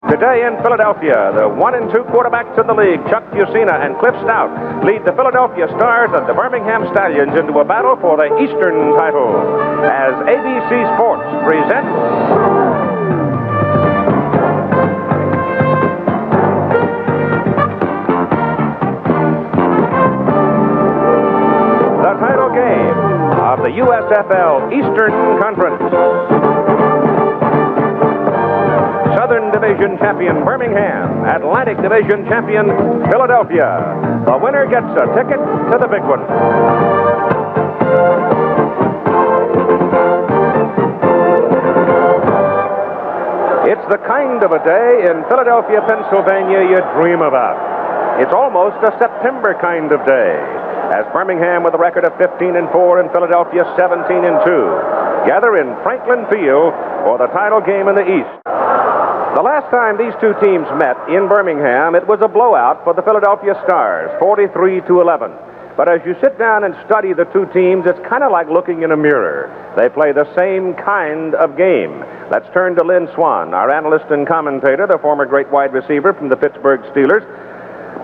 Today in Philadelphia, the 1 and 2 quarterbacks in the league, Chuck Bucina and Cliff Stout, lead the Philadelphia Stars and the Birmingham Stallions into a battle for the Eastern title as ABC Sports presents the title game of the USFL Eastern Conference. Southern Division champion Birmingham, Atlantic Division champion Philadelphia. The winner gets a ticket to the big one. It's the kind of a day in Philadelphia, Pennsylvania you dream about. It's almost a September kind of day, as Birmingham, with a record of 15 and 4 and Philadelphia 17 and 2, gather in Franklin Field for the title game in the East. The last time these two teams met in Birmingham, it was a blowout for the Philadelphia Stars, 43-11. But as you sit down and study the two teams, it's kind of like looking in a mirror. They play the same kind of game. Let's turn to Lynn Swann, our analyst and commentator, the former great wide receiver from the Pittsburgh Steelers,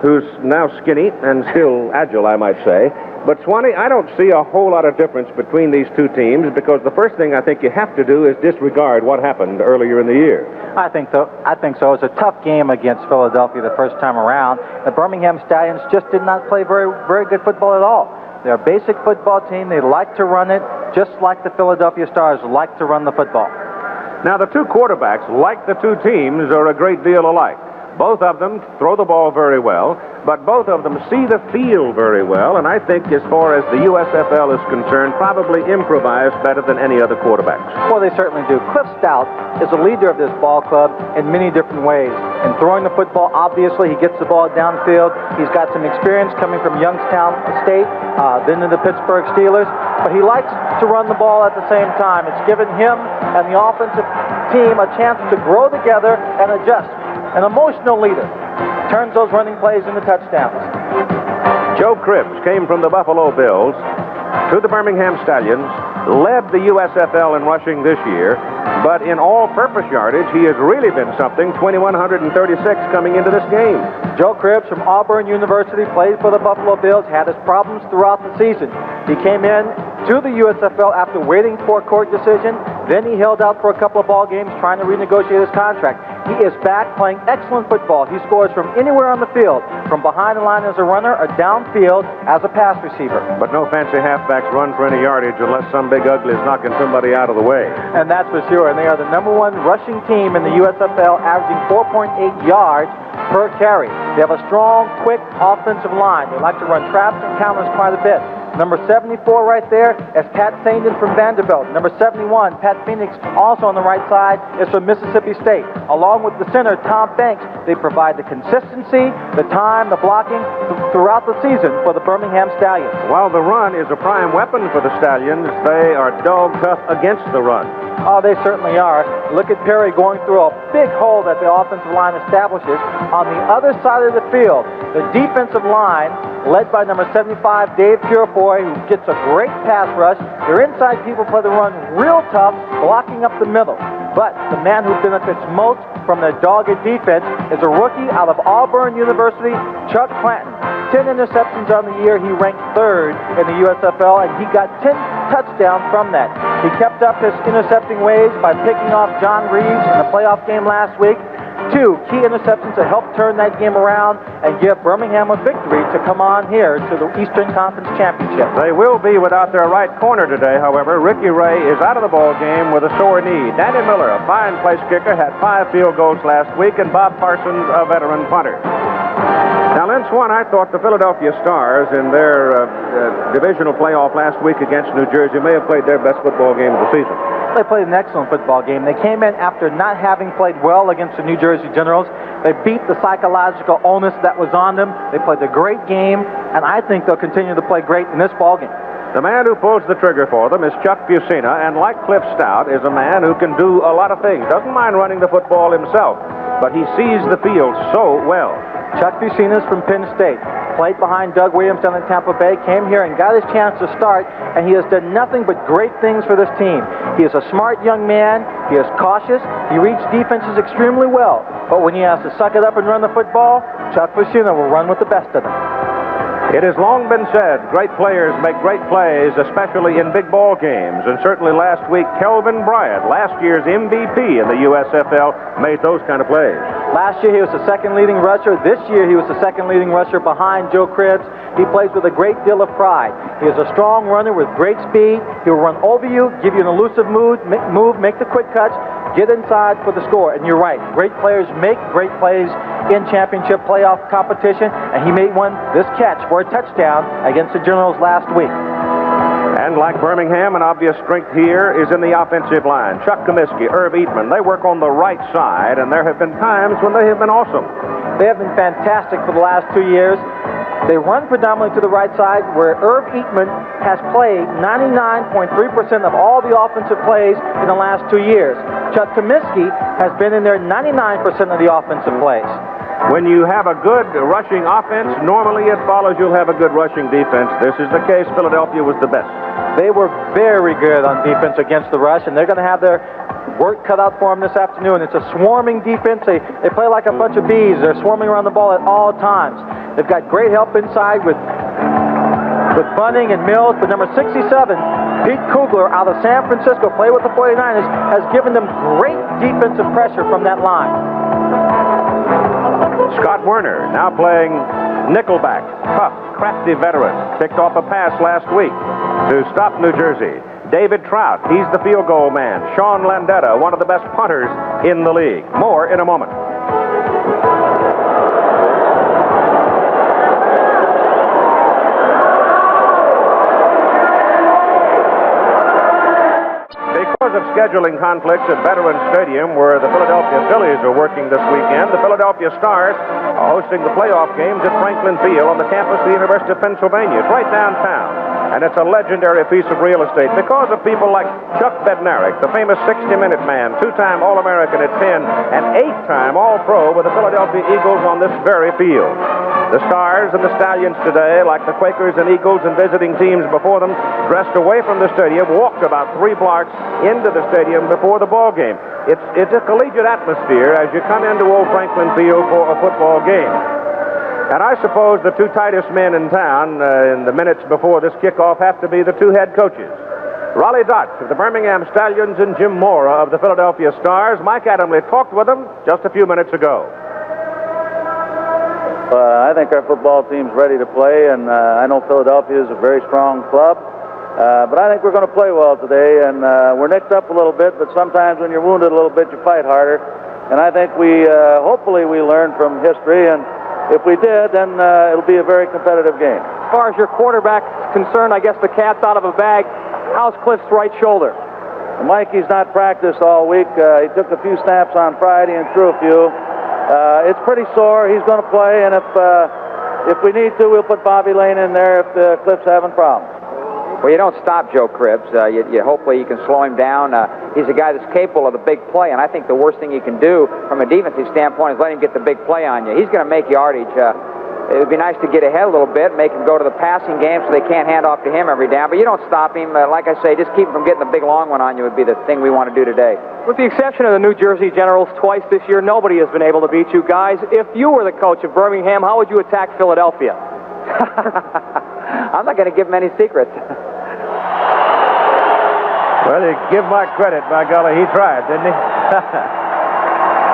who's now skinny and still agile, I might say. But, Swanee, I don't see a whole lot of difference between these two teams, because the first thing I think you have to do is disregard what happened earlier in the year. I think so. It's a tough game against Philadelphia the first time around. The Birmingham Stallions just did not play very good football at all. They're a basic football team. They like to run it, just like the Philadelphia Stars like to run the football. Now, the two quarterbacks, like the two teams, are a great deal alike. Both of them throw the ball very well, but both of them see the field very well, and I think as far as the USFL is concerned, probably improvise better than any other quarterbacks. Well, they certainly do. Cliff Stout is the leader of this ball club in many different ways. In throwing the football, obviously, he gets the ball downfield. He's got some experience coming from Youngstown State, then to the Pittsburgh Steelers, but he likes to run the ball at the same time. It's given him and the offensive team a chance to grow together and adjust. An emotional leader turns those running plays into touchdowns. Joe Cribbs came from the Buffalo Bills to the Birmingham Stallions, led the USFL in rushing this year, but in all-purpose yardage, he has really been something, 2,136 coming into this game. Joe Cribbs from Auburn University played for the Buffalo Bills, had his problems throughout the season. He came in to the USFL after waiting for a court decision. Then he held out for a couple of ball games trying to renegotiate his contract. He is back playing excellent football. He scores from anywhere on the field, from behind the line as a runner or downfield as a pass receiver. But no fancy halfbacks run for any yardage unless some big ugly is knocking somebody out of the way. And that's for sure. And they are the #1 rushing team in the USFL, averaging 4.8 yards per carry. They have a strong, quick offensive line. They like to run traps and counters quite a bit. Number 74 right there is Pat Saindon from Vanderbilt. Number 71, Pat Phoenix, also on the right side, is from Mississippi State. Along with the center, Tom Banks, they provide the consistency, the time, the blocking throughout the season for the Birmingham Stallions. While the run is a prime weapon for the Stallions, they are dog tough against the run. Oh, they certainly are. Look at Perry going through a big hole that the offensive line establishes. On the other side of the field, the defensive line, led by number 75, Dave Purefoy, who gets a great pass rush. Their inside people play the run real tough, blocking up the middle. But the man who benefits most from their dogged defense is a rookie out of Auburn University, Chuck Clanton. 10 interceptions on the year. He ranked 3rd in the USFL, and he got 10 touchdowns from that. He kept up his intercepting ways by picking off John Reeves in the playoff game last week. 2 key interceptions to help turn that game around and give Birmingham a victory to come on here to the Eastern Conference Championship. They will be without their right corner today, however. Ricky Ray is out of the ball game with a sore knee. Danny Miller, a fine place kicker, had 5 field goals last week, and Bob Parsons, a veteran punter. Now, Lynn Swann, I thought the Philadelphia Stars in their divisional playoff last week against New Jersey may have played their best football game of the season. They played an excellent football game. They came in after not having played well against the New Jersey Generals. They beat the psychological onus that was on them. They played a great game, and I think they'll continue to play great in this ball game. The man who pulls the trigger for them is Chuck Bucina, and like Cliff Stout, is a man who can do a lot of things. Doesn't mind running the football himself, but he sees the field so well. Chuck Bucina is from Penn State. played behind Doug Williams down in Tampa Bay, came here and got his chance to start, and he has done nothing but great things for this team. He is a smart young man. He is cautious. He reads defenses extremely well. But when he has to suck it up and run the football, Chuck Pacino will run with the best of them. It has long been said, great players make great plays, especially in big ball games. And certainly last week, Kelvin Bryant, last year's MVP in the USFL, made those kind of plays. Last year, he was the second leading rusher. This year, he was the second leading rusher behind Joe Cribbs. He plays with a great deal of pride. He is a strong runner with great speed. He'll run over you, give you an elusive move, make the quick cuts, get inside for the score. And you're right, great players make great plays in championship playoff competition, and he made this catch for a touchdown against the Generals last week. And like Birmingham, an obvious strength here is in the offensive line. Chuck Comiskey, Irv Eatman, they work on the right side, and there have been times when they have been awesome. They have been fantastic for the last 2 years. They run predominantly to the right side, where Irv Eatman has played 99.3% of all the offensive plays in the last 2 years. Chuck Comiskey has been in there 99% of the offensive plays. When you have a good rushing offense, normally it follows you'll have a good rushing defense. This is the case. Philadelphia was the best. They were very good on defense against the rush, and they're going to have their work cut out for them this afternoon. It's a swarming defense. They play like a bunch of bees. They're swarming around the ball at all times. They've got great help inside with Bunning and Mills, but number 67, Pete Kugler out of San Francisco, played with the 49ers, has given them great defensive pressure from that line. Scott Werner now playing nickelback. Tough, crafty veteran. Picked off a pass last week to stop New Jersey. David Trout, he's the field goal man. Sean Landetta, one of the best punters in the league. More in a moment. Because of scheduling conflicts at Veterans Stadium, where the Philadelphia Phillies are working this weekend, the Philadelphia Stars are hosting the playoff games at Franklin Field on the campus of the University of Pennsylvania. It's right downtown, and it's a legendary piece of real estate because of people like Chuck Bednarik, the famous 60-minute man, two-time All-American at Penn, and eight-time All-Pro with the Philadelphia Eagles on this very field. The Stars and the Stallions today, like the Quakers and Eagles and visiting teams before them, dressed away from the stadium, walked about 3 blocks into the stadium before the ball game. It's a collegiate atmosphere as you come into Old Franklin Field for a football game. And I suppose the two tightest men in town in the minutes before this kickoff have to be the two head coaches. Raleigh Dotch of the Birmingham Stallions and Jim Mora of the Philadelphia Stars. Mike Adamle talked with them just a few minutes ago. I think our football team's ready to play, and I know Philadelphia is a very strong club. But I think we're going to play well today, and we're nicked up a little bit, but sometimes when you're wounded a little bit, you fight harder. And I think hopefully we learn from history, and if we did, then it'll be a very competitive game. As far as your quarterback's concerned, I guess the cat's out of a bag. How's Cliff's right shoulder? Mikey's not practiced all week. He took a few snaps on Friday and threw a few. It's pretty sore. He's going to play, and if we need to, we'll put Bobby Lane in there if Cliff's having problems. Well, you don't stop Joe Cribbs. Hopefully you can slow him down. He's a guy that's capable of the big play, and I think the worst thing you can do from a defensive standpoint is let him get the big play on you. He's going to make yardage. It would be nice to get ahead a little bit, make him go to the passing game so they can't hand off to him every down, but you don't stop him. Like I say, just keep him from getting the big long one on you would be the thing we want to do today. With the exception of the New Jersey Generals twice this year, nobody has been able to beat you guys. If you were the coach of Birmingham, how would you attack Philadelphia? I'm not going to give him any secrets. Well, you give Mike credit, by golly, he tried, didn't he?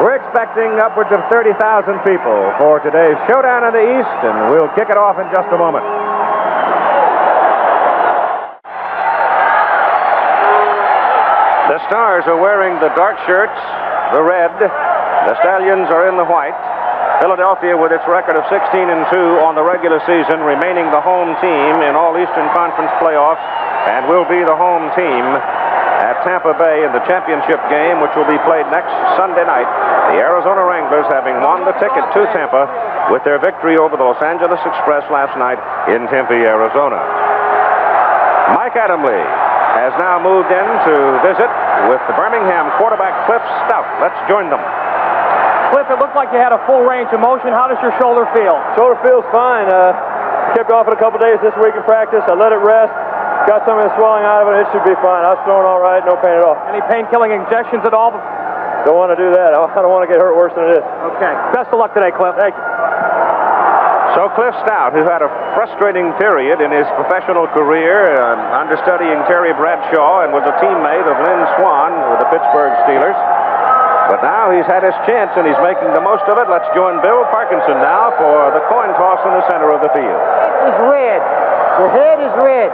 We're expecting upwards of 30,000 people for today's showdown in the East, and we'll kick it off in just a moment. The Stars are wearing the dark shirts, the red. The Stallions are in the white. Philadelphia, with its record of 16-2 on the regular season, remaining the home team in all Eastern Conference playoffs, and will be the home team at Tampa Bay in the championship game, which will be played next Sunday night. The Arizona Wranglers having won the ticket to Tampa with their victory over the Los Angeles Express last night in Tempe, Arizona. Mike Adamle has now moved in to visit with the Birmingham quarterback Cliff Stout. Let's join them. Cliff, it looked like you had a full range of motion. How does your shoulder feel? Shoulder feels fine. Kept off it a couple days this week in practice. I let it rest. Got some of the swelling out of it. It should be fine. I was feeling all right. No pain at all. Any pain-killing injections at all? Don't want to do that. I don't want to get hurt worse than it is. Okay. Best of luck today, Cliff. Thank you. So Cliff Stout, who had a frustrating period in his professional career, understudying Terry Bradshaw and was a teammate of Lynn Swan with the Pittsburgh Steelers. But now he's had his chance and he's making the most of it. Let's join Bill Parkinson now for the coin toss in the center of the field. It's red. The head is red.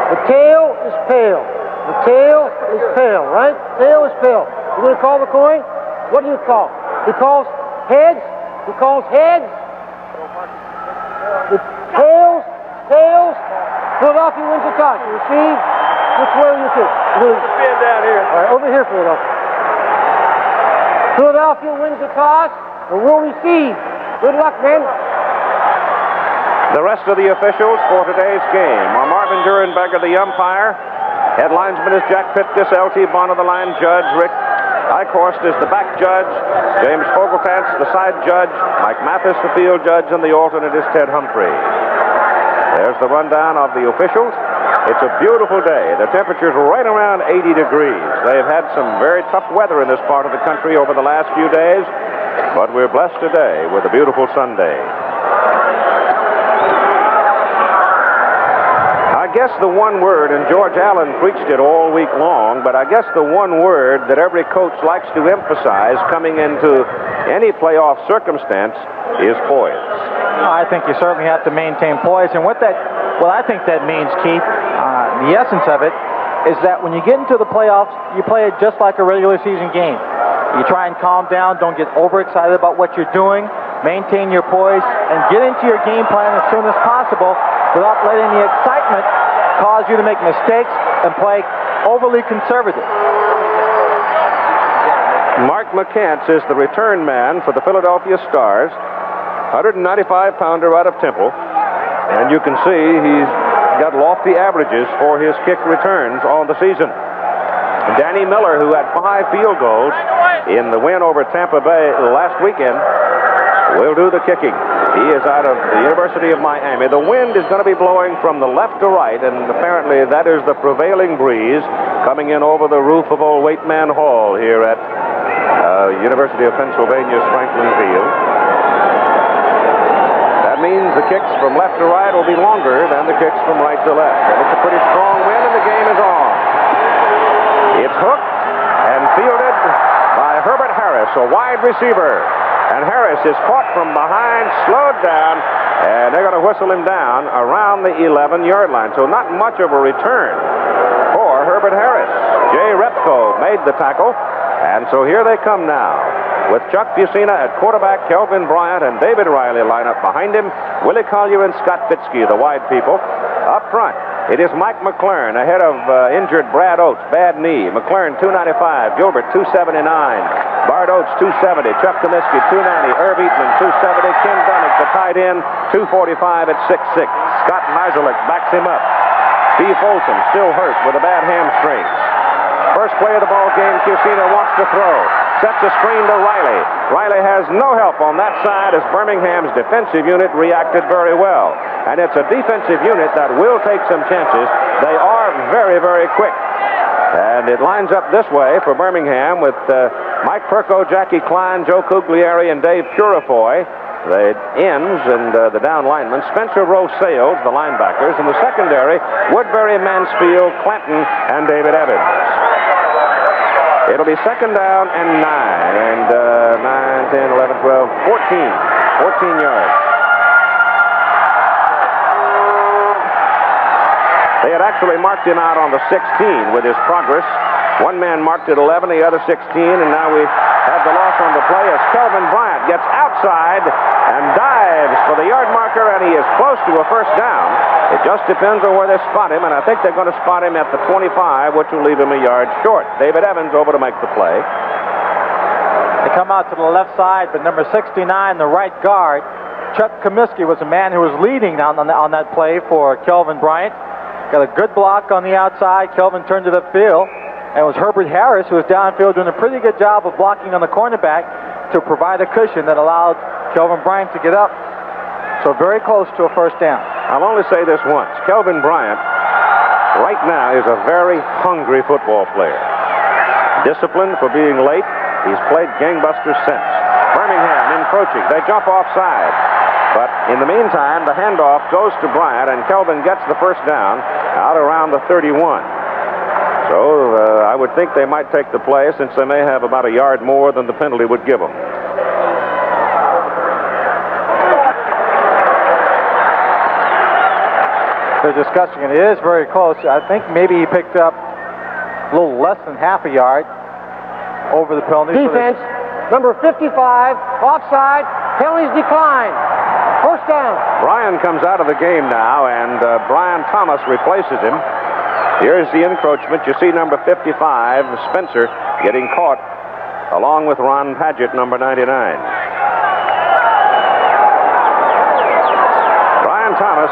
The tail is pale. The tail is pale, right? Tail is pale. You're going to call the coin? What do you call? He calls heads. He calls heads. The tails. Philadelphia wins the toss. You see which way you pick. Stand down here. All right, over here, Philadelphia. Philadelphia wins the toss, and we'll receive. Good luck, men. The rest of the officials for today's game are Marvin Durenberger, the umpire. Head linesman is Jack Pitkus, L.T. Bonner, the line judge. Rick Eichhorst is the back judge. James Fogeltantz, the side judge. Mike Mathis, the field judge, and the alternate is Ted Humphrey. There's the rundown of the officials. It's a beautiful day. The temperature's right around 80 degrees. They've had some very tough weather in this part of the country over the last few days, but we're blessed today with a beautiful Sunday. I guess the one word, and George Allen preached it all week long, but I guess the one word that every coach likes to emphasize coming into any playoff circumstance is poise. I think you certainly have to maintain poise, and what I think that means, Keith, the essence of it is that when you get into the playoffs, you play it just like a regular season game. You try and calm down, don't get overexcited about what you're doing, maintain your poise, and get into your game plan as soon as possible without letting the excitement cause you to make mistakes and play overly conservative. Mark McCants is the return man for the Philadelphia Stars, 195-pounder out of Temple, and you can see he's got lofty averages for his kick returns on the season. Danny Miller, who had 5 field goals in the win over Tampa Bay last weekend, will do the kicking. He is out of the University of Miami. The wind is going to be blowing from the left to right, and apparently that is the prevailing breeze coming in over the roof of old Waitman Hall here at University of Pennsylvania's Franklin Field. That means the kicks from left to right will be longer than the kicks from right to left. And it's a pretty strong wind, and the game is on. It's hooked and fielded by Herbert Harris, a wide receiver. And Harris is caught from behind, slowed down, and they're going to whistle him down around the 11-yard line. So not much of a return for Herbert Harris. Jay Repko made the tackle, and so here they come now. With Chuck Fusina at quarterback, Kelvin Bryant and David Riley line up behind him, Willie Collier and Scott Fitzke, the wide people. Up front, it is Mike McLaren ahead of injured Brad Oates, bad knee. McLaren 295, Gilbert 279, Bart Oates 270, Chuck Comiskey 290, Irv Eatman 270, Ken Dunnick, the tight end, 245 at 6'6". Scott Mizalik backs him up. Steve Folsom still hurt with a bad hamstring. First play of the ball game, Fusina wants to throw. Sets a screen to Riley. Riley has no help on that side as Birmingham's defensive unit reacted very well. And it's a defensive unit that will take some chances. They are very, very quick. And it lines up this way for Birmingham with Mike Perko, Jackie Klein, Joe Cugliari, and Dave Purifoy, the ends and the down linemen. Spencer Rowe Sales, the linebackers. In the secondary, Woodbury, Mansfield, Clanton, and David Evans. It'll be second down and 9, and 9, 10, 11, 12, 14 yards. They had actually marked him out on the 16 with his progress. One man marked at 11, the other 16, and now we have the loss on the play as Kelvin Bryant gets outside and dives for the yard marker, and he is close to a first down. It just depends on where they spot him, and I think they're going to spot him at the 25, which will leave him a yard short. David Evans over to make the play. They come out to the left side, but number 69, the right guard, Chuck Comiskey, was the man who was leading on that play for Kelvin Bryant. Got a good block on the outside. Kelvin turned to the field, and it was Herbert Harris who was downfield doing a pretty good job of blocking on the cornerback to provide a cushion that allowed Kelvin Bryant to get up. So very close to a first down. I'll only say this once. Kelvin Bryant right now is a very hungry football player. Disciplined for being late. He's played gangbusters since. Birmingham encroaching. They jump offside. But in the meantime, the handoff goes to Bryant, and Kelvin gets the first down out around the 31. So I would think they might take the play, since they may have about a yard more than the penalty would give them. They're discussing it. It is very close. I think maybe he picked up a little less than half a yard over the penalty. Defense, number 55, offside, penalties declined. First down. Bryan comes out of the game now, and Brian Thomas replaces him. Here's the encroachment. You see number 55, Spencer, getting caught, along with Ron Padgett, number 99. Brian Thomas,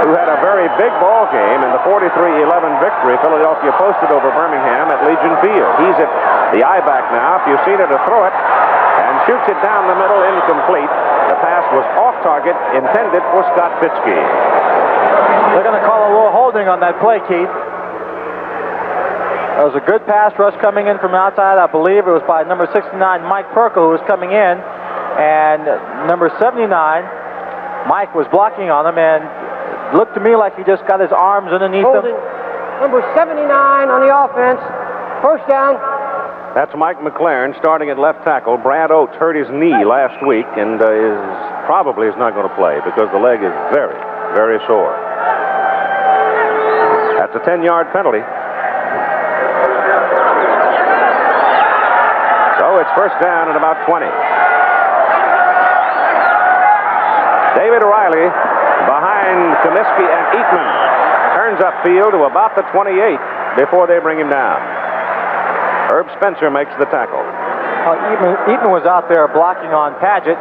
who had a very big ball game in the 43-11 victory Philadelphia posted over Birmingham at Legion Field. He's at the I-back now. If you've seen it, to throw it, and shoots it down the middle, incomplete. The pass was off target, intended for Scott Fitzke. They're going to call a little holding on that play, Keith. It was a good pass rush coming in from outside. I believe it was by number 69, Mike Perkle, who was coming in. And number 79, Mike was blocking on him, and it looked to me like he just got his arms underneath him. Number 79 on the offense. First down. That's Mike McLaren starting at left tackle. Brad Oates hurt his knee last week and probably is not going to play because the leg is very, very sore. That's a 10-yard penalty. So it's first down at about 20. David Riley behind Comiskey and Eatman turns upfield to about the 28 before they bring him down. Herb Spencer makes the tackle. Eaton was out there blocking on Padgett.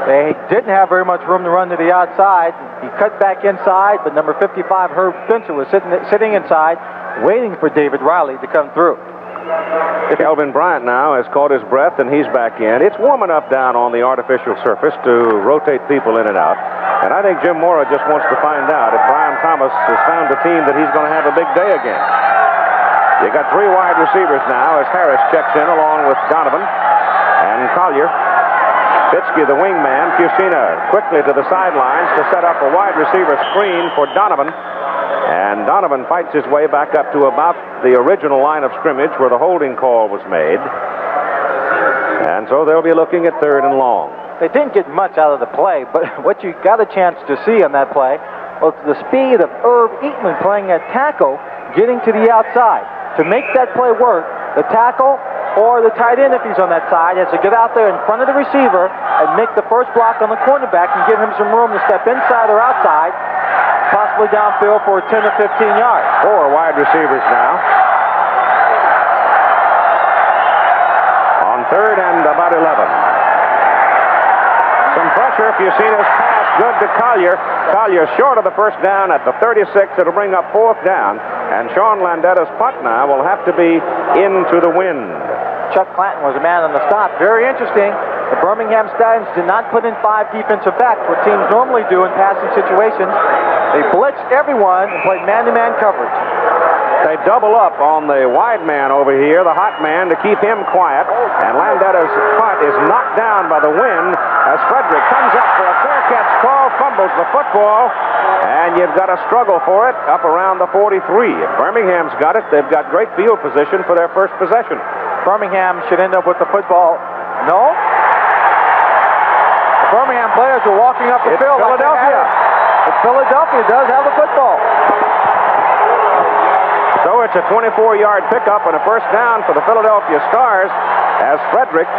They didn't have very much room to run to the outside. He cut back inside, but number 55, Herb Spencer, was sitting inside, waiting for David Riley to come through. Kelvin Bryant now has caught his breath, and he's back in. It's warm enough down on the artificial surface to rotate people in and out. And I think Jim Mora just wants to find out if Brian Thomas has found a team that he's going to have a big day again. You got three wide receivers now as Harris checks in along with Donovan and Collier. Fitzke, the wingman. Fusina quickly to the sidelines to set up a wide receiver screen for Donovan. And Donovan fights his way back up to about the original line of scrimmage where the holding call was made. And so they'll be looking at third and long. They didn't get much out of the play, but what you got a chance to see on that play was the speed of Herb Eatman playing at tackle, getting to the outside. To make that play work, the tackle or the tight end, if he's on that side, has to get out there in front of the receiver and make the first block on the cornerback and give him some room to step inside or outside, possibly downfield for 10 or 15 yards. Four wide receivers now. On third and about 11. Some pressure. Fusina's pass good to Collier. Collier short of the first down at the 36. It'll bring up fourth down. And Sean Landetta's punt now will have to be into the wind. Chuck Clanton was a man on the stop. Very interesting. The Birmingham Stallions did not put in 5 defensive backs, what teams normally do in passing situations. They blitzed everyone and played man-to-man coverage. They double up on the wide man over here, the hot man, to keep him quiet. And Landetta's punt is knocked down by the wind as Frederick comes up for a fair catch call, fumbles the football, and you've got to struggle for it up around the 43. If Birmingham's got it, they've got great field position for their first possession. Birmingham should end up with the football. No? The Birmingham players are walking up the field. Philadelphia. But Philadelphia does have the football. So it's a 24-yard pickup and a first down for the Philadelphia Stars as Frederick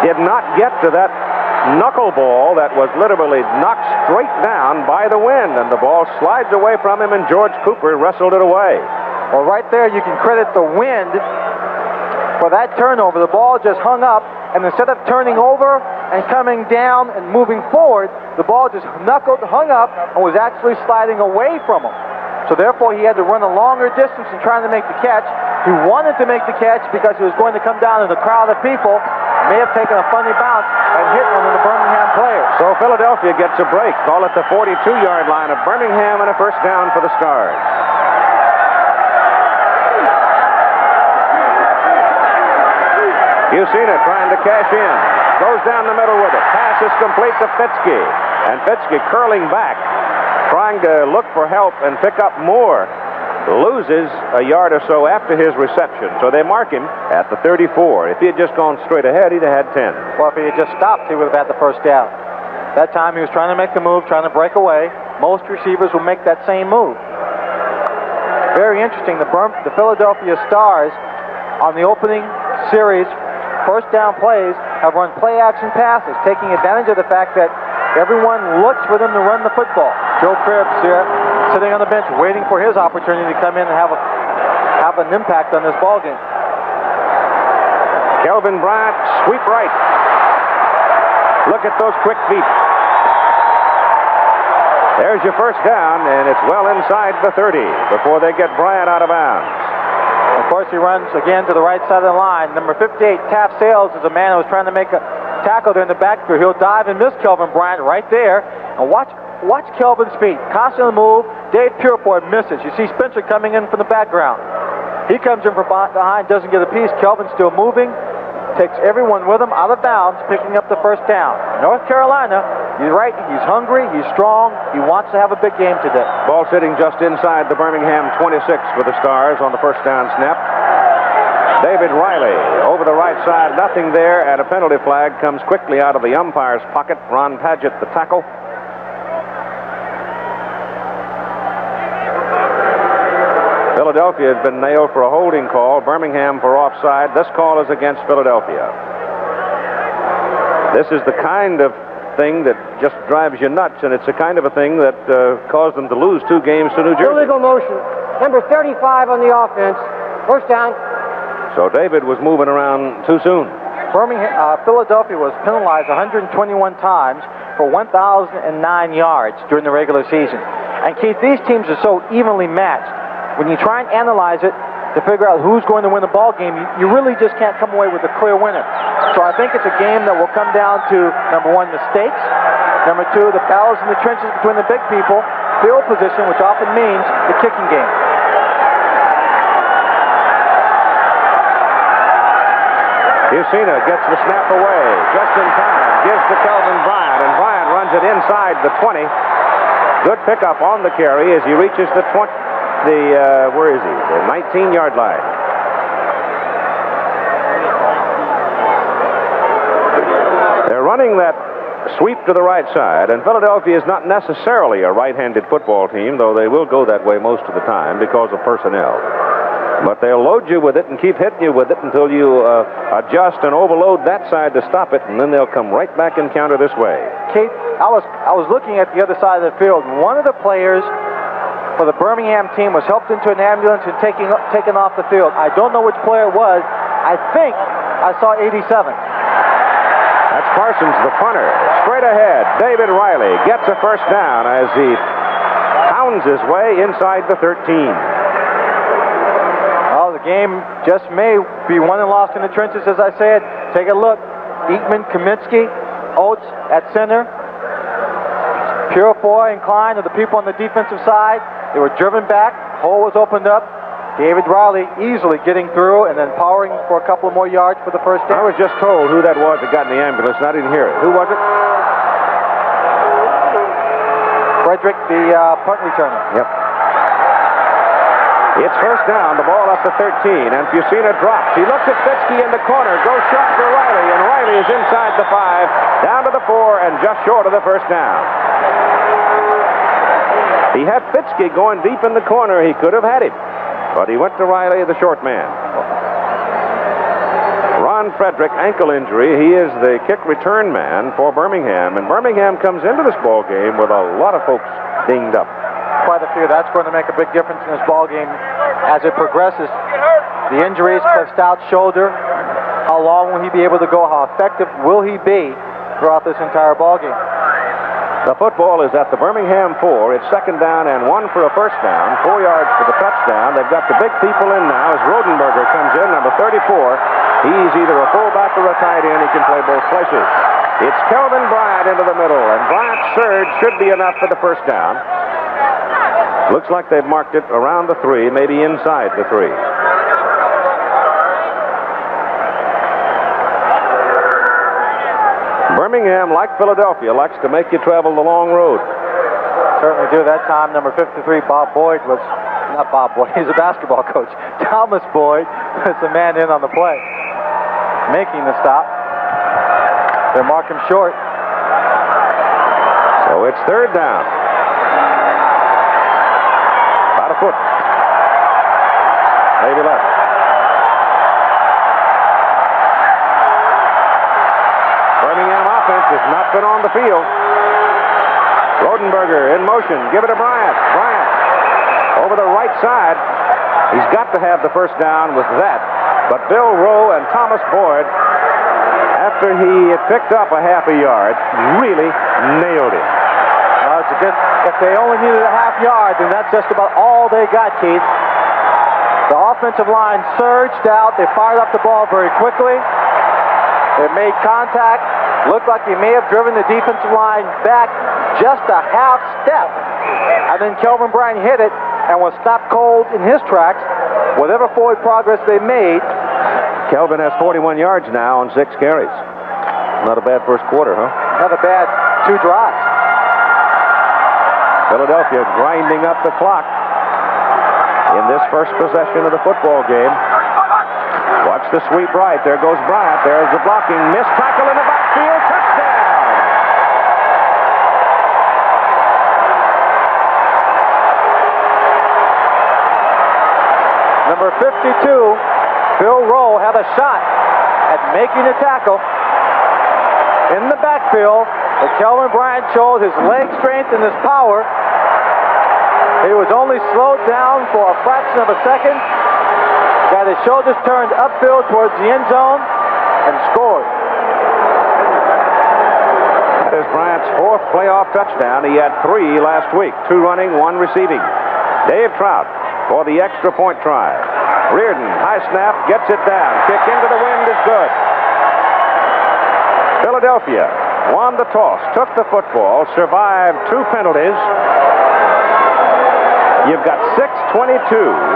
did not get to that knuckleball that was literally knocked straight down by the wind, and the ball slides away from him, and George Cooper wrestled it away. Well, right there you can credit the wind for that turnover. The ball just hung up, and instead of turning over and coming down and moving forward, the ball just hung up and was actually sliding away from him. So therefore he had to run a longer distance in trying to make the catch. He wanted to make the catch because he was going to come down in a crowd of people, may have taken a funny bounce and hit one of the Birmingham players. So Philadelphia gets a break. Call it the 42-yard line of Birmingham, and a first down for the Stars. Bucina trying to cash in. Goes down the middle with it. Pass is complete to Fitzke. And Fitzke curling back, trying to look for help and pick up more. Loses a yard or so after his reception. So they mark him at the 34. If he had just gone straight ahead, he'd have had 10. Well, if he had just stopped, he would have had the first down. That time he was trying to make the move, trying to break away. Most receivers will make that same move. Very interesting. The Philadelphia Stars on the opening series first down plays have run play action passes, taking advantage of the fact that everyone looks for them to run the football. Joe Cribbs here sitting on the bench waiting for his opportunity to come in and have an impact on this ball game. Kelvin Bryant, sweep right. Look at those quick feet. There's your first down, and it's well inside the 30 before they get Bryant out of bounds. Of course, he runs again to the right side of the line. Number 58, Taft Sales, is a man who was trying to make a tackle there in the backfield. He'll dive and miss Kelvin Bryant right there. And watch Kelvin's feet. Constantly move. Dave Purefoy misses. You see Spencer coming in from the background. He comes in from behind, doesn't get a piece. Kelvin's still moving. Takes everyone with him out of bounds, picking up the first down. North Carolina, he's right. He's hungry. He's strong. He wants to have a big game today. Ball sitting just inside the Birmingham 26 for the Stars on the first down snap. David Riley over the right side. Nothing there, and a penalty flag comes quickly out of the umpire's pocket. Ron Padgett, the tackle. Philadelphia has been nailed for a holding call. Birmingham for offside. This call is against Philadelphia. This is the kind of thing that just drives you nuts, and it's the kind of a thing that caused them to lose 2 games to New Jersey. Illegal motion. Number 35 on the offense. First down. So David was moving around too soon. Philadelphia was penalized 121 times for 1,009 yards during the regular season. And Keith, these teams are so evenly matched. When you try and analyze it to figure out who's going to win the ball game, you really just can't come away with a clear winner. So I think it's a game that will come down to, number 1, mistakes. Number 2, the battles in the trenches between the big people, field position, which often means the kicking game. Bucina gets the snap away just in time. Gives to Kelvin Bryant, and Bryant runs it inside the 20. Good pickup on the carry as he reaches the 20. Where is he? The 19-yard line. They're running that sweep to the right side, and Philadelphia is not necessarily a right-handed football team, though they will go that way most of the time because of personnel. But they'll load you with it and keep hitting you with it until you adjust and overload that side to stop it, and then they'll come right back and counter this way. Kate, I was looking at the other side of the field, and one of the players for the Birmingham team was helped into an ambulance and taken off the field. I don't know which player it was. I think I saw 87. That's Parsons, the punter. Straight ahead, David Riley gets a first down as he pounds his way inside the 13. Well, the game just may be won and lost in the trenches, as I said. Take a look. Eatman, Kaminsky, Oates at center. Purefoy and Klein are the people on the defensive side. They were driven back. Hole was opened up. David Riley easily getting through and then powering for a couple more yards for the first down. I was just told who that was that got in the ambulance, and I didn't hear it. Who was it? Frederick, the punt returner. Yep. It's first down, the ball up to 13, and Bucina drops. He looks at Fitzke in the corner, goes short for Riley, and Riley is inside the 5, down to the 4, and just short of the first down. He had Fitzke going deep in the corner. He could have had him, but he went to Riley, the short man. Ron Frederick, ankle injury. He is the kick return man for Birmingham, and Birmingham comes into this ball game with a lot of folks dinged up. Quite a few. That's going to make a big difference in this ball game as it progresses. The injuries, Cliff Stout's shoulder. How long will he be able to go? How effective will he be throughout this entire ball game? The football is at the Birmingham 4. It's second down and 1 for a first down. 4 yards for the touchdown. They've got the big people in now as Rodenberger comes in, number 34. He's either a fullback or a tight end. He can play both places. It's Kelvin Bryant into the middle, and Bryant's surge should be enough for the first down. Looks like they've marked it around the 3, maybe inside the 3. Birmingham, like Philadelphia, likes to make you travel the long road. Certainly do. That time, number 53, Bob Boyd was, not Bob Boyd, he's a basketball coach. Thomas Boyd was the man in on the play, making the stop. They mark him short. So it's third down. About a foot. Maybe less. Birmingham offense has not been on the field. Rodenberger in motion. Give it to Bryant. Bryant over the right side. He's got to have the first down with that. But Bill Rowe and Thomas Boyd, after he had picked up a half a yard, really nailed him. If they only needed a half yard, then that's just about all they got, Keith. The offensive line surged out. They fired up the ball very quickly. They made contact. Looked like he may have driven the defensive line back just a half step. And then Kelvin Bryant hit it and was stopped cold in his tracks. Whatever forward progress they made. Kelvin has 41 yards now on 6 carries. Not a bad first quarter, huh? Not a bad 2 drives. Philadelphia grinding up the clock in this first possession of the football game. Watch the sweep right. There goes Bryant. There's the blocking. Missed tackle in the backfield. Touchdown! Number 52, Bill Rowe, had a shot at making the tackle in the backfield, but Kelvin Bryant showed his leg strength and his power. He was only slowed down for a fraction of a second, got his shoulders turned upfield towards the end zone, and scored. That is Bryant's 4th playoff touchdown. He had 3 last week, 2 running, 1 receiving. Dave Trout for the extra point try. Reardon, high snap, gets it down. Kick into the wind is good. Philadelphia won the toss, took the football, survived 2 penalties. You've got 6:22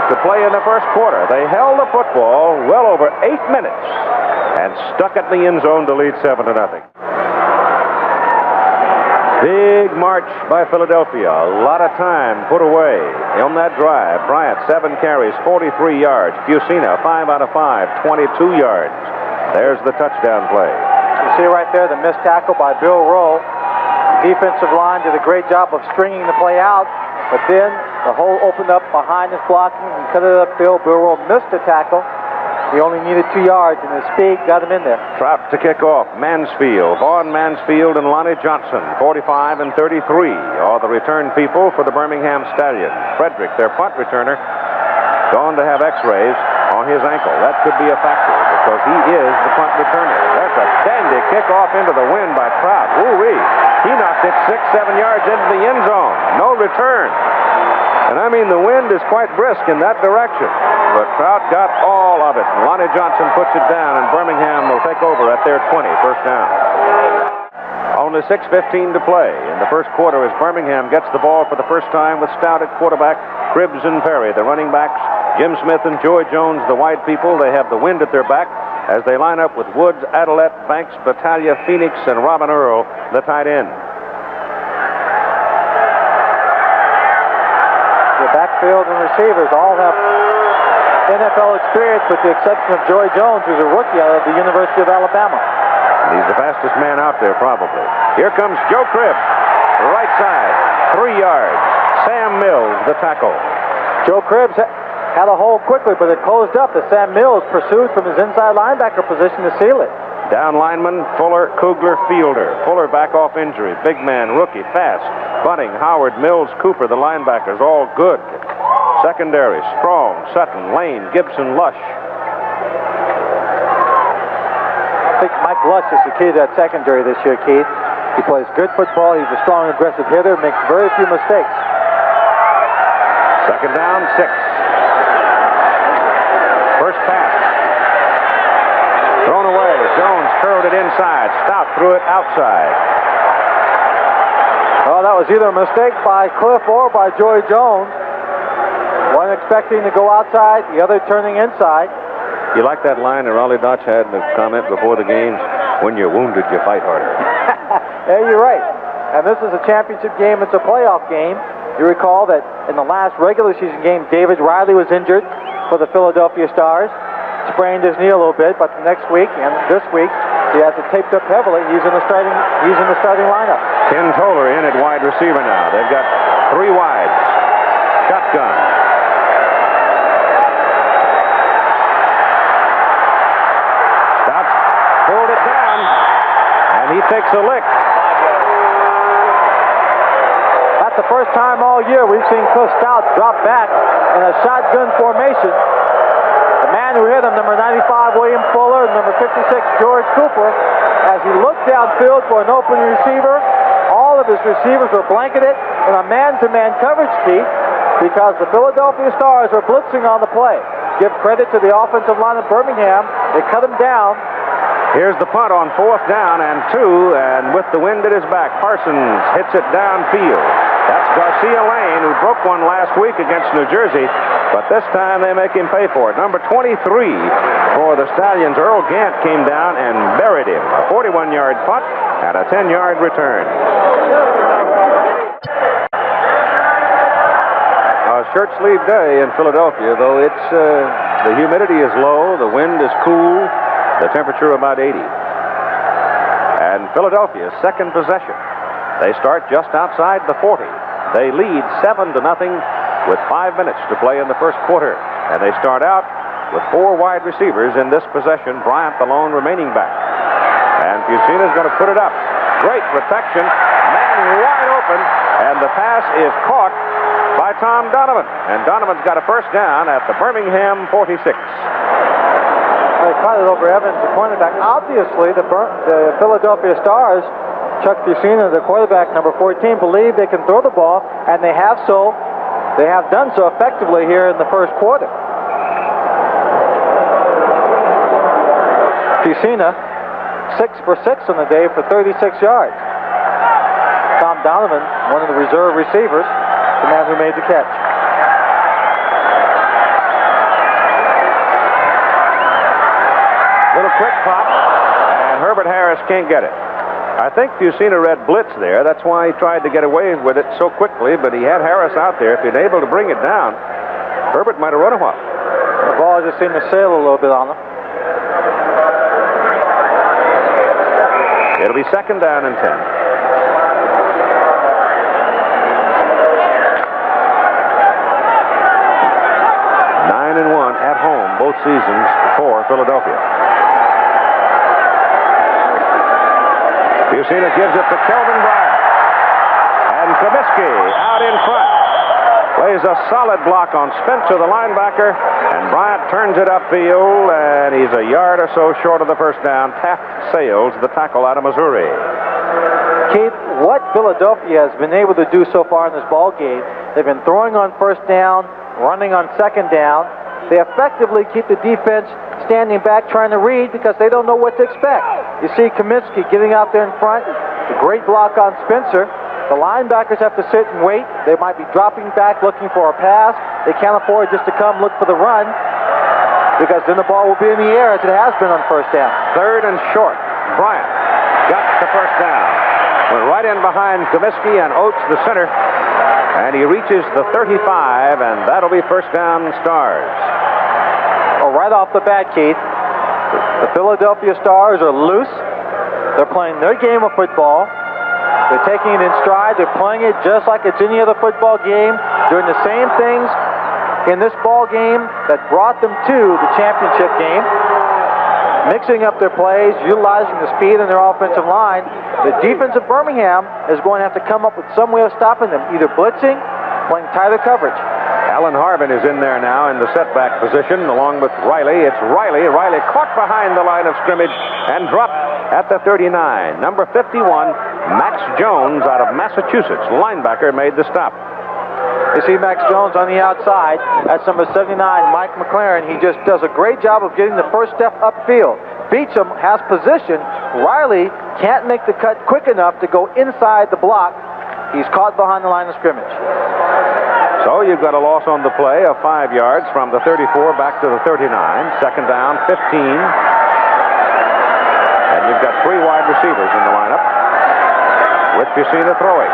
to play in the first quarter. They held the football well over 8 minutes and stuck it in the end zone to lead 7-0. Big march by Philadelphia. A lot of time put away on that drive. Bryant, 7 carries, 43 yards. Fusina, 5 out of 5, 22 yards. There's the touchdown play. You see right there the missed tackle by Bill Rowe. The defensive line did a great job of stringing the play out, but then the hole opened up behind his blocking and cut it upfield. Bill Rowe missed the tackle. He only needed 2 yards, and his speed got him in there. Trout to kick off. Mansfield, Vaughn Mansfield and Lonnie Johnson, 45 and 33, are the return people for the Birmingham Stallions. Frederick, their punt returner, gone to have x-rays on his ankle. That could be a factor because he is the punt returner. That's a dandy kickoff into the wind by Trout. Woo-wee. He knocked it 6-7 yards into the end zone. No return. And I mean, the wind is quite brisk in that direction. But Trout got all of it. And Lonnie Johnson puts it down, and Birmingham will take over at their 20, first down. Only 6:15 to play in the first quarter as Birmingham gets the ball for the first time with Stout at quarterback, Cribbs and Perry, the running backs, Jim Smith and Joy Jones, the wide people. They have the wind at their back as they line up with Woods, Adelette, Banks, Battaglia, Phoenix, and Robin Earl, the tight end. The backfield and receivers all have NFL experience with the exception of Joy Jones, who's a rookie out of the University of Alabama. He's the fastest man out there, probably. Here comes Joe Cribbs, right side, 3 yards. Sam Mills, the tackle. Joe Cribbs had a hole quickly, but it closed up as Sam Mills pursued from his inside linebacker position to seal it. Down lineman, Fuller, Kugler, Fielder. Fuller back off injury. Big man, rookie, fast. Bunting, Howard, Mills, Cooper, the linebackers, all good. Secondary, Strong, Sutton, Lane, Gibson, Lush. I think Mike Lush is the key to that secondary this year, Keith. He plays good football. He's a strong, aggressive hitter, makes very few mistakes. Second down, 6. First pass. Thrown away. Jones curled it inside. Stout threw it outside. Well, that was either a mistake by Cliff or by Joy Jones. One expecting to go outside, the other turning inside. You like that line that Raleigh Dodge had in the comment before the game? When you're wounded, you fight harder. Yeah, you're right. And this is a championship game. It's a playoff game. You recall that in the last regular season game, David Riley was injured for the Philadelphia Stars. Sprained his knee a little bit, but next week and this week, he has it taped up heavily. He's in the starting lineup. Ken Toller in at wide receiver now. They've got 3 wides. Shotgun. Stout pulled it down, and he takes a lick. That's the first time all year we've seen Cliff Stout drop back in a shotgun formation. The man who hit him, number 95, William Fuller, and number 56, George Cooper, as he looked downfield for an open receiver, all of his receivers were blanketed in a man-to-man coverage, Keith, because the Philadelphia Stars were blitzing on the play. Give credit to the offensive line of Birmingham. They cut him down. Here's the punt on 4th down and 2, and with the wind at his back, Parsons hits it downfield. That's Garcia Lane, who broke one last week against New Jersey, but this time they make him pay for it. Number 23 for the Stallions, Earl Gant, came down and buried him. A 41-yard punt and a 10-yard return. A shirt sleeve day in Philadelphia, though it's the humidity is low, the wind is cool, the temperature about 80. And Philadelphia's second possession. They start just outside the 40. They lead 7-0 with 5 minutes to play in the first quarter. And they start out with 4 wide receivers in this possession. Bryant, the lone remaining back. And Fusina's going to put it up. Great protection. Man wide open. And the pass is caught by Tom Donovan. And Donovan's got a first down at the Birmingham 46. They caught it over Evans, the cornerback. Obviously, the Philadelphia Stars, Chuck Fusina, the quarterback, number 14, believe they can throw the ball, and they have so. They have done so effectively here in the first quarter. Fusina, 6 for 6 on the day for 36 yards. Tom Donovan, one of the reserve receivers, the man who made the catch. Little quick pop, and Herbert Harris can't get it. I think Fusina read blitz there. That's why he tried to get away with it so quickly, but he had Harris out there. If he'd been able to bring it down, Herbert might have run a while. The ball just seemed to sail a little bit on him. It'll be 2nd down and 10. 9-1 at home both seasons for Philadelphia. Fusina gives it to Kelvin Bryant. And Comiskey out in front. Plays a solid block on Spencer, the linebacker. And Bryant turns it upfield, and he's a yard or so short of the first down. Taft Sales, the tackle out of Missouri. Keith, what Philadelphia has been able to do so far in this ball game, they've been throwing on first down, running on second down. They effectively keep the defense standing back trying to read because they don't know what to expect. You see Comiskey getting out there in front. The great block on Spencer. The linebackers have to sit and wait. They might be dropping back looking for a pass. They can't afford just to come look for the run because then the ball will be in the air as it has been on first down. 3rd and short. Bryant got the first down. Went right in behind Comiskey and Oates, the center. And he reaches the 35, and that'll be first down Stars. Well, right off the bat, Keith, the Philadelphia Stars are loose. They're playing their game of football. They're taking it in stride. They're playing it just like it's any other football game, doing the same things in this ball game that brought them to the championship game, mixing up their plays, utilizing the speed in their offensive line. The defense of Birmingham is going to have to come up with some way of stopping them, either blitzing, playing tighter coverage. Alan Harvin is in there now in the setback position along with Riley. It's Riley. Riley caught behind the line of scrimmage and dropped at the 39. Number 51, Max Jones out of Massachusetts, linebacker, made the stop. You see Max Jones on the outside. That's number 79, Mike McLaren. He just does a great job of getting the first step upfield. Beecham has position. Riley can't make the cut quick enough to go inside the block. He's caught behind the line of scrimmage. So you've got a loss on the play of 5 yards from the 34 back to the 39. Second down, 15. And you've got 3 wide receivers in the lineup. With Piscina throwing.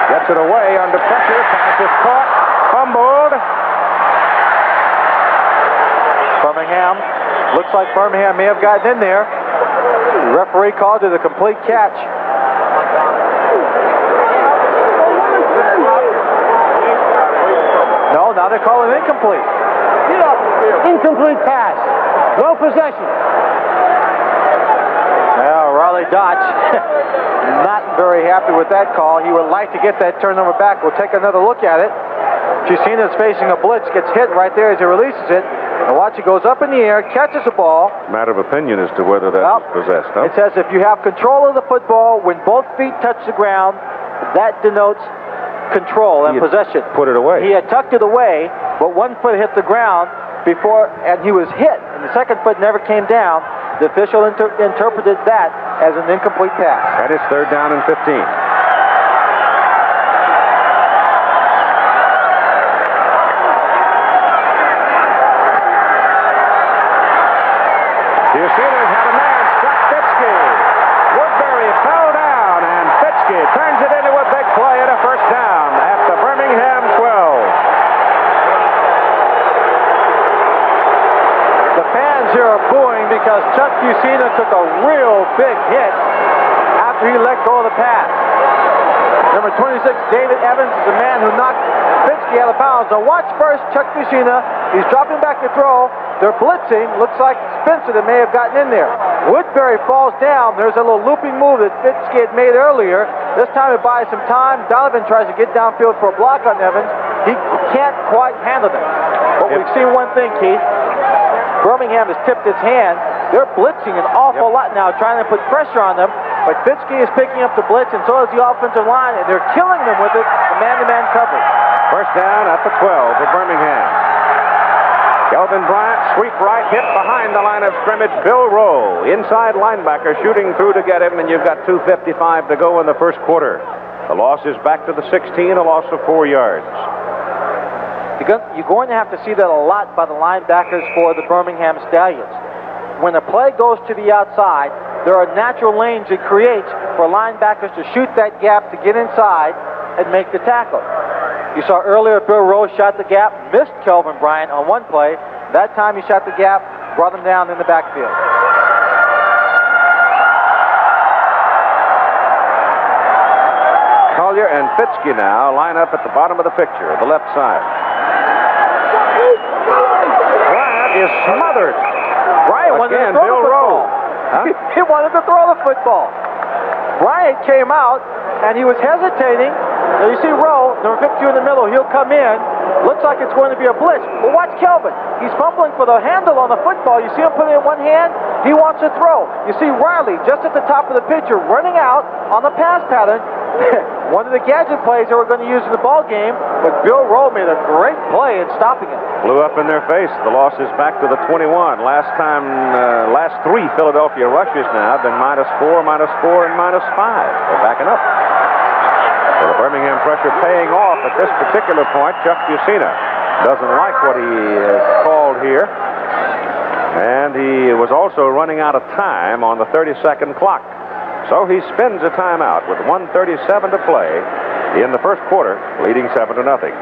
Gets it away under pressure. Pass is caught. Fumbled. Birmingham. Looks like Birmingham may have gotten in there. The referee called it a complete catch. No, now they're calling it incomplete. Incomplete pass. No possession. Well, Riley Dodge not very happy with that call. He would like to get that turnover back. We'll take another look at it. Jusina's facing a blitz, gets hit right there as he releases it. And watch, he goes up in the air, catches the ball. Matter of opinion as to whether that was possessed. Huh? It says if you have control of the football when both feet touch the ground, that denotes control and possession. Put it away. He had tucked it away, but one foot hit the ground before, and he was hit, and the second foot never came down. The official interpreted that as an incomplete pass. That is third down and 15. Steelers had a man, Scott Fitzke. Woodbury fell down, and Fitzke turns it into a big play and a first down at the Birmingham 12. The fans here are booing because Chuck Jusina took a real big hit after he let go of the pass. Number 26, David Evans, is the man who knocked Fitzke out of bounds. Now watch first Chuck Jusina. He's dropping back to throw. They're blitzing. Looks like Spencer that may have gotten in there. Woodbury falls down. There's a little looping move that Fitzke had made earlier. This time it buys some time. Donovan tries to get downfield for a block on Evans. He can't quite handle it. But we've seen one thing, Keith. Birmingham has tipped its hand. They're blitzing an awful lot now, trying to put pressure on them. But Fitzke is picking up the blitz, and so is the offensive line, and they're killing them with it, the man-to-man coverage. First down at the 12 for Birmingham. Kelvin Bryant, sweep right, hit behind the line of scrimmage. Bill Rowe, inside linebacker, shooting through to get him, and you've got 2:55 to go in the first quarter. The loss is back to the 16, a loss of 4 yards. You're going to have to see that a lot by the linebackers for the Birmingham Stallions. When the play goes to the outside, there are natural lanes it creates for linebackers to shoot that gap to get inside and make the tackle. You saw earlier Bill Rowe shot the gap, missed Kelvin Bryant on one play. That time he shot the gap, brought him down in the backfield. Collier and Fitzke now line up at the bottom of the picture, the left side. Bryant is smothered. Bryant wanted to throw the football. Huh? He wanted to throw the football. Bryant came out, and he was hesitating. Now you see Rowe, number 52 in the middle, he'll come in. Looks like it's going to be a blitz. But watch Kelvin. He's fumbling for the handle on the football. You see him put it in one hand. He wants to throw. You see Riley just at the top of the picture running out on the pass pattern. One of the gadget plays they were going to use in the ball game, but Bill Rowe made a great play in stopping it. Blew up in their face. The loss is back to the 21. Last 3 Philadelphia rushes now have been -4, -4, and -5. They're backing up. So the Birmingham pressure paying off at this particular point. Chuck Jusina doesn't like what he has called here. And he was also running out of time on the 30-second clock. So he spins a timeout with 1:37 to play in the first quarter, leading 7-0.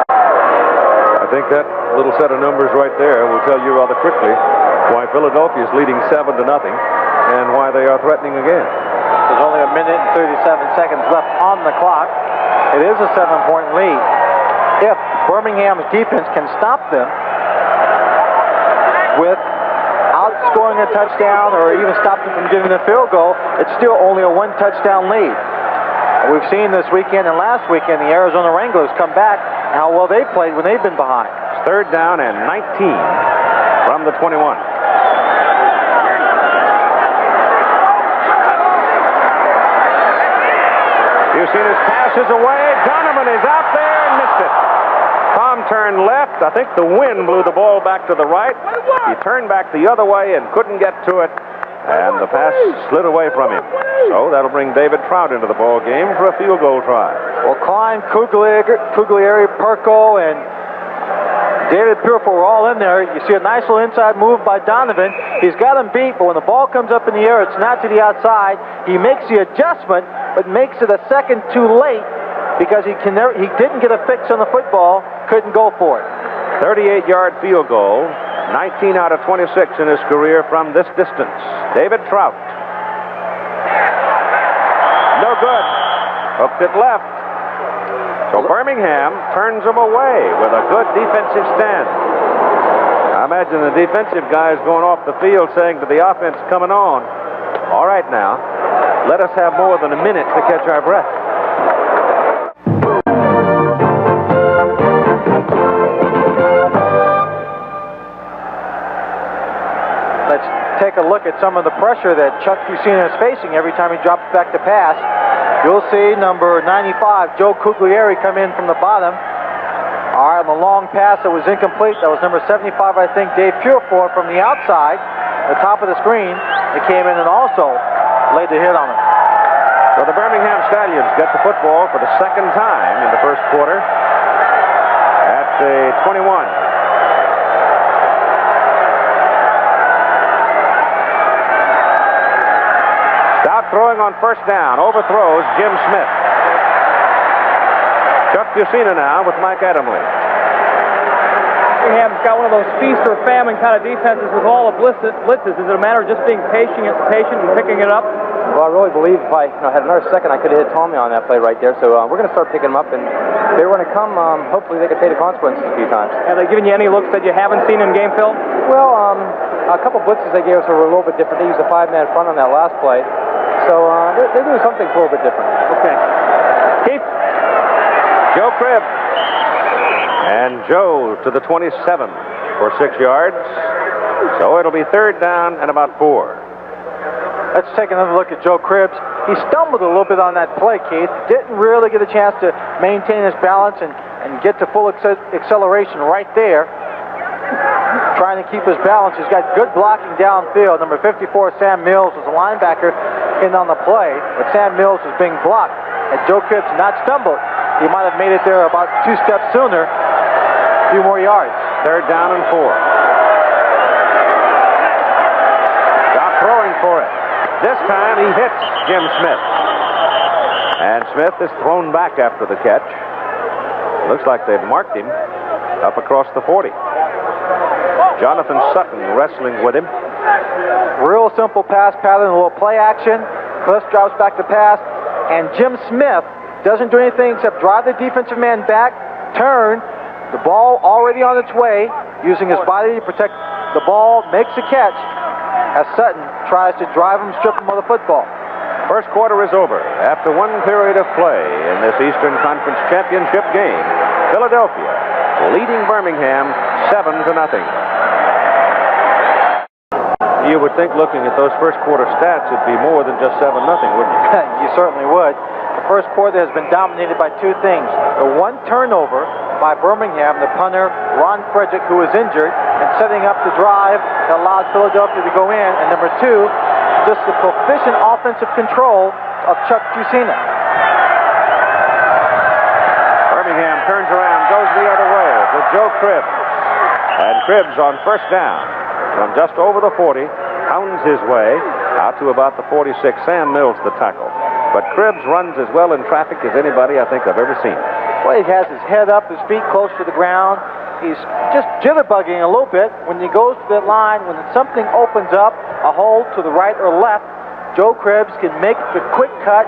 I think that little set of numbers right there will tell you rather quickly why Philadelphia is leading 7-0 and why they are threatening again. There's only 1 minute and 37 seconds left on the clock. It is a 7-point lead. If Birmingham's defense can stop them without scoring a touchdown or even stop them from getting a field goal, it's still only a 1-touchdown lead. We've seen this weekend and last weekend the Arizona Wranglers come back and how well they played when they've been behind. It's third down and 19 from the 21. Jusina's pass is away. Donovan is out there and missed it. Tom Ham turned left. I think the wind blew the ball back to the right. He turned back the other way and couldn't get to it. And the pass slid away from him. So that'll bring David Trout into the ball game for a field goal try. Well, Klein, Cuglieri, Perko, and David Purifoy were all in there. You see a nice little inside move by Donovan. He's got him beat, but when the ball comes up in the air, it's not to the outside. He makes the adjustment, but makes it a second too late because he didn't get a fix on the football, couldn't go for it. 38-yard field goal. 19 out of 26 in his career from this distance. David Trout. No good. Hooked it left. So Birmingham turns them away with a good defensive stand. I imagine the defensive guys going off the field saying to the offense coming on, all right now, let us have more than a minute to catch our breath. Take a look at some of the pressure that Chuck Fusina is facing every time he drops back to pass. You'll see number 95, Joe Cuglieri, come in from the bottom. All right, on the long pass that was incomplete, that was number 75, I think, Dave Purifoy from the outside, the top of the screen. It came in and also laid the hit on him. So the Birmingham Stallions get the football for the second time in the first quarter at the 21. Throwing on first down, overthrows Jim Smith. Chuck Fusina now with Mike Adamle. Birmingham's got one of those feast or famine kind of defenses with all the blitzes. Is it a matter of just being patient and picking it up? Well, I really believe if I had another second, I could have hit Tommy on that play right there. So we're going to start picking them up, and if they were going to come, hopefully they could pay the consequences a few times. Have they given you any looks that you haven't seen in game, Phil? Well, a couple blitzes they gave us were a little bit different. They used a 5-man front on that last play. So they're doing something a little bit different. Okay. Keith. Joe Cribb. And Joe to the 27 for 6 yards. So it'll be third down and about 4. Let's take another look at Joe Cribbs. He stumbled a little bit on that play, Keith. Didn't really get a chance to maintain his balance and get to full acceleration right there. Trying to keep his balance. He's got good blocking downfield. Number 54, Sam Mills, was a linebacker in on the play, but Sam Mills was being blocked. Had Joe Cribbs not stumbled, he might have made it there about 2 steps sooner. A few more yards. Third down and 4. Stop throwing for it. This time he hits Jim Smith. And Smith is thrown back after the catch. Looks like they've marked him up across the 40. Jonathan Sutton wrestling with him. Real simple pass pattern, a little play action. Cliff drops back to pass, and Jim Smith doesn't do anything except drive the defensive man back, turn, the ball already on its way, using his body to protect the ball, makes the catch, as Sutton tries to drive him, strip him of the football. First quarter is over. After one period of play in this Eastern Conference Championship game, Philadelphia leading Birmingham 7-0. You would think, looking at those first quarter stats, it'd be more than just 7-0, wouldn't you? You certainly would. The first quarter has been dominated by 2 things. The one turnover by Birmingham, the punter, Ron Frederick, who was injured, and setting up the drive that allowed Philadelphia to go in. And number 2, just the proficient offensive control of Chuck Fusina. Birmingham turns around, goes the other way to Joe Cribbs. And Cribbs on first down from just over the 40, pounds his way out to about the 46. Sam Mills the tackle. But Cribbs runs as well in traffic as anybody I think I've ever seen. Well, he has his head up, his feet close to the ground. He's just jitterbugging a little bit when he goes to that line. When something opens up, a hole to the right or left, Joe Cribbs can make the quick cut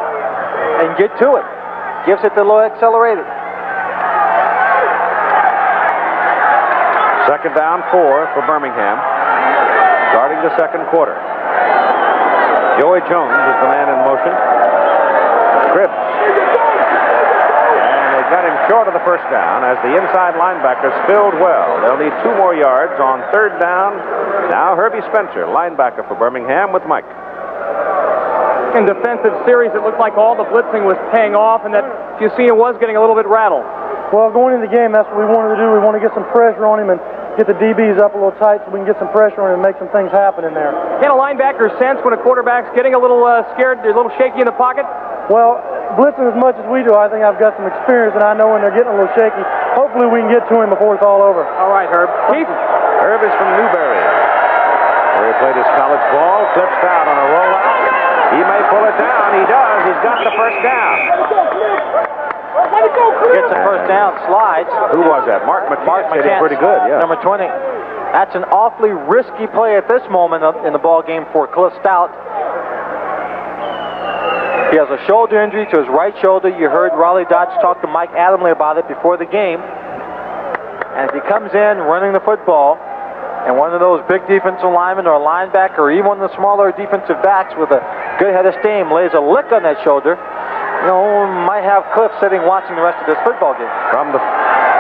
and get to it. Gives it the low accelerated. Second down 4 for Birmingham. Starting the second quarter. Joey Jones is the man in motion. Cribbs. And they got him short of the first down as the inside linebackers filled well. They'll need 2 more yards on third down. Now Herbie Spencer, linebacker for Birmingham, with Mike. In defensive series, it looked like all the blitzing was paying off and that Fusina was getting a little bit rattled. Well, going into the game, that's what we wanted to do. We want to get some pressure on him and get the DBs up a little tight so we can get some pressure on him and make some things happen in there. Can a linebacker sense when a quarterback's getting a little scared, a little shaky in the pocket? Well, blitzing as much as we do, I think I've got some experience, and I know when they're getting a little shaky. Hopefully we can get to him before it's all over. All right, Herb. Keith? Herb is from Newberry, where he played his college ball, clips out on a rollout. He may pull it down. He does. He's got the first down. Gets the first down, slides. Who was that? Mark McCants hit it pretty good, yeah. Number 20. That's an awfully risky play at this moment in the ball game for Cliff Stout. He has a shoulder injury to his right shoulder. You heard Riley Dodge talk to Mike Adamley about it before the game. And if he comes in running the football, and one of those big defensive linemen or a linebacker or even one of the smaller defensive backs with a good head of steam lays a lick on that shoulder, you know, might have Cliff sitting watching the rest of this football game. From the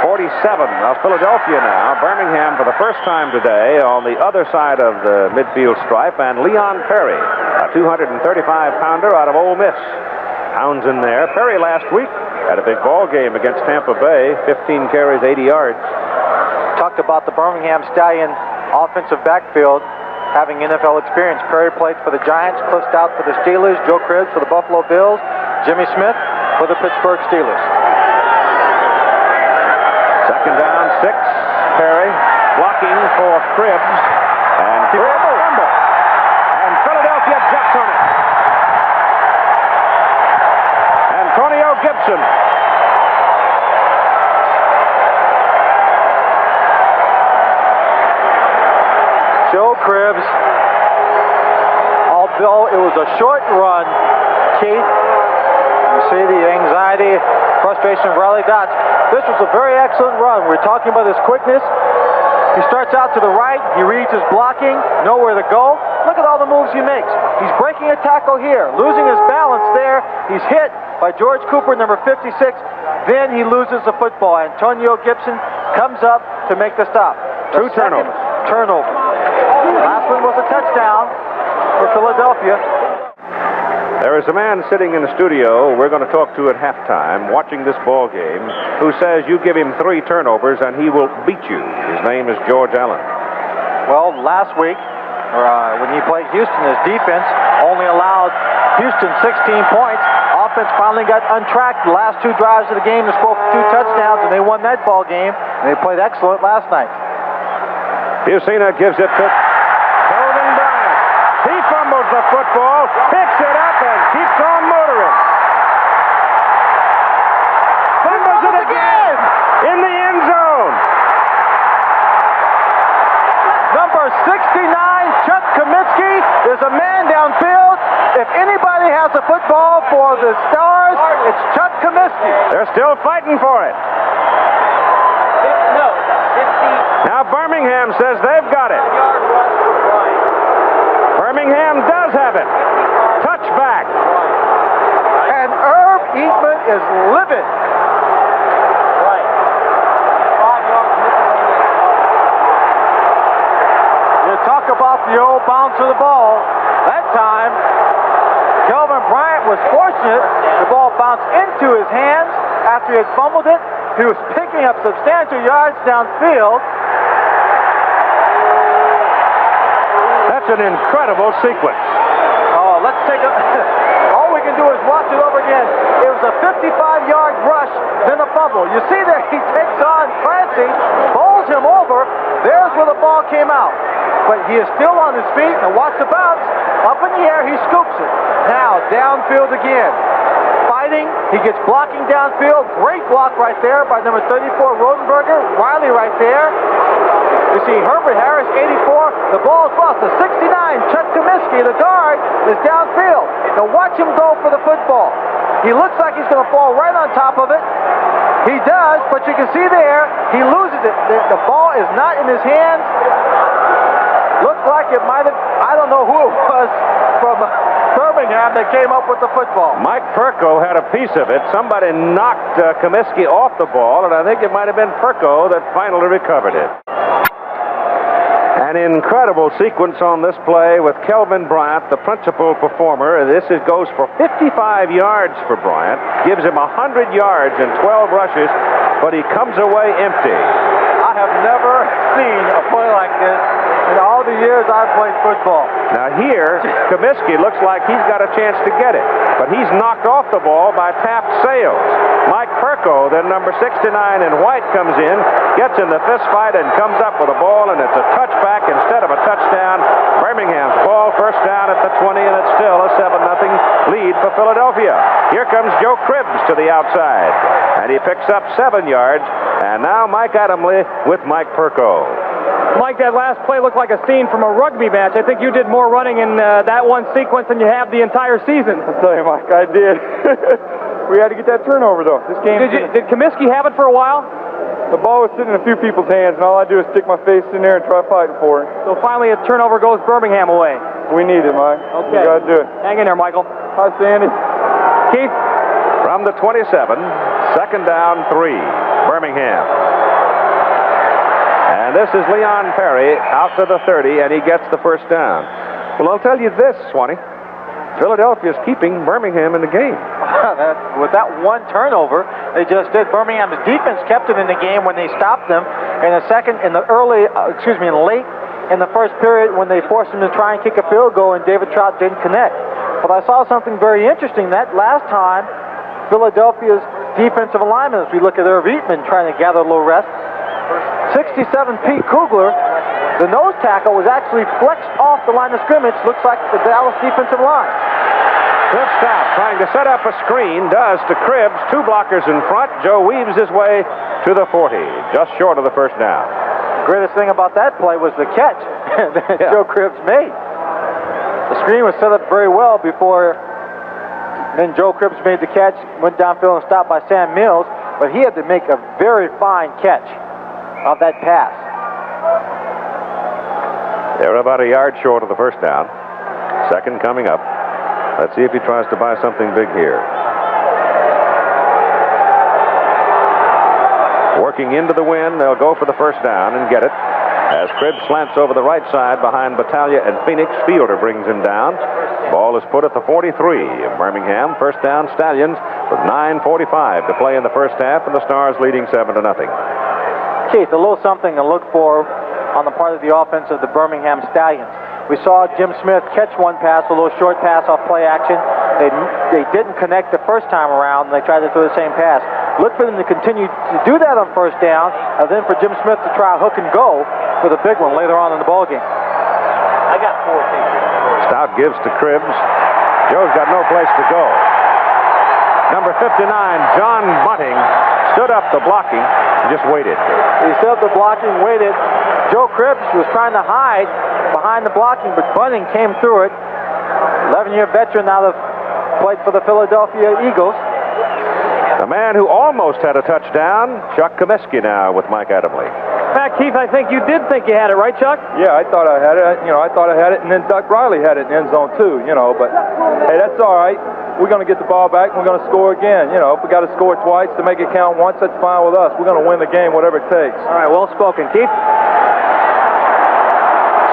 47 of Philadelphia now, Birmingham for the first time today on the other side of the midfield stripe, and Leon Perry, a 235-pounder out of Ole Miss. Hounds in there. Perry last week had a big ball game against Tampa Bay, 15 carries, 80 yards. Talked about the Birmingham Stallion offensive backfield having NFL experience. Perry played for the Giants, Cliff Stout for the Steelers, Joe Cribbs for the Buffalo Bills, Jimmy Smith for the Pittsburgh Steelers. Second down, 6. Perry blocking for Cribbs. And Cribbs fumble. And Philadelphia jumps on it. Antonio Gibson. Joe Cribbs, although it was a short run, Keith, you see the anxiety, frustration of Riley Dodge. This was a very excellent run. We're talking about his quickness. He starts out to the right. He reads his blocking, know where to go. Look at all the moves he makes. He's breaking a tackle here, losing his balance there. He's hit by George Cooper, number 56. Then he loses the football. Antonio Gibson comes up to make the stop. Two turnovers. Turnover. Last one was a touchdown for Philadelphia. There is a man sitting in the studio we're going to talk to at halftime watching this ball game who says you give him 3 turnovers and he will beat you. His name is George Allen. Well, last week, when he played Houston, his defense only allowed Houston 16 points. Offense finally got untracked the last 2 drives of the game to score 2 touchdowns, and they won that ball game, and they played excellent last night. Busina gives it to Kelvin Bryant. He fumbles the football, picks it up, and keeps on motoring. Fumbles it again in the end zone. Number 69, Chuck Comiskey, is a man downfield. If anybody has a football for the Stars, it's Chuck Comiskey. They're still fighting for it. Now Birmingham says they've got it. Birmingham does have it. Touchback. And Herb Eatman is livid. You talk about the old bounce of the ball. That time, Kelvin Bryant was fortunate. The ball bounced into his hands after he had fumbled it. He was picking up substantial yards downfield. That's an incredible sequence. Oh, let's take a... All we can do is watch it over again. It was a 55-yard rush, then a fumble. You see there, he takes on Clancy, bowls him over. There's where the ball came out. But he is still on his feet, and watch the bounce. Up in the air, he scoops it. Now, downfield again. Fighting, he gets blocking downfield. Great block right there by number 34, Rodenberger. Riley right there. You see Herbert Harris, 84. The ball across the 69. Chuck Comiskey, the guard, is downfield. Now watch him go for the football. He looks like he's going to fall right on top of it. He does, but you can see there, he loses it. The ball is not in his hands. Looks like it might have, I don't know who it was from Birmingham that came up with the football. Mike Perko had a piece of it. Somebody knocked Comiskey off the ball, and I think it might have been Perko that finally recovered it. An incredible sequence on this play with Kelvin Bryant, the principal performer. This goes for 55 yards for Bryant, gives him 100 yards and 12 rushes, but he comes away empty. I have never seen a play like this in all the years I've played football. Now here, Comiskey looks like he's got a chance to get it, but he's knocked off the ball by Taft Sales. Mike Perko, then number 69 in white, comes in, gets in the fist fight and comes up with a ball, and it's a touchback instead of a touchdown. Birmingham's ball, first down at the 20, and it's still a 7-0 lead for Philadelphia. Here comes Joe Cribbs to the outside, and he picks up 7 yards, and now Mike Adamle with Mike Perko. Mike, that last play looked like a scene from a rugby match. I think you did more running in that one sequence than you have the entire season. I'll tell you, Mike, I did. We had to get that turnover, though. This game. Did Comiskey have it for a while? The ball was sitting in a few people's hands, and all I do is stick my face in there and try fighting for it. So finally, a turnover goes Birmingham away. We need it, Mike. Okay. We got to do it. Hang in there, Michael. Hi, Sandy. Keith? From the 27, second down, 3, Birmingham. And this is Leon Perry out to the 30, and he gets the first down. Well, I'll tell you this, Swanee. Philadelphia's keeping Birmingham in the game. With that one turnover, they just did. Birmingham's defense kept them in the game when they stopped them in the late in the first period when they forced them to try and kick a field goal and David Trout didn't connect. But I saw something very interesting. That last time, Philadelphia's defensive alignment, as we look at Irv Eatman trying to gather a little rest, 67 Pete Kugler, the nose tackle was actually flexed off the line of scrimmage. Looks like the Dallas defensive line. Cliff Stout trying to set up a screen, does to Cribbs, 2 blockers in front. Joe weaves his way to the 40, just short of the first down. The greatest thing about that play was the catch that Joe Cribbs made. The screen was set up very well before then Joe Cribbs made the catch, went downfield and stopped by Sam Mills, but he had to make a very fine catch of that pass. They're about a yard short of the first down. Second coming up. Let's see if he tries to buy something big here. Working into the wind, they'll go for the first down and get it. As Cribbs slants over the right side behind Battaglia and Phoenix, Fielder brings him down. Ball is put at the 43 of Birmingham. First down, Stallions, with 9:45 to play in the first half, and the Stars leading 7-0. Keith, a little something to look for on the part of the offense of the Birmingham Stallions. We saw Jim Smith catch one pass, a little short pass off play action. They didn't connect the first time around, and they tried to throw the same pass. Look for them to continue to do that on first down, and then for Jim Smith to try a hook and go for the big one later on in the ballgame. I got 4 feet. Stout gives to Cribbs. Joe's got no place to go. Number 59, John Bunting, stood up the blocking and just waited. He stood up the blocking, waited. Joe Cribbs was trying to hide behind the blocking, but Bunting came through it. 11-year veteran now that played for the Philadelphia Eagles. The man who almost had a touchdown, Chuck Comiskey now with Mike Adamle. In fact, Keith, I think you did think you had it, right, Chuck? Yeah, I thought I had it. I thought I had it, and then Duck Riley had it in the end zone too. But hey, that's all right. We're going to get the ball back, and we're going to score again. If we got to score twice to make it count once, that's fine with us. We're going to win the game, whatever it takes. All right, well spoken, Keith.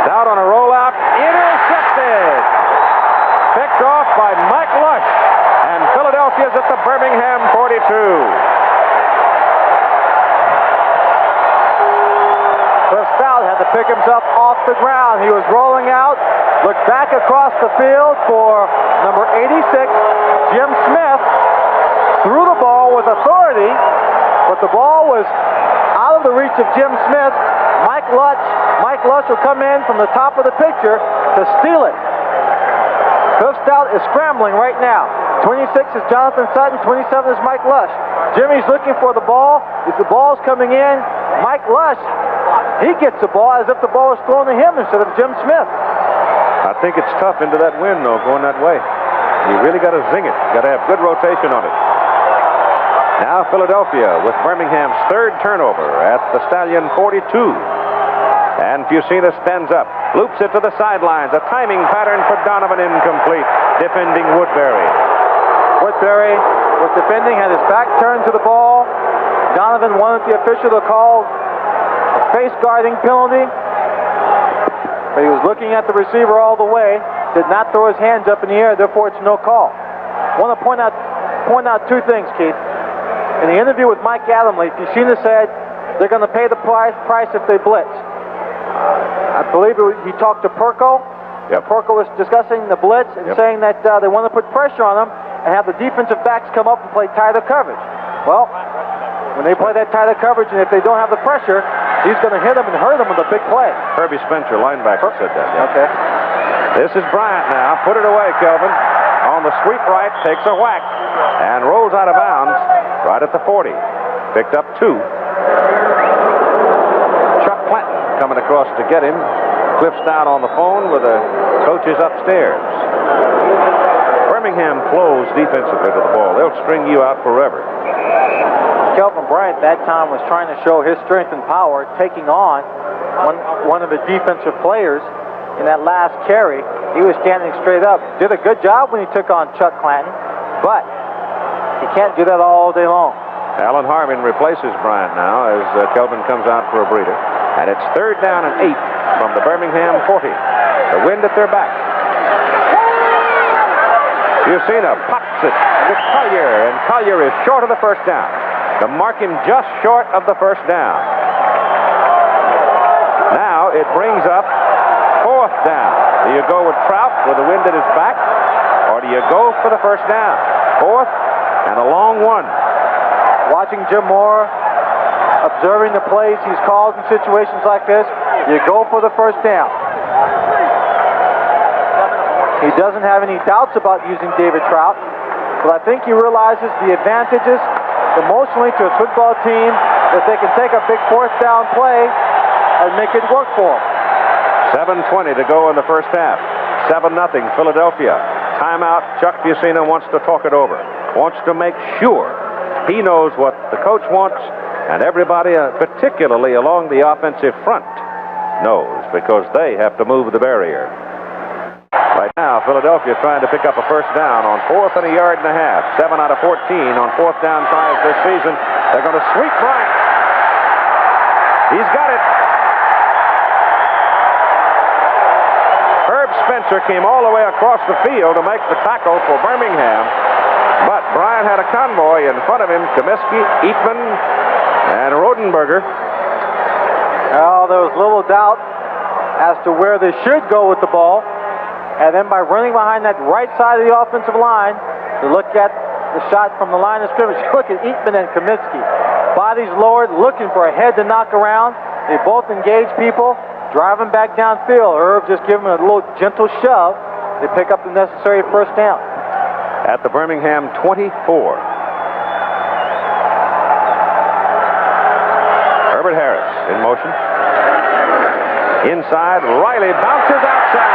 Stout on a rollout, intercepted. Picked off by Mike Lush, and Philadelphia's at the Birmingham 42. Cliff Stout had to pick himself off the ground. He was rolling out, looked back across the field for number 86, Jim Smith. Threw the ball with authority, but the ball was out of the reach of Jim Smith. Mike Lush will come in from the top of the picture to steal it. Cliff Stout is scrambling right now. 26 is Jonathan Sutton, 27 is Mike Lush. Jimmy's looking for the ball. If the ball's coming in, Mike Lush, he gets the ball as if the ball is thrown to him instead of Jim Smith. I think it's tough into that wind, though, going that way. You really got to zing it. Got to have good rotation on it. Now Philadelphia with Birmingham's third turnover at the Stallion 42. And Fusina stands up, loops it to the sidelines. A timing pattern for Donovan, incomplete. Defending Woodbury. Woodbury was defending, had his back turned to the ball. Donovan wanted the official to call a face guarding penalty. but he was looking at the receiver all the way, did not throw his hands up in the air, therefore it's no call. I want to point out two things, Keith. In the interview with Mike Adamle, Fucina said they're going to pay the price if they blitz. I believe he talked to Perko. Yep. Perko was discussing the blitz and saying that they want to put pressure on them and have the defensive backs come up and play tighter coverage. Well, when they play that tighter coverage and if they don't have the pressure, he's going to hit them and hurt them with a big play. Herbie Spencer, linebacker, said that. Yeah. Okay. This is Bryant now. Put it away, Kelvin. On the sweep right, takes a whack and rolls out of bounds right at the 40. Picked up 2. Chuck Clanton coming across to get him. Cliff's down on the phone with the coaches upstairs. Birmingham flows defensively to the ball. They'll string you out forever. Kelvin Bryant that time was trying to show his strength and power, taking on one of the defensive players in that last carry. He was standing straight up. Did a good job when he took on Chuck Clanton, but he can't do that all day long. Alan Harmon replaces Bryant now as Kelvin comes out for a breather. And it's 3rd down and 8 from the Birmingham 40. The wind at their back. Fucina pops it to Collier, and Collier is short of the first down. To mark him just short of the first down. Now it brings up 4th down. Do you go with Trout with the wind at his back, or do you go for the first down? 4th and a long one. Watching Jim Moore, observing the plays he's called in situations like this, you go for the first down. He doesn't have any doubts about using David Trout, but I think he realizes the advantages emotionally to a football team that they can take a big 4th down play and make it work for them. 7:20 to go in the first half. 7-0 Philadelphia. Timeout. Chuck Fucina wants to talk it over. Wants to make sure he knows what the coach wants, and everybody, particularly along the offensive front, knows, because they have to move the barrier. Right now, Philadelphia trying to pick up a first down on 4th and a yard and a half. 7 out of 14 on 4th down tries this season. They're going to sweep Bryant. He's got it. Herb Spencer came all the way across the field to make the tackle for Birmingham, but Bryant had a convoy in front of him. Comiskey, Eatman, and Rodenberger. Well, there was little doubt as to where they should go with the ball. And then by running behind that right side of the offensive line to look at the shot from the line of scrimmage, look at Eatman and Comiskey. Bodies lowered, looking for a head to knock around. They both engage people, driving back downfield. Herb just giving him a little gentle shove. They pick up the necessary first down. At the Birmingham 24. Herbert Harris in motion. Inside, Riley bounces outside.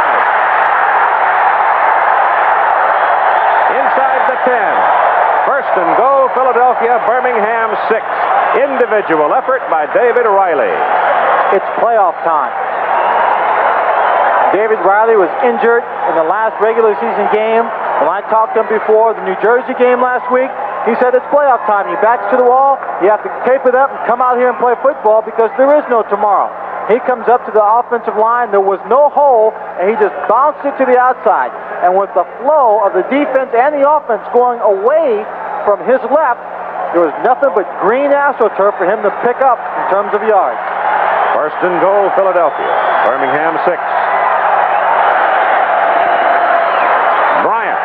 Inside the 10. 1st and goal, Philadelphia, Birmingham 6. Individual effort by David Riley. It's playoff time. David Riley was injured in the last regular season game. When I talked to him before the New Jersey game last week, he said it's playoff time. He backs to the wall. You have to tape it up and come out here and play football because there is no tomorrow. He comes up to the offensive line. There was no hole, and he just bounced it to the outside. And with the flow of the defense and the offense going away from his left, there was nothing but green AstroTurf for him to pick up in terms of yards. 1st and goal, Philadelphia. Birmingham 6. Bryant.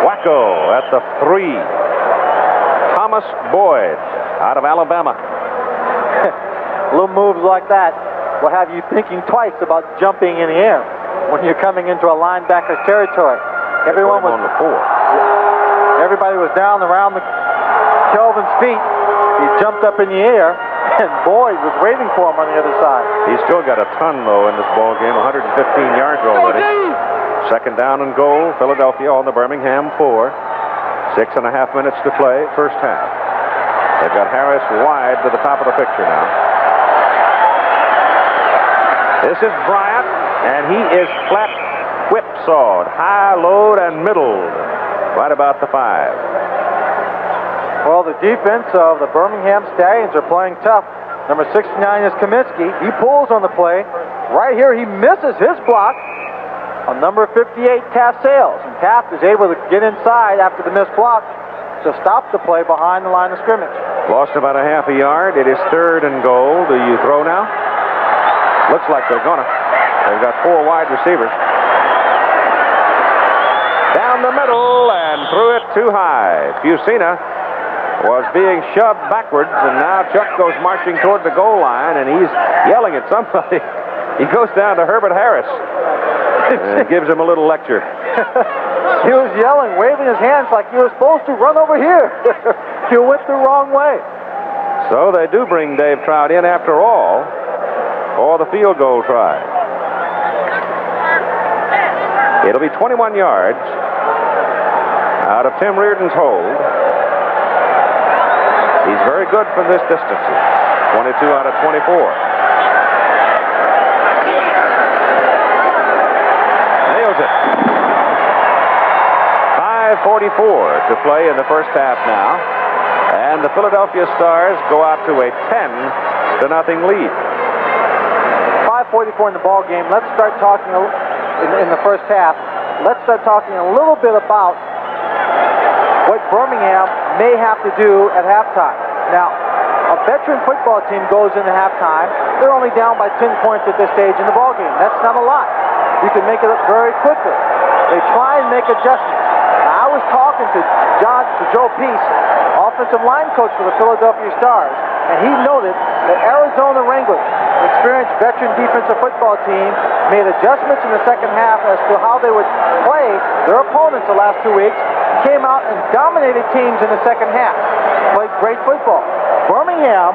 Wacko at the 3. Thomas Boyd out of Alabama. Little moves like that will have you thinking twice about jumping in the air when you're coming into a linebacker's territory. Everyone was on the 4. Everybody was down around Kelvin's feet. He jumped up in the air, and Boyd was waiting for him on the other side. He's still got a ton, though, in this ball game. 115 yards already. 2nd down and goal, Philadelphia on the Birmingham 4. 6.5 minutes to play, first half. They've got Harris wide to the top of the picture now. This is Bryant, and he is flat whipsawed, high, low, and middled, right about the 5. Well, the defense of the Birmingham Stallions are playing tough. Number 69 is Comiskey. He pulls on the play. Right here, he misses his block on number 58, Taft Sales. And Taft is able to get inside after the missed block to stop the play behind the line of scrimmage. Lost about a half a yard. It is 3rd and goal. Do you throw now? Looks like they're gonna. They've got 4 wide receivers. Down the middle and threw it too high. Fusina was being shoved backwards, and now Chuck goes marching toward the goal line, and he's yelling at somebody. He goes down to Herbert Harris and gives him a little lecture. He was yelling, waving his hands like he was supposed to run over here. He went the wrong way. So they do bring Dave Trout in after all for the field goal try. It'll be 21 yards out of Tim Reardon's hold. He's very good from this distance. 22 out of 24. Nails it. 5:44 to play in the first half now. And the Philadelphia Stars go out to a 10-0 lead. 5:44 in the ball game. Let's start talking in the first half. Let's start talking a little bit about what Birmingham may have to do at halftime. Now, a veteran football team goes into halftime. They're only down by 10 points at this stage in the ball game. That's not a lot. You can make it up very quickly. They try and make adjustments. Now, I was talking to Joe Peace, offensive line coach for the Philadelphia Stars, and he noted that Arizona Wranglers, experienced veteran defensive football team, made adjustments in the second half as to how they would play their opponents the last 2 weeks, came out and dominated teams in the second half, played great football. Birmingham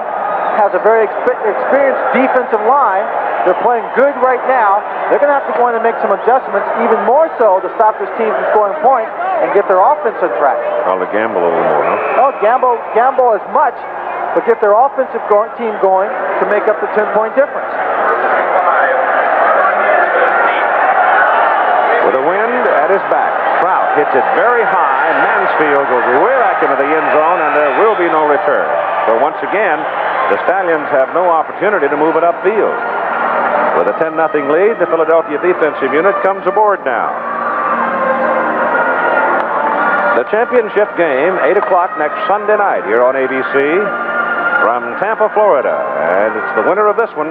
has a very experienced defensive line. They're playing good right now. They're going to have to go in and make some adjustments, even more so to stop this team from scoring points and get their offense on track. Well, to gamble a little more, huh? Oh, gamble as much, but get their offensive team going to make up the 10-point difference. With the wind at his back, Trout hits it very high. Mansfield goes way back into the end zone, and there will be no return. So once again, the Stallions have no opportunity to move it upfield. With a 10-0 lead, the Philadelphia defensive unit comes aboard now. The championship game, 8 o'clock next Sunday night here on ABC from Tampa, Florida. And it's the winner of this one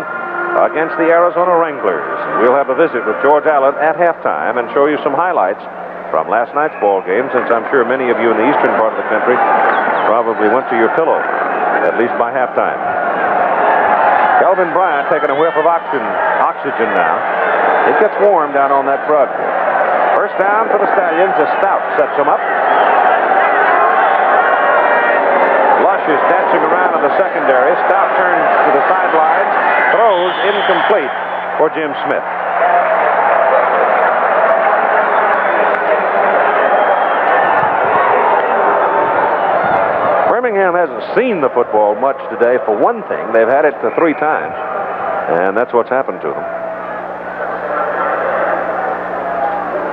against the Arizona Wranglers. We'll have a visit with George Allen at halftime and show you some highlights from last night's ball game, since I'm sure many of you in the eastern part of the country probably went to your pillow, at least by halftime. Kelvin Bryant taking a whiff of oxygen now. It gets warm down on that rug. First down for the Stallions as Stout sets them up. Lush is dancing around in the secondary. Stout turns to the sidelines, throws incomplete for Jim Smith. Birmingham hasn't seen the football much today. For one thing, they've had it 3 times, and that's what's happened to them.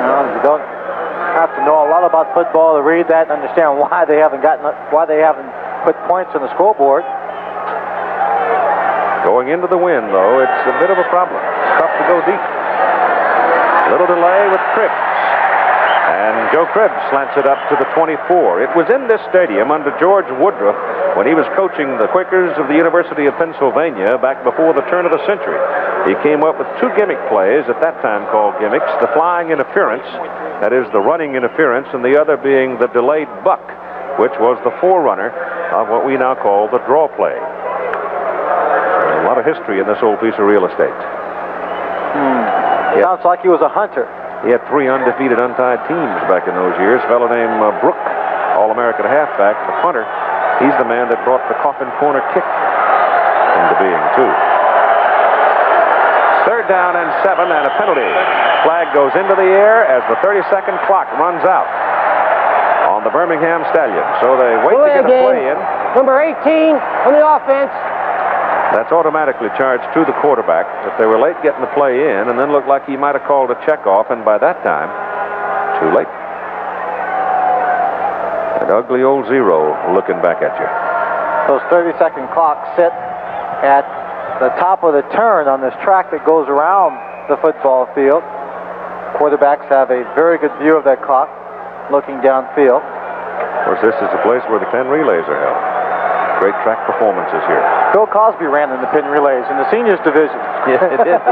Well, you don't have to know a lot about football to read that and understand why they haven't put points on the scoreboard. Going into the wind, though, it's a bit of a problem. It's tough to go deep. A little delay with Cribbs. And Joe Cribbs slants it up to the 24. It was in this stadium under George Woodruff when he was coaching the Quakers of the University of Pennsylvania back before the turn of the century. He came up with 2 gimmick plays, at that time called gimmicks, the flying interference, that is the running interference, and the other being the delayed buck, which was the forerunner of what we now call the draw play. A lot of history in this old piece of real estate. Sounds like he was a hunter. He had 3 undefeated untied teams back in those years. A fellow named Brook, All-American halfback, the punter. He's the man that brought the coffin corner kick into being, too. 3rd down and 7 and a penalty. Flag goes into the air as the 30-second clock runs out on the Birmingham Stallions. So they wait to get a play in. Number 18 on the offense. That's automatically charged to the quarterback. If they were late getting the play in, and then looked like he might have called a check off, and by that time, too late. That ugly old 0 looking back at you. Those 30-second clocks sit at the top of the turn on this track that goes around the football field. Quarterbacks have a very good view of that clock, looking downfield. Of course, this is the place where the Penn relays are held. Great track performances here. Bill Cosby ran in the Penn relays in the seniors division. Yeah, it did.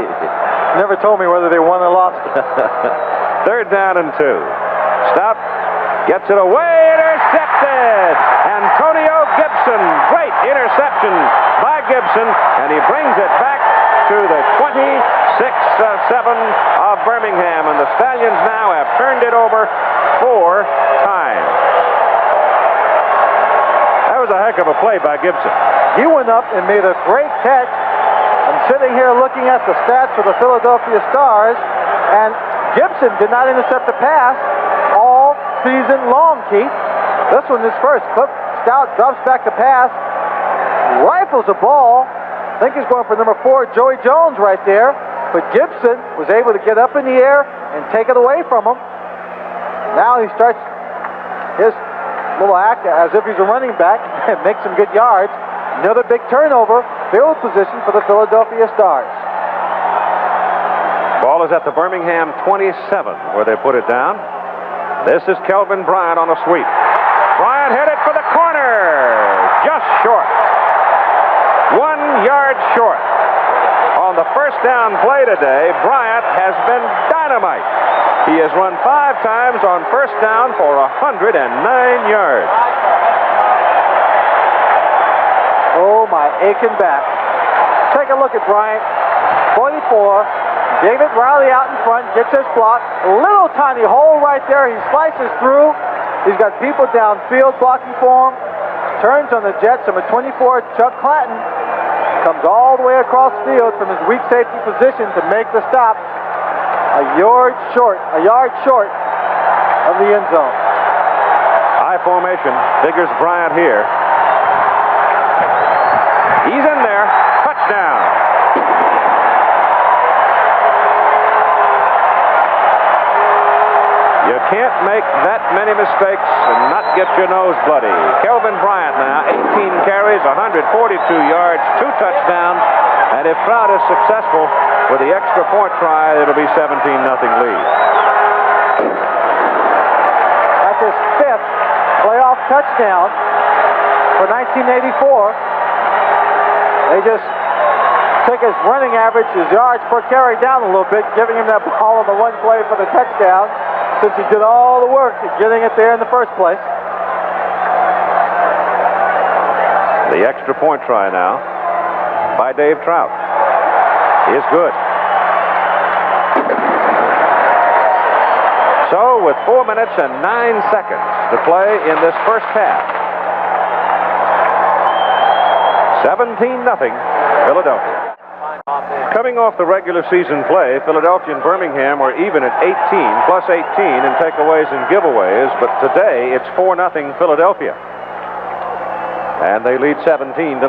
Never told me whether they won or lost. 3rd down and 2. Stout gets it away, intercepted! Antonio Gibson, great interception by Gibson, and he brings it back to the 26-7 of Birmingham, and the Stallions now have turned it over 4 times. That was a heck of a play by Gibson. He went up and made a great catch. I'm sitting here looking at the stats for the Philadelphia Stars, and Gibson did not intercept the pass all season long, Keith. This one is first. Cliff Stout drops back the pass, rifles the ball. I think he's going for number 4, Joey Jones right there. But Gibson was able to get up in the air and take it away from him. Now he starts his little act as if he's a running back and makes some good yards. Another big turnover, field position for the Philadelphia Stars. Ball is at the Birmingham 27 where they put it down. This is Kelvin Bryant on a sweep. Bryant hit it for the corner. Just short. 1 yard short. On the first down play today, Bryant has been dynamite. He has run 5 times on first down for 109 yards. Oh, my aching back. Take a look at Bryant. 44. David Riley out in front, gets his block. A little tiny hole right there. He slices through. He's got people downfield blocking for him. Turns on the Jets. Number 24, Chuck Clanton, comes all the way across the field from his weak safety position to make the stop. A yard short of the end zone. High formation. Figures Bryant here. He's in there. Touchdown. You can't make that many mistakes and not get your nose bloody. Kelvin Bryant now, 18 carries, 142 yards, 2 touchdowns, and if Trout is successful with the extra point try, it'll be 17-0 lead. That's his 5th playoff touchdown for 1984. They just took his running average, his yards per carry down a little bit, giving him that ball on the one play for the touchdown, since he did all the work at getting it there in the first place. The extra point try now by Dave Trout is good. So with 4 minutes and 9 seconds to play in this first half, 17-0 Philadelphia. Coming off the regular season play, Philadelphia and Birmingham were even at 18, plus 18 in takeaways and giveaways, but today it's 4-0 Philadelphia. And they lead 17-0.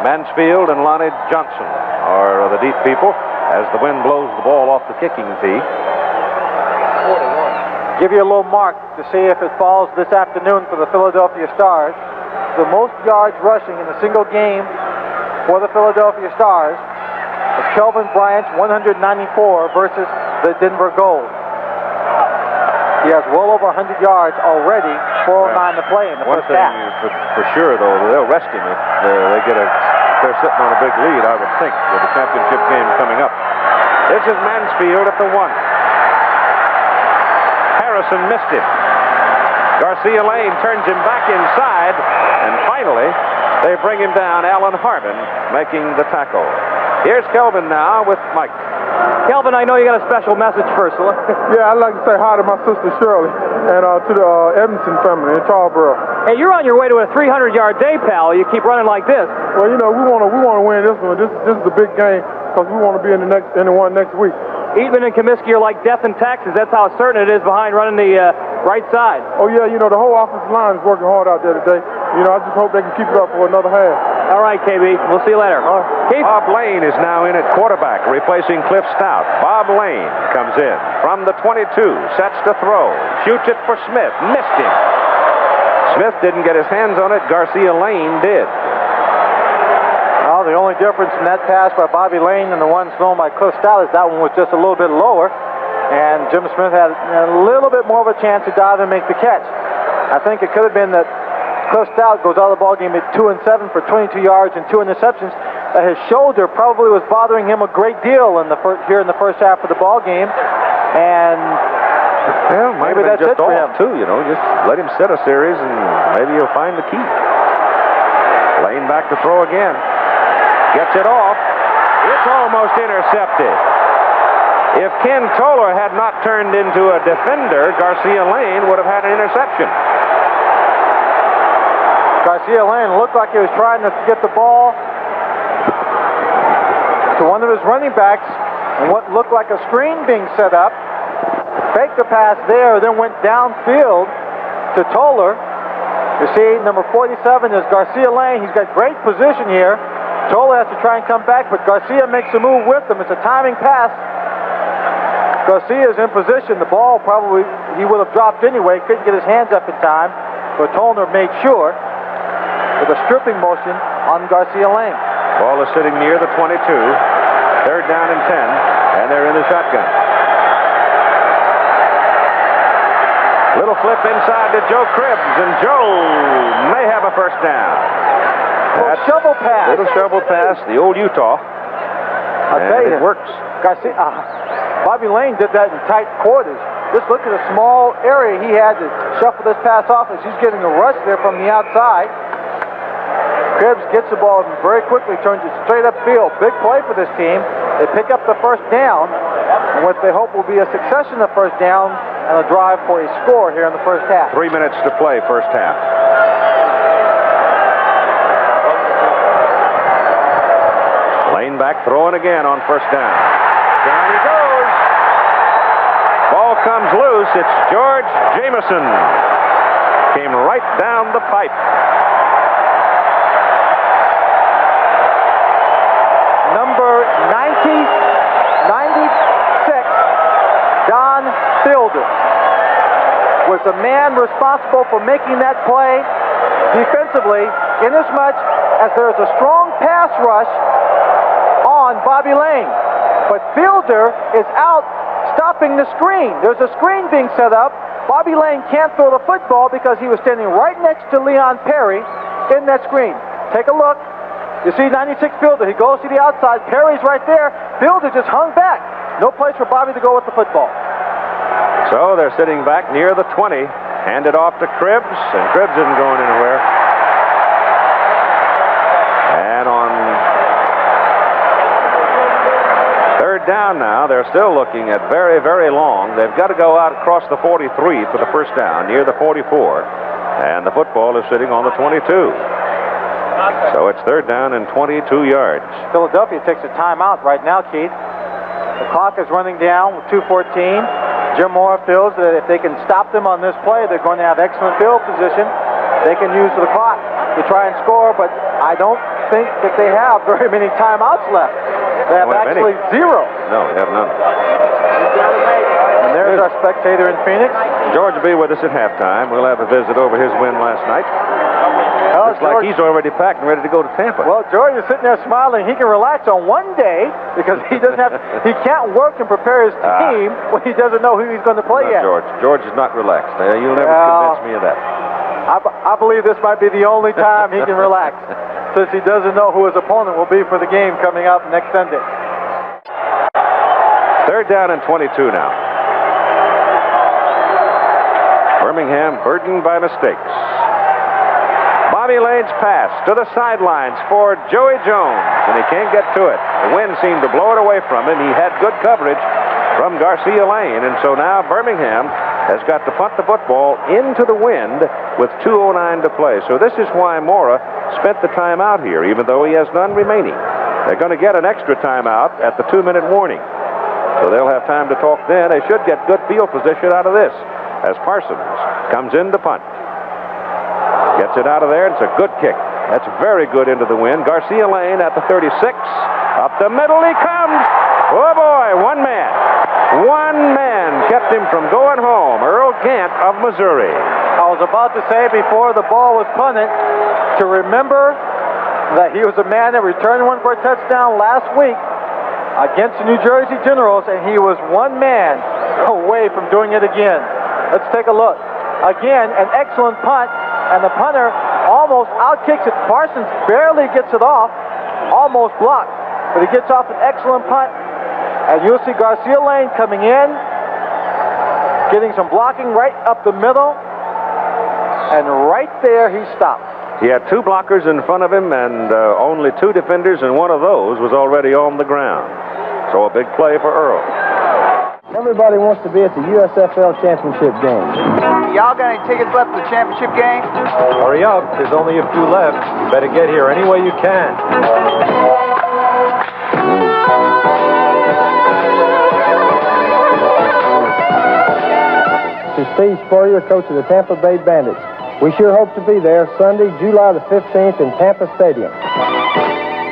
Mansfield and Lonnie Johnson are the deep people as the wind blows the ball off the kicking tee. Give you a little mark to see if it falls this afternoon for the Philadelphia Stars. The most yards rushing in a single game for the Philadelphia Stars is Kelvin Bryant's 194 versus the Denver Gold. He has well over 100 yards already, 4:09 to play in the first half. One thing for sure, though, they'll rest him if they're sitting on a big lead, I would think, with the championship game coming up. This is Mansfield at the 1. Harrison missed him. Garcia Lane turns him back inside, and finally, they bring him down. Alan Harvin making the tackle. Here's Kelvin now with Mike. Kelvin, I know you got a special message first. Yeah, I'd like to say hi to my sister Shirley and to the Edmondson family in Tarboro. Hey, you're on your way to a 300-yard day, pal. You keep running like this. Well, you know, we want to win this one. This is the big game because we want to be in the one next week. Eatman and Comiskey are like death in Texas. That's how certain it is behind running the right side. Oh, yeah, you know, the whole offensive line is working hard out there today. You know, I just hope they can keep it up for another half. All right, KB. We'll see you later. Keith? Bob Lane is now in at quarterback, replacing Cliff Stout. Bob Lane comes in from the 22, sets to throw, shoots it for Smith, missed him. Smith didn't get his hands on it. Garcia Lane did. Well, the only difference in that pass by Bobby Lane and the one thrown by Cliff Stallions, that one was just a little bit lower, and Jim Smith had a little bit more of a chance to dive and make the catch. I think it could have been that Cliff Stallions goes out of the ball game at 2 and 7 for 22 yards and 2 interceptions. His shoulder probably was bothering him a great deal in the here in the first half of the ball game, and well, maybe that's just it for him. Too, you know, just let him set a series and maybe he'll find the key. Lane back to throw again. Gets it off. It's almost intercepted. If Ken Toller had not turned into a defender, Garcia Lane would have had an interception. Garcia Lane looked like he was trying to get the ball to one of his running backs and what looked like a screen being set up. Faked the pass there, then went downfield to Toller. You see, number 47 is Garcia Lane. He's got great position here. Toller has to try and come back, but Garcia makes a move with him. It's a timing pass. Garcia is in position. The ball probably he would have dropped anyway. Couldn't get his hands up in time, but Toller made sure with a stripping motion on Garcia Lane. Ball is sitting near the 22. 3rd down and 10, and they're in the shotgun. Little flip inside to Joe Cribbs, and Joe may have a first down. That's shovel pass. Little shovel pass, the old Utah. I'll tell you, it works. Garcia, Bobby Lane did that in tight quarters. Just look at the small area he had to shuffle this pass off as he's getting a rush there from the outside. Cribbs gets the ball very quickly, turns it straight upfield. Big play for this team. They pick up the first down, and what they hope will be a succession of first downs and a drive for a score here in the first half. 3 minutes to play, first half. Lane back, throwing again on first down. Down he goes. Ball comes loose. It's George Jameson. Came right down the pipe. Number 96, Don Fielder, was the man responsible for making that play defensively, inasmuch as there is a strong pass rush on Bobby Lane. But Fielder is out stopping the screen. There's a screen being set up. Bobby Lane can't throw the football because he was standing right next to Leon Perry in that screen. Take a look. You see 96 Fielder. He goes to the outside. Perry's right there. Fielder just hung back. No place for Bobby to go with the football. So they're sitting back near the 20. Hand it off to Cribbs, and Cribbs isn't going anywhere. And on 3rd down now, they're still looking at very, very long. They've got to go out across the 43 for the first down, near the 44. And the football is sitting on the 22. So it's 3rd down and 22 yards. Philadelphia takes a timeout right now, Keith. The clock is running down with 2:14. Jim Mora feels that if they can stop them on this play, they're going to have excellent field position. They can use the clock to try and score, but I don't think that they have very many timeouts left. They have actually zero. No, they have none. And there's our spectator in Phoenix. George will be with us at halftime. We'll have a visit over his win last night. Well, looks like he's already packed and ready to go to Tampa. Well, George is sitting there smiling. He can relax on one day because he can't work and prepare his team when he doesn't know who he's going to play yet. George is not relaxed. You'll never convince me of that. I believe this might be the only time he can relax, since he doesn't know who his opponent will be for the game coming up next Sunday. 3rd down and 22 now. Birmingham burdened by mistakes. Bobby Lane's pass to the sidelines for Joey Jones, and he can't get to it. The wind seemed to blow it away from him. He had good coverage from Garcia Lane, and so now Birmingham has got to punt the football into the wind with 2:09 to play. So this is why Mora spent the timeout here, even though he has none remaining. They're going to get an extra timeout at the 2-minute warning. So they'll have time to talk then. They should get good field position out of this as Parsons comes in to punt. Gets it out of there. It's a good kick. That's very good into the wind. Garcia Lane at the 36. Up the middle he comes. Oh, boy, one man. One man kept him from going home. Earl Gant of Missouri. I was about to say before the ball was punted to remember that he was a man that returned one for a touchdown last week against the New Jersey Generals, and he was one man away from doing it again. Let's take a look. Again, an excellent punt, and the punter almost outkicks it. Parsons barely gets it off, almost blocked, but he gets off an excellent punt. And you'll see Garcia Lane coming in, getting some blocking right up the middle, and right there he stopped. He had two blockers in front of him and only two defenders, and one of those was already on the ground. So a big play for Earl. Everybody wants to be at the USFL championship game. Y'all got any tickets left for the championship game? Hurry up, there's only a few left. You better get here any way you can. This is Steve Spurrier, coach of the Tampa Bay Bandits. We sure hope to be there Sunday, July the 15th in Tampa Stadium.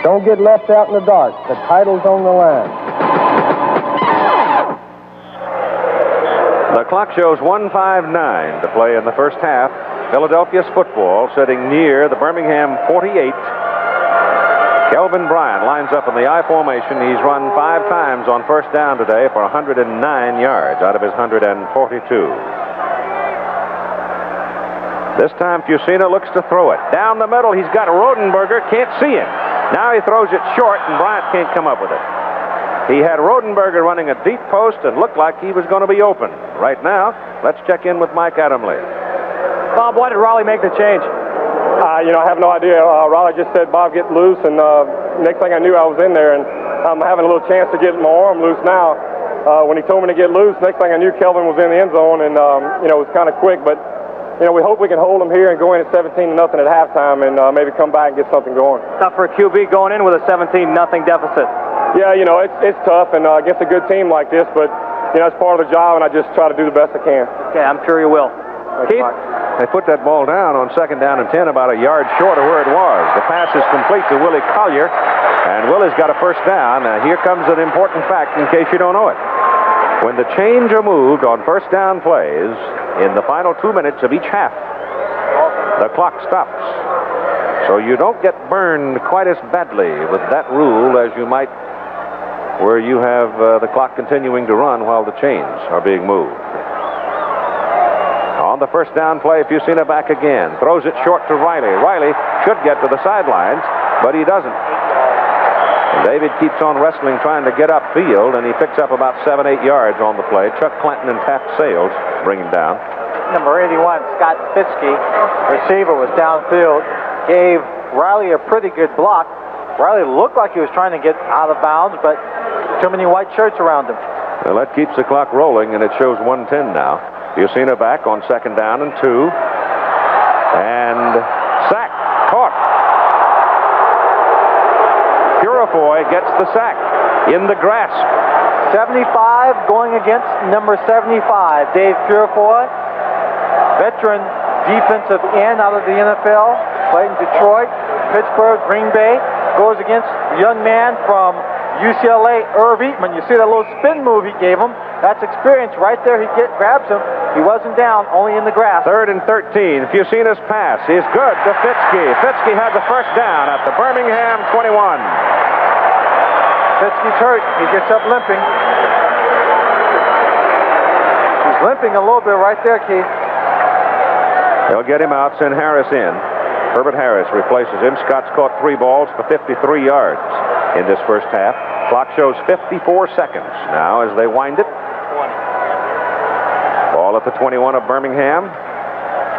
Don't get left out in the dark. The title's on the line. The clock shows 1:59 to play in the first half. Philadelphia's football sitting near the Birmingham 48. Kelvin Bryant lines up in the I formation. He's run 5 times on first down today for 109 yards out of his 142. This time Fusina looks to throw it. Down the middle, he's got Rodenberger, can't see him. Now he throws it short, and Bryant can't come up with it. He had Rodenberger running a deep post and looked like he was going to be open. Right now, let's check in with Mike Adamle. Bob, why did Raleigh make the change? I have no idea. Raleigh just said, Bob, get loose, and next thing I knew, I was in there, and I'm having a little chance to get my arm loose now. When he told me to get loose, next thing I knew, Kelvin was in the end zone, and, it was kind of quick, but we hope we can hold them here and go in at 17-0 at halftime and maybe come back and get something going. Tough for a QB going in with a 17-0 deficit. Yeah, it's tough and against a good team like this, but, it's part of the job, and I just try to do the best I can. Okay, I'm sure you will. Keith? They put that ball down on second down and 10 about a yard short of where it was. The pass is complete to Willie Collier, and Willie's got a first down. Here comes an important fact in case you don't know it. When the chains are moved on first down plays in the final 2 minutes of each half, the clock stops. So you don't get burned quite as badly with that rule as you might where you have the clock continuing to run while the chains are being moved. On the first down play, Fusina back again. Throws it short to Riley. Riley should get to the sidelines, but he doesn't. And David keeps on wrestling, trying to get upfield, and he picks up about 7-8 yards on the play. Chuck Clinton and Taft Sales bring him down. Number 81, Scott Fitzke, receiver, was downfield. Gave Riley a pretty good block. Riley looked like he was trying to get out of bounds, but too many white shirts around him. Well, that keeps the clock rolling, and it shows 1:10 now. Fusina back on second down and 2. And sack. Caught. Purifoy gets the sack in the grasp. 75 going against number 75, Dave Purifoy. Veteran defensive end out of the NFL. Played in Detroit, Pittsburgh, Green Bay. Goes against a young man from UCLA, Irv Eatman. You see that little spin move he gave him. That's experience right there. He grabs him. He wasn't down, only in the grass. 3rd and 13. Fusina's pass is good to Fitzke. Fitzke had the first down at the Birmingham 21. Fitzke's hurt. He gets up limping. He's limping a little bit right there, Keith. They'll get him out, send Harris in. Herbert Harris replaces him. Scott's caught 3 balls for 53 yards in this first half. Clock shows 54 seconds now as they wind it. Ball at the 21 of Birmingham.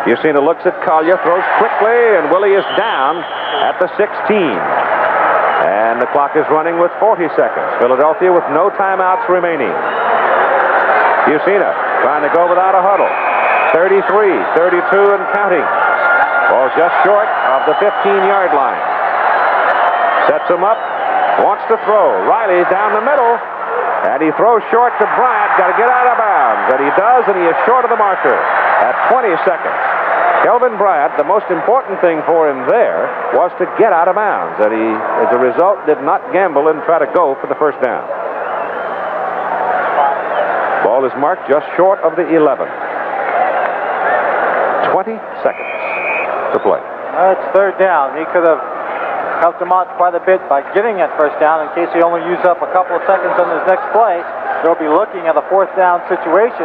Fusina looks at Collier, throws quickly, and Willie is down at the 16. And the clock is running with 40 seconds. Philadelphia with no timeouts remaining. Fusina trying to go without a huddle. 33, 32 and counting. Ball's just short of the 15-yard line. Sets him up. Wants to throw. Riley down the middle. And he throws short to Bryant. Got to get out of bounds. And he does, and he is short of the marker at 20 seconds. Kelvin Bryant, the most important thing for him there was to get out of bounds. And he, as a result, did not gamble and try to go for the first down. Ball is marked just short of the 11. 20 seconds to play. It's 3rd down. He could have helped him out quite a bit by getting that first down in case he only used up a couple of seconds on his next play. They'll be looking at a fourth down situation.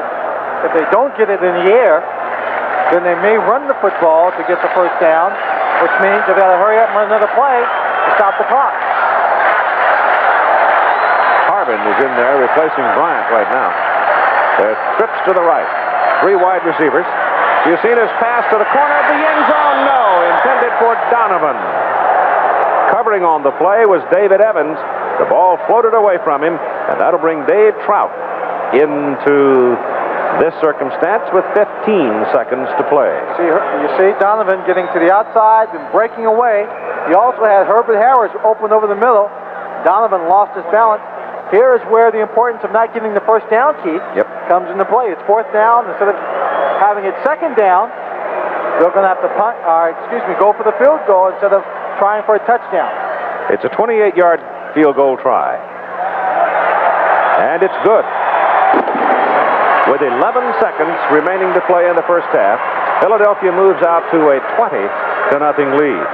If they don't get it in the air, then they may run the football to get the first down, which means they've got to hurry up and run another play to stop the clock. Harvin is in there replacing Bryant right now. There's trips to the right. 3 wide receivers. You've seen his pass to the corner of the end zone. No, intended for Donovan. Covering on the play was David Evans. The ball floated away from him, and that'll bring Dave Trout into this circumstance with 15 seconds to play. You see Donovan getting to the outside and breaking away. He also had Herbert Harris open over the middle. Donovan lost his balance. Here is where the importance of not getting the first down, Keith, comes into play. It's fourth down. Instead of having it second down, they're going to have to go for the field goal instead of trying for a touchdown. It's a 28-yard field goal try. And it's good. With 11 seconds remaining to play in the first half, Philadelphia moves out to a 20-0 lead.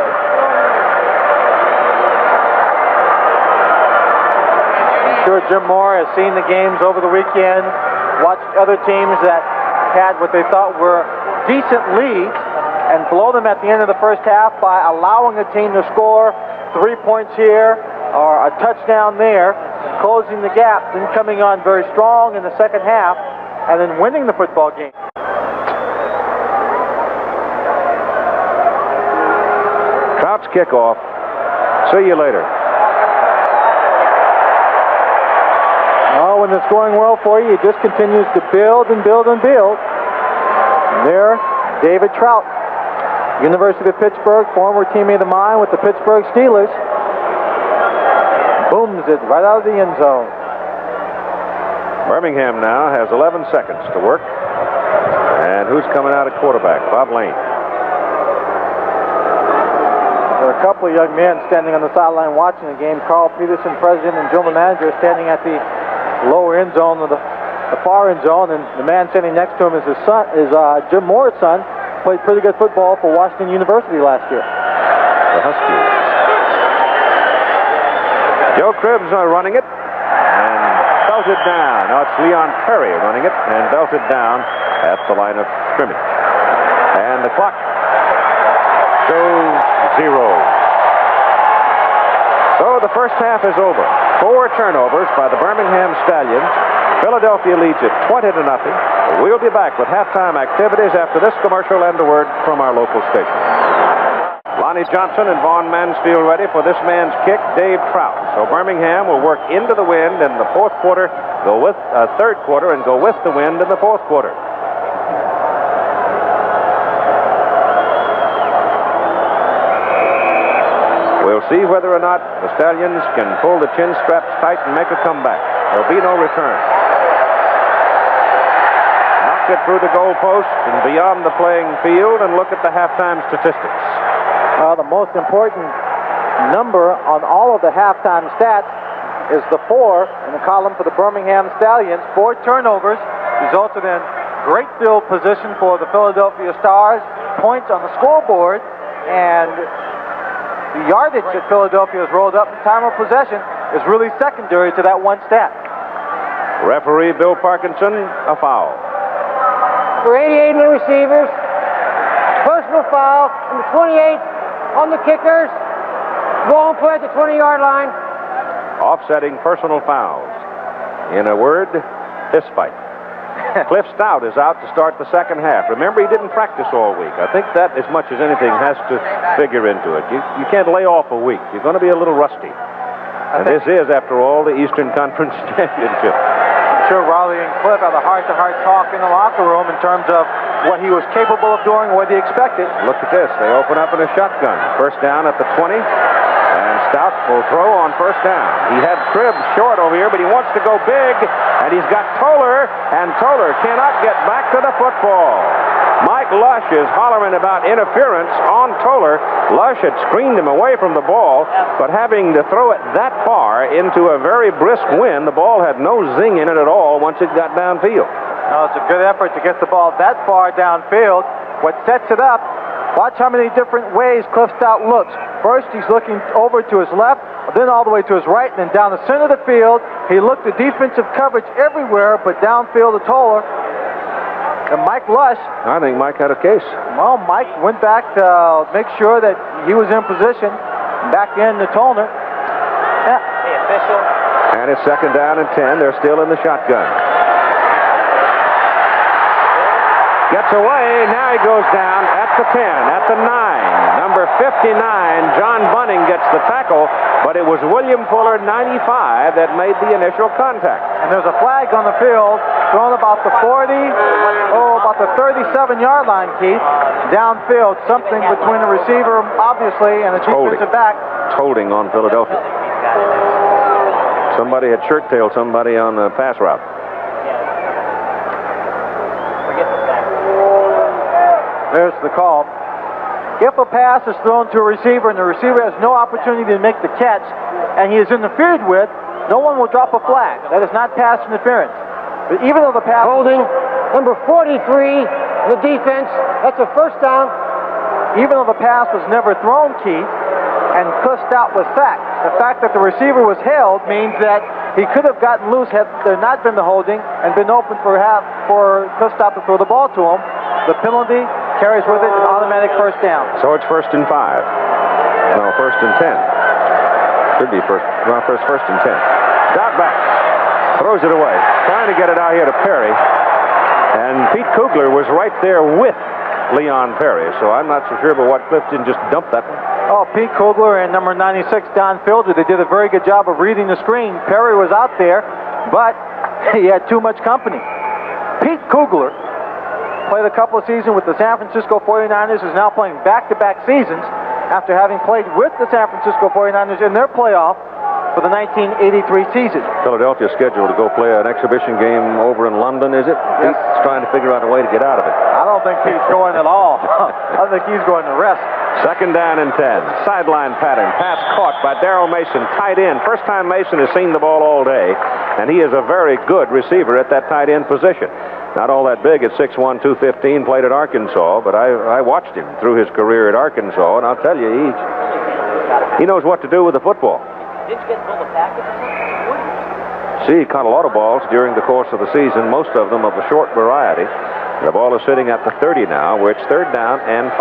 I'm sure Jim Moore has seen the games over the weekend, watched other teams that had what they thought were decent leads and blow them at the end of the first half by allowing a team to score 3 points here or a touchdown there, closing the gap, then coming on very strong in the second half, and then winning the football game. Trout's kickoff. See you later. Oh, when it's going well for you, it just continues to build and build and build. And there, David Trout, University of Pittsburgh, former teammate of mine with the Pittsburgh Steelers. Booms it right out of the end zone. Birmingham now has 11 seconds to work. And who's coming out at quarterback? Bob Lane. There are a couple of young men standing on the sideline watching the game. Carl Peterson, president and general manager, standing at the lower end zone of the far end zone, and the man standing next to him is his son, Jim Moore's son. Played pretty good football for Washington University last year. The Huskies. Joe Cribbs running it and belted down. Now it's Leon Perry running it and belted down at the line of scrimmage. And the clock shows 0. So the first half is over. 4 turnovers by the Birmingham Stallions. Philadelphia leads it 20-0. We'll be back with halftime activities after this commercial and a word from our local station. Lonnie Johnson and Vaughn Mansfield ready for this man's kick, Dave Trout. So Birmingham will work into the wind in the fourth quarter, go with third quarter, and go with the wind in the fourth quarter. We'll see whether or not the Stallions can pull the chin straps tight and make a comeback. There'll be no return. Knocked it through the goalpost and beyond the playing field, and look at the halftime statistics. The most important number on all of the halftime stats is the 4 in the column for the Birmingham Stallions. 4 turnovers resulted in great field position for the Philadelphia Stars, points on the scoreboard, and the yardage that Philadelphia has rolled up in time of possession is really secondary to that one stat. Referee Bill Parkinson, a foul. For 88 new receivers, personal foul, number 28 on the kickers. Ball play at the 20-yard line. Offsetting personal fouls. In a word, fist fight. Cliff Stout is out to start the second half. Remember, he didn't practice all week. I think that, as much as anything, has to figure into it. You can't lay off a week. You're going to be a little rusty. And this is, after all, the Eastern Conference Championship. I'm sure Raleigh and Cliff had a heart-to-heart talk in the locker room in terms of what he was capable of doing, what he expected. Look at this. They open up in a shotgun. First down at the 20. And Stout will throw on first down. He had Cribbs short over here, but he wants to go big. And he's got Toller, and Toller cannot get back to the football. Mike Lush is hollering about interference on Toller. Lush had screened him away from the ball, but having to throw it that far into a very brisk wind, the ball had no zing in it at all once it got downfield. No, it's a good effort to get the ball that far downfield. What sets it up Watch how many different ways Cliff Stout looks. First, he's looking over to his left, then all the way to his right, and then down the center of the field. He looked at defensive coverage everywhere, but downfield to Toller. And Mike Lush. I think Mike had a case. Well, Mike went back to make sure that he was in position. Back in to Toller. Yeah. Hey, official. And it's 2nd down and 10. They're still in the shotgun. Gets away. Now he goes down at the 10, at the 9. Number 59, John Bunning gets the tackle, but it was William Fuller, 95, that made the initial contact. And there's a flag on the field thrown about the 37-yard line, Keith. Downfield, something between the receiver, obviously, and the defensive back. It's holding on Philadelphia. Somebody had shirt-tailed somebody on the pass route. There's the call. If a pass is thrown to a receiver and the receiver has no opportunity to make the catch and he is interfered with, no one will drop a flag. That is not pass interference. But even though the pass... Holding number 43, the defense, that's a first down. Even though the pass was never thrown, Keith, and Cliff Stout was sacked, the fact that the receiver was held means that he could have gotten loose had there not been the holding and been open for Cliff Stout to throw the ball to him. The penalty carries with it an automatic first down. So it's 1st and 5. No, 1st and 10. Should be first and 10. Stout back. Throws it away. Trying to get it out here to Perry. And Pete Kugler was right there with Leon Perry. So I'm not so sure about what Cliff didn't just dump that one. Oh, Pete Kugler and number 96, Don Fielder, they did a very good job of reading the screen. Perry was out there, but he had too much company. Pete Kugler played a couple of seasons with the San Francisco 49ers, is now playing back-to-back seasons after having played with the San Francisco 49ers in their playoff for the 1983 season. Philadelphia scheduled to go play an exhibition game over in London, is it? Yes. Pete's trying to figure out a way to get out of it. I don't think Pete's going at all. I think he's going to rest. 2nd down and 10. Sideline pattern. Pass caught by Darrell Mason, tight end. First time Mason has seen the ball all day, and he is a very good receiver at that tight end position. Not all that big at 6'1", 215, played at Arkansas, but I watched him through his career at Arkansas, and I'll tell you, he knows what to do with the football. Did you get the package or something? See, he caught a lot of balls during the course of the season, most of them of a short variety. The ball is sitting at the 30 now, where it's 3rd down and 5.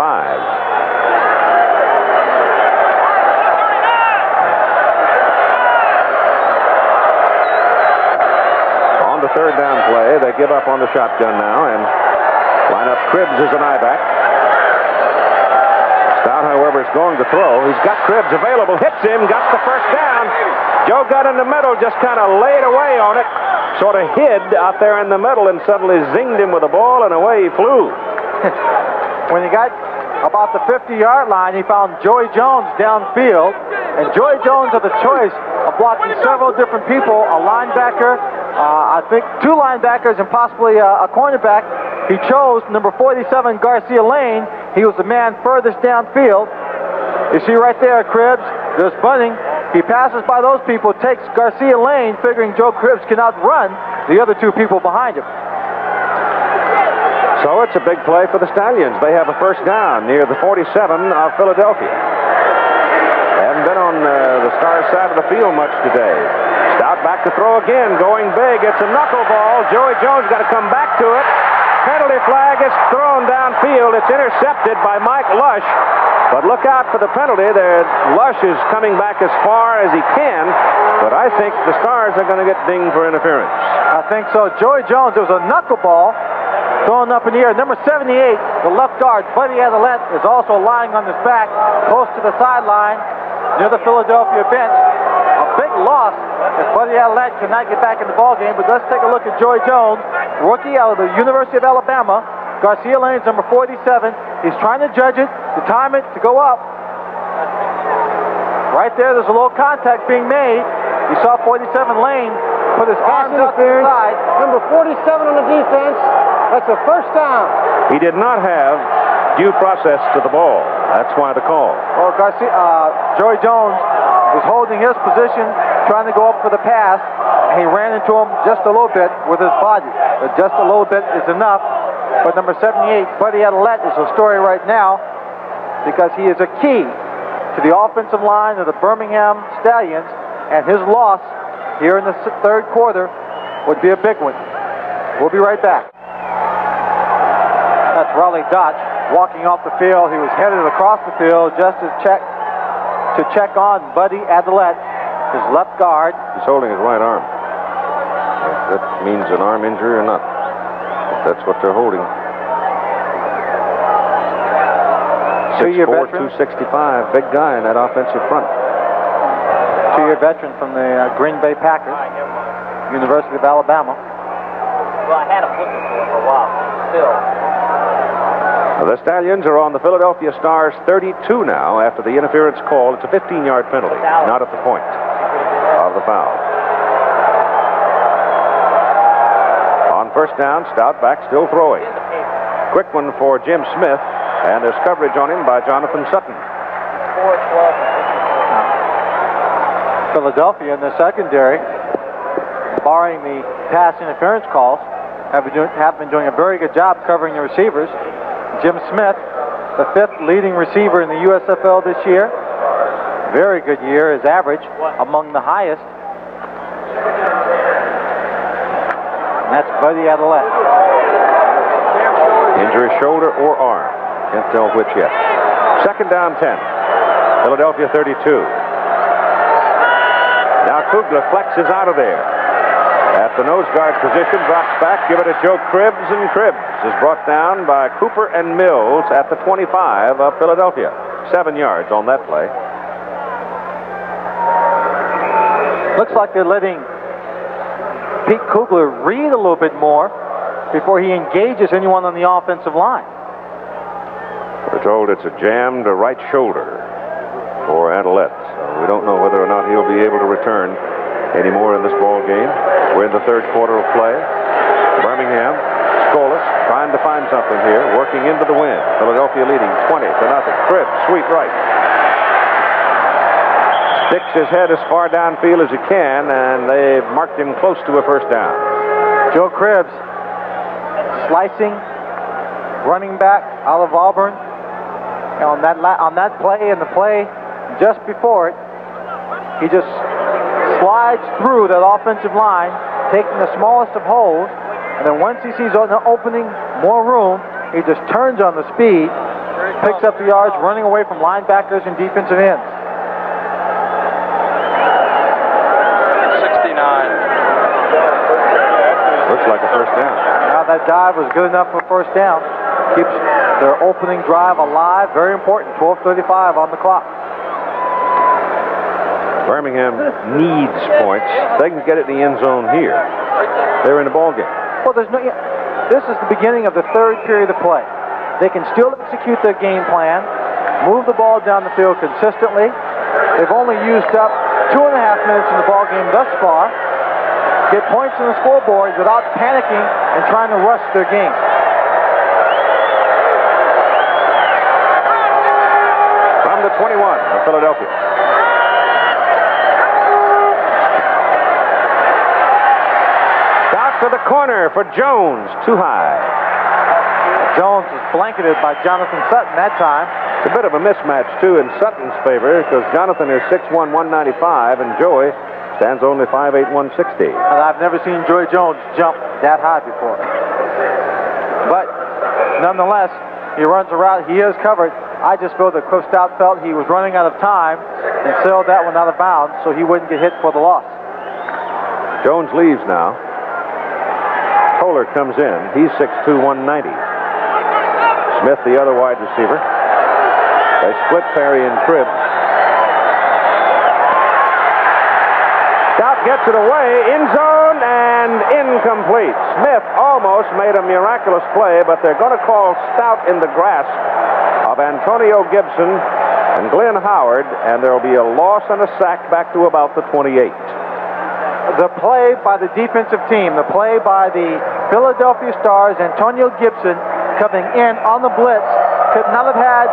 On the 3rd down play, they give up on the shotgun now and line up Cribbs as an I-back. Stout, however, is going to throw. He's got Cribbs available, hits him, got the first down. Joe got in the middle, just kind of laid away on it, sort of hid out there in the middle and suddenly zinged him with the ball, and away he flew. When he got about the 50-yard line, he found Joey Jones downfield, and Joey Jones had the choice of blocking several different people, a linebacker, I think 2 linebackers, and possibly a cornerback. He chose number 47, Garcia Lane. He was the man furthest downfield. You see right there, Cribbs, there's Bunning. He passes by those people, takes Garcia Lane, figuring Joe Cribbs can outrun the other 2 people behind him. So it's a big play for the Stallions. They have a first down near the 47 of Philadelphia. They haven't been on the Stars side of the field much today. Stout back to throw again, going big. It's a knuckleball. Joey Jones got to come back to it. Penalty flag is thrown downfield. It's intercepted by Mike Lush. But look out for the penalty there. Lush is coming back as far as he can, but I think the Stars are going to get dinged for interference. I think so. Joey Jones, there was a knuckleball thrown up in the air. Number 78, the left guard, Buddy Adelette, is also lying on his back close to the sideline near the Philadelphia bench. A big loss if Buddy Adelette cannot get back in the ballgame, but let's take a look at Joey Jones, rookie out of the University of Alabama. Garcia Lane's number 47. He's trying to judge it, to time it, to go up. Right there, there's a little contact being made. You saw 47 Lane put his arms out to the side. Number 47 on the defense. That's a first down. He did not have due process to the ball. That's why the call. Well, Joey Jones was holding his position, trying to go up for the pass, and he ran into him just a little bit with his body. But just a little bit is enough. But number 78, Buddy Adelette, is the story right now. because he is a key to the offensive line of the Birmingham Stallions, and his loss here in the third quarter would be a big one. We'll be right back. That's Raleigh Dotch walking off the field. He was headed across the field just to check on Buddy Adelette, his left guard. He's holding his right arm. If that means an arm injury or not. That's what they're holding. 6'4", 265, big guy in that offensive front. Two-year veteran from the Green Bay Packers, University of Alabama. Well, I had him looking for him for a while, still. The Stallions are on the Philadelphia Stars 32 now after the interference call. It's a 15-yard penalty, not at the point of the foul. On first down, Stout back, still throwing. Quick one for Jim Smith, and there's coverage on him by Jonathan Sutton. Philadelphia in the secondary, barring the pass interference calls, have been doing a very good job covering the receivers. Jim Smith, the 5th leading receiver in the USFL this year. Very good year, his average among the highest. And that's Buddy Adelette. Injury, shoulder or arm. Can't tell which yet. Second down 10. Philadelphia 32. Now Kugler flexes out of there. At the nose guard position, drops back, give it to Joe Cribbs, and Cribbs is brought down by Cooper and Mills at the 25 of Philadelphia. 7 yards on that play. Looks like they're letting Pete Kugler read a little bit more before he engages anyone on the offensive line. We're told it's a jammed right shoulder for Adelette, so we don't know whether or not he'll be able to return anymore in this ball game. We're in the third quarter of play. Birmingham, scoreless, trying to find something here, working into the wind. Philadelphia leading 20-0. Cribbs, sweep right. Sticks his head as far downfield as he can, and they've marked him close to a first down. Joe Cribbs, slicing, running back out of Auburn. And on that play and the play just before it, he just slides through that offensive line, taking the smallest of holes, and then once he sees an opening, more room, he just turns on the speed, picks up the yards, running away from linebackers and defensive ends. 69. Looks like a first down. Now that dive was good enough for first down. Keeps their opening drive alive. Very important. 12:35 on the clock. Birmingham needs points. They can get it in the end zone here. They're in the ball game. Well, this is the beginning of the third period of play. They can still execute their game plan, move the ball down the field consistently. They've only used up 2.5 minutes in the ball game thus far. Get points on the scoreboard without panicking and trying to rush their game. From the 21 of Philadelphia. To the corner for Jones, too high. Jones was blanketed by Jonathan Sutton that time. It's a bit of a mismatch, too, in Sutton's favor, because Jonathan is 6'1", 195, and Joey stands only 5'8", 160. And I've never seen Joey Jones jump that high before. But nonetheless, he runs a route. He is covered. I just feel that Cliff Stout felt he was running out of time and sailed that one out of bounds so he wouldn't get hit for the loss. Jones leaves now. Toller comes in. He's 6'2", 190. Smith, the other wide receiver. They split Perry and Cribbs. Stout gets it away, end zone, and incomplete. Smith almost made a miraculous play, but they're going to call Stout in the grasp of Antonio Gibson and Glenn Howard, and there will be a loss and a sack back to about the 28. The play by the defensive team, the play by the Philadelphia Stars, Antonio Gibson coming in on the blitz, could not have had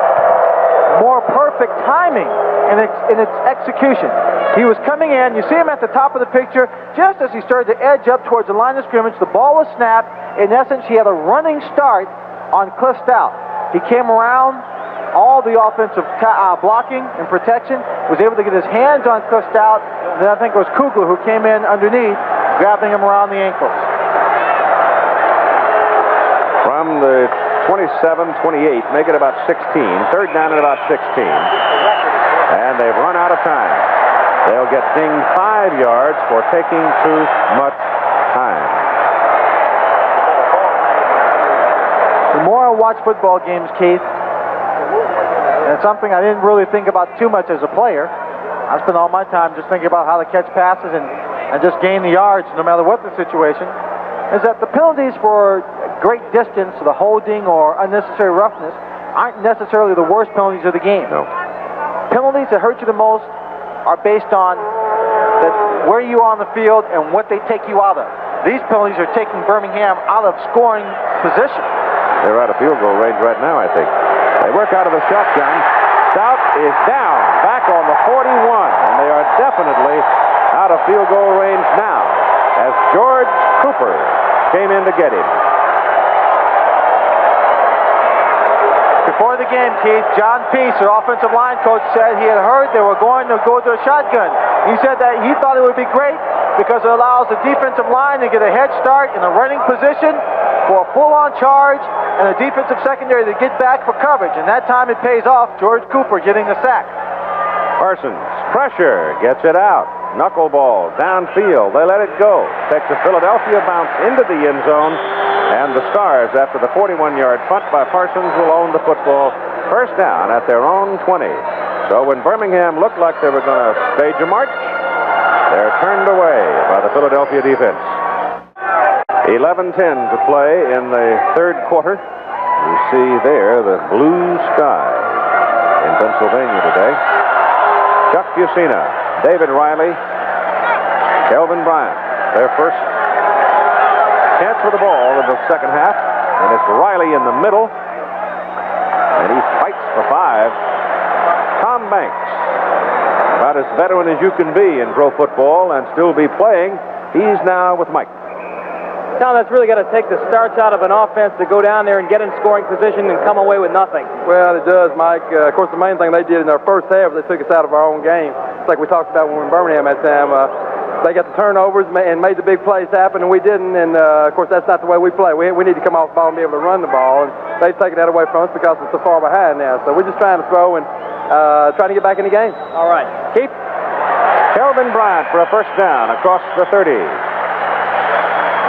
more perfect timing in its execution. He was coming in, you see him at the top of the picture, just as he started to edge up towards the line of scrimmage, the ball was snapped. In essence, he had a running start on Cliff Stout. He came around all the offensive blocking and protection, was able to get his hands on Cliff Stout, and then I think it was Kugler who came in underneath, grabbing him around the ankles. From the 27-28, make it about 16. Third down at about 16. And they've run out of time. They'll get dinged 5 yards for taking too much time. The more I watch football games, Keith, and it's something I didn't really think about too much as a player. I spent all my time just thinking about how to catch passes and just gain the yards no matter what the situation, is that the penalties for great distance, the holding or unnecessary roughness, aren't necessarily the worst penalties of the game. No. Penalties that hurt you the most are based on where you are on the field and what they take you out of. These penalties are taking Birmingham out of scoring position. They're out of field goal range right now, I think. They work out of the shotgun. Stout is down, back on the 41, and they are definitely out of field goal range now as George Cooper came in to get him. Before the game, Keith, John Peace, their offensive line coach, said he had heard they were going to go to a shotgun. He said that he thought it would be great because it allows the defensive line to get a head start in a running position for a full-on charge and a defensive secondary to get back for coverage. And that time it pays off, George Cooper getting the sack. Parsons, pressure, gets it out. Knuckleball, downfield, they let it go. Takes a Philadelphia bounce into the end zone. And the Stars, after the 41-yard punt by Parsons, will own the football first down at their own 20. So when Birmingham looked like they were going to stage a march, they're turned away by the Philadelphia defense. 11:10 to play in the third quarter. You see there the blue sky in Pennsylvania today. Chuck Fusina, David Riley, Kelvin Bryant, their first chance for the ball in the second half, and it's Riley in the middle, and he fights for 5. Tom Banks, about as veteran as you can be in pro football and still be playing, he's now with Mike. Tom, that's really got to take the starts out of an offense to go down there and get in scoring position and come away with nothing. Well, it does, Mike. Of course, the main thing they did in their first half, they took us out of our own game. It's like we talked about when we were in Birmingham that time. They got the turnovers and made the big plays happen, and we didn't. And, of course, that's not the way we play. We need to come off the ball and be able to run the ball. And they've taken that away from us because we're so far behind now. So we're just trying to throw and trying to get back in the game. All right. Keith. Kelvin Bryant for a first down across the 30.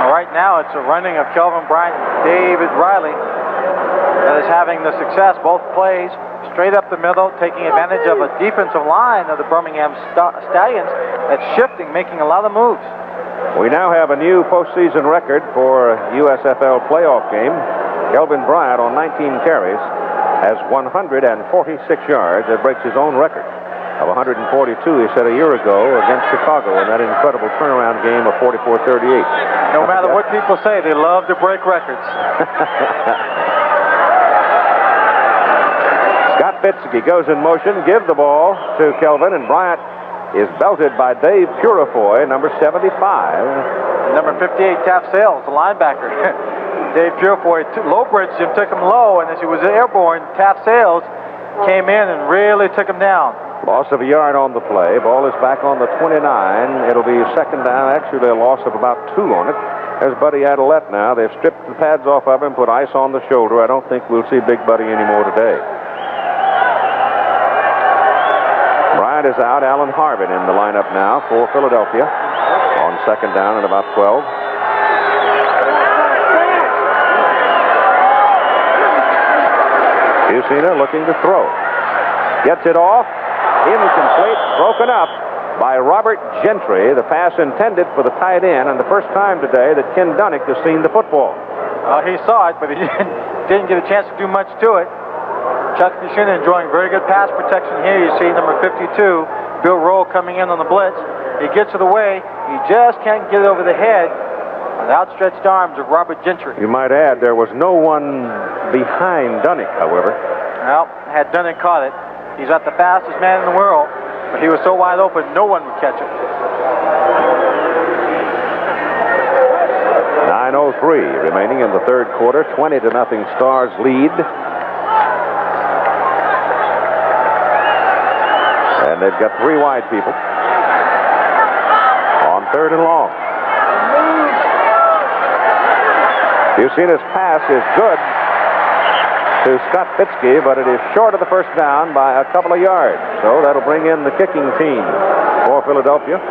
Right now, it's a running of Kelvin Bryant and David Riley that is having the success. Both plays straight up the middle, taking advantage of a defensive line of the Birmingham Stallions that's shifting, making a lot of moves. We now have a new postseason record for USFL playoff game. Kelvin Bryant on 19 carries has 146 yards. That breaks his own record of 142 he set a year ago against Chicago in that incredible turnaround game of 44-38. No matter what people say, they love to break records. Scott Fitzke goes in motion, give the ball to Kelvin, and Bryant is belted by Dave Purifoy, number 75. Number 58, Taft Sales, the linebacker. Dave Purifoy low bridged him, took him low, and as he was airborne, Taft Sales came in and really took him down. Loss of a yard on the play. Ball is back on the 29. It'll be second down. Actually, a loss of about 2 on it. There's Buddy Adelette now. They've stripped the pads off of him, put ice on the shoulder. I don't think we'll see Big Buddy anymore today. Bryant is out. Alan Harvin in the lineup now for Philadelphia on second down at about 12. Fusina looking to throw. Gets it off. Incomplete, broken up by Robert Gentry. The pass intended for the tight end, and the first time today that Ken Dunnick has seen the football. He saw it, but he didn't get a chance to do much to it. Chuck Fusina enjoying very good pass protection here. You see number 52, Bill Rowe, coming in on the blitz. He gets it away. He just can't get it over the head on the outstretched arms of Robert Gentry. You might add there was no one behind Dunnick, however. Well, had Dunnick caught it, he's not the fastest man in the world, but he was so wide open, no one would catch him. 9:03 remaining in the third quarter. 20-0 Stars lead. And they've got 3 wide people on 3rd and long. Bucina's pass is good to Scott Fitzke, but it is short of the first down by a couple of yards. So that'll bring in the kicking team for Philadelphia,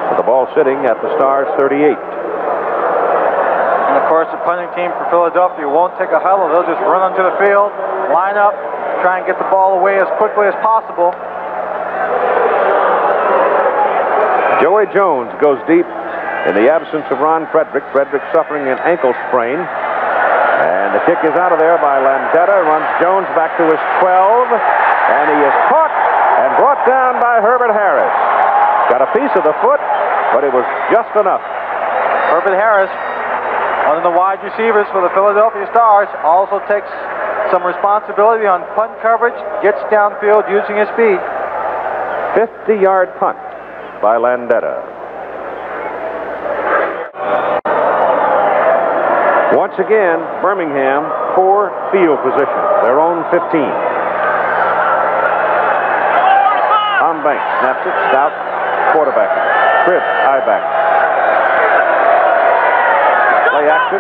with the ball sitting at the Stars' 38. And of course, the punting team for Philadelphia won't take a huddle. They'll just run onto the field, line up, try and get the ball away as quickly as possible. Joey Jones goes deep in the absence of Ron Frederick. Frederick suffering an ankle sprain. And the kick is out of there by Landetta. Runs Jones back to his 12. And he is caught and brought down by Herbert Harris. Got a piece of the foot, but it was just enough. Herbert Harris, one of the wide receivers for the Philadelphia Stars, also takes some responsibility on punt coverage, gets downfield using his speed. 50-yard punt by Landetta. Once again, Birmingham, poor field position, their own 15. Tom Banks snaps it, Stout, quarterback. Cribb, high back. Play action.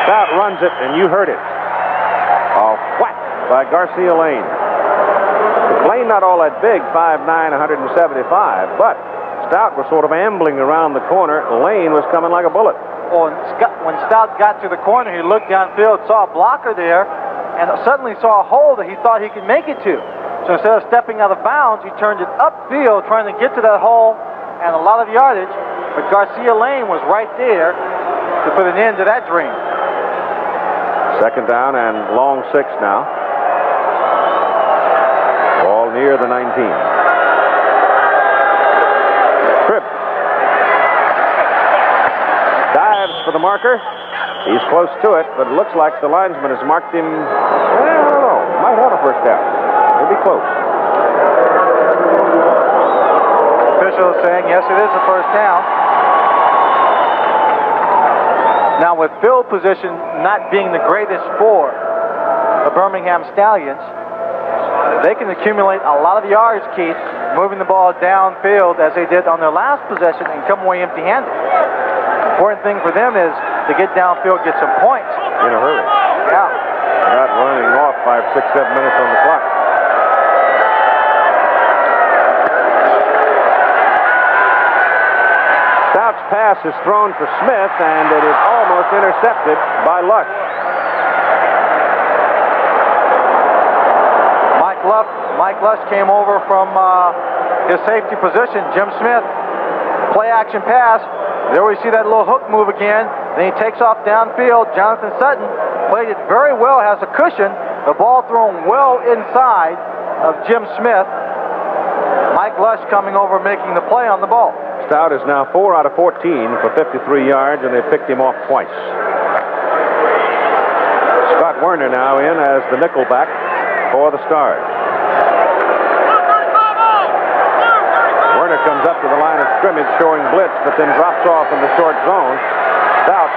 Stout runs it, and you heard it. A whack by Garcia Lane. Lane not all that big, 5'9", 175, but Stout was sort of ambling around the corner. Lane was coming like a bullet. Well, when Stout got to the corner, he looked downfield, saw a blocker there, and suddenly saw a hole that he thought he could make it to. So instead of stepping out of bounds, he turned it upfield, trying to get to that hole and a lot of yardage. But Garcia Lane was right there to put an end to that dream. 2nd down and long 6 now. Ball near the 19. Cribb dives for the marker. He's close to it, but it looks like the linesman has marked him. Well, I don't know. He might have a first down. He'll be close. Official is saying, yes, it is a first down. Now, with field position not being the greatest for the Birmingham Stallions, they can accumulate a lot of yards, Keith, moving the ball downfield as they did on their last possession and come away empty-handed. The important thing for them is to get downfield, get some points. In a hurry. Yeah. Not running off 5, 6, 7 minutes on the clock. Stout's pass is thrown for Smith, and it is almost intercepted by Lush. Mike Lush came over from his safety position. Jim Smith, play action pass. There we see that little hook move again. Then he takes off downfield. Jonathan Sutton played it very well, has a cushion. The ball thrown well inside of Jim Smith. Mike Lush coming over, making the play on the ball. Stout is now 4 out of 14 for 53 yards, and they picked him off twice. Scott Werner now in as the nickelback for the Stars. Werner comes up to the line of scrimmage showing blitz, but then drops off in the short zone. Stout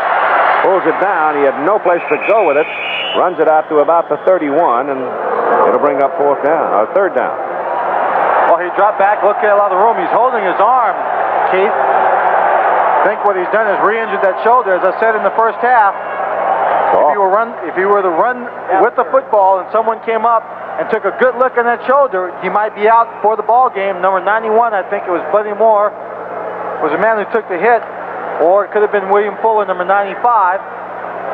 pulls it down. He had no place to go with it. Runs it out to about the 31, and it'll bring up 3rd down. Well, he dropped back, looked at a lot of room. He's holding his arm, Keith. I think what he's done is re-injured that shoulder, as I said in the first half. If he were to run with the football and someone came up and took a good look at that shoulder, he might be out for the ball game. Number 91, I think it was Buddy Moore, was the man who took the hit, or it could have been William Fuller, number 95.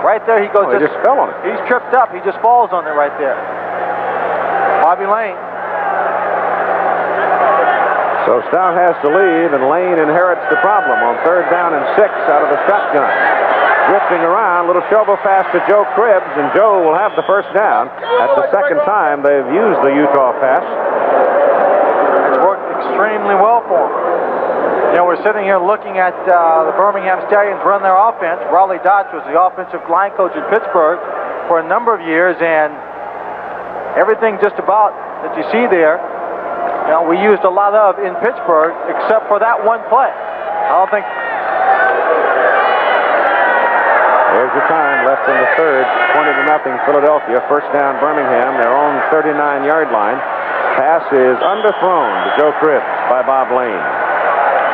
Right there, he goes. He just fell on it. He's tripped up. He just falls on it right there. Bobby Lane. So Stout has to leave, and Lane inherits the problem on 3rd down and 6 out of the shotgun. Drifting around, little shovel pass to Joe Cribbs, and Joe will have the first down. That's the 2nd time they've used the Utah pass. It's worked extremely well for them. You know, we're sitting here looking at the Birmingham Stallions run their offense. Raleigh Dodge was the offensive line coach in Pittsburgh for a number of years, and everything just about that you see there, you know, we used a lot of in Pittsburgh, except for that one play. I don't think. There's the time left in the third. 20-0 Philadelphia. First down Birmingham, their own 39-yard line. Pass is underthrown to Joe Cribbs by Bob Lane.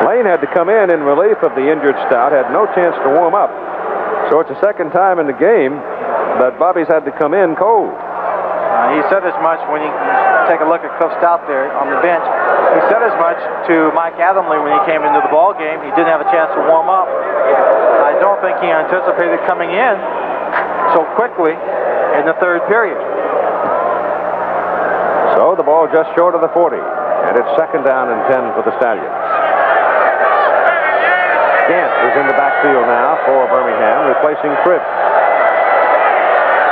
Lane had to come in relief of the injured Stout, had no chance to warm up. So it's the second time in the game that Bobby's had to come in cold. He said as much when you take a look at Cliff Stout there on the bench. He said as much to Mike Adamley when he came into the ball game. He didn't have a chance to warm up. I don't think he anticipated coming in so quickly in the third period. So the ball just short of the 40, and it's second down and 10 for the Stallions. Gant is in the backfield now for Birmingham, replacing Cribbs.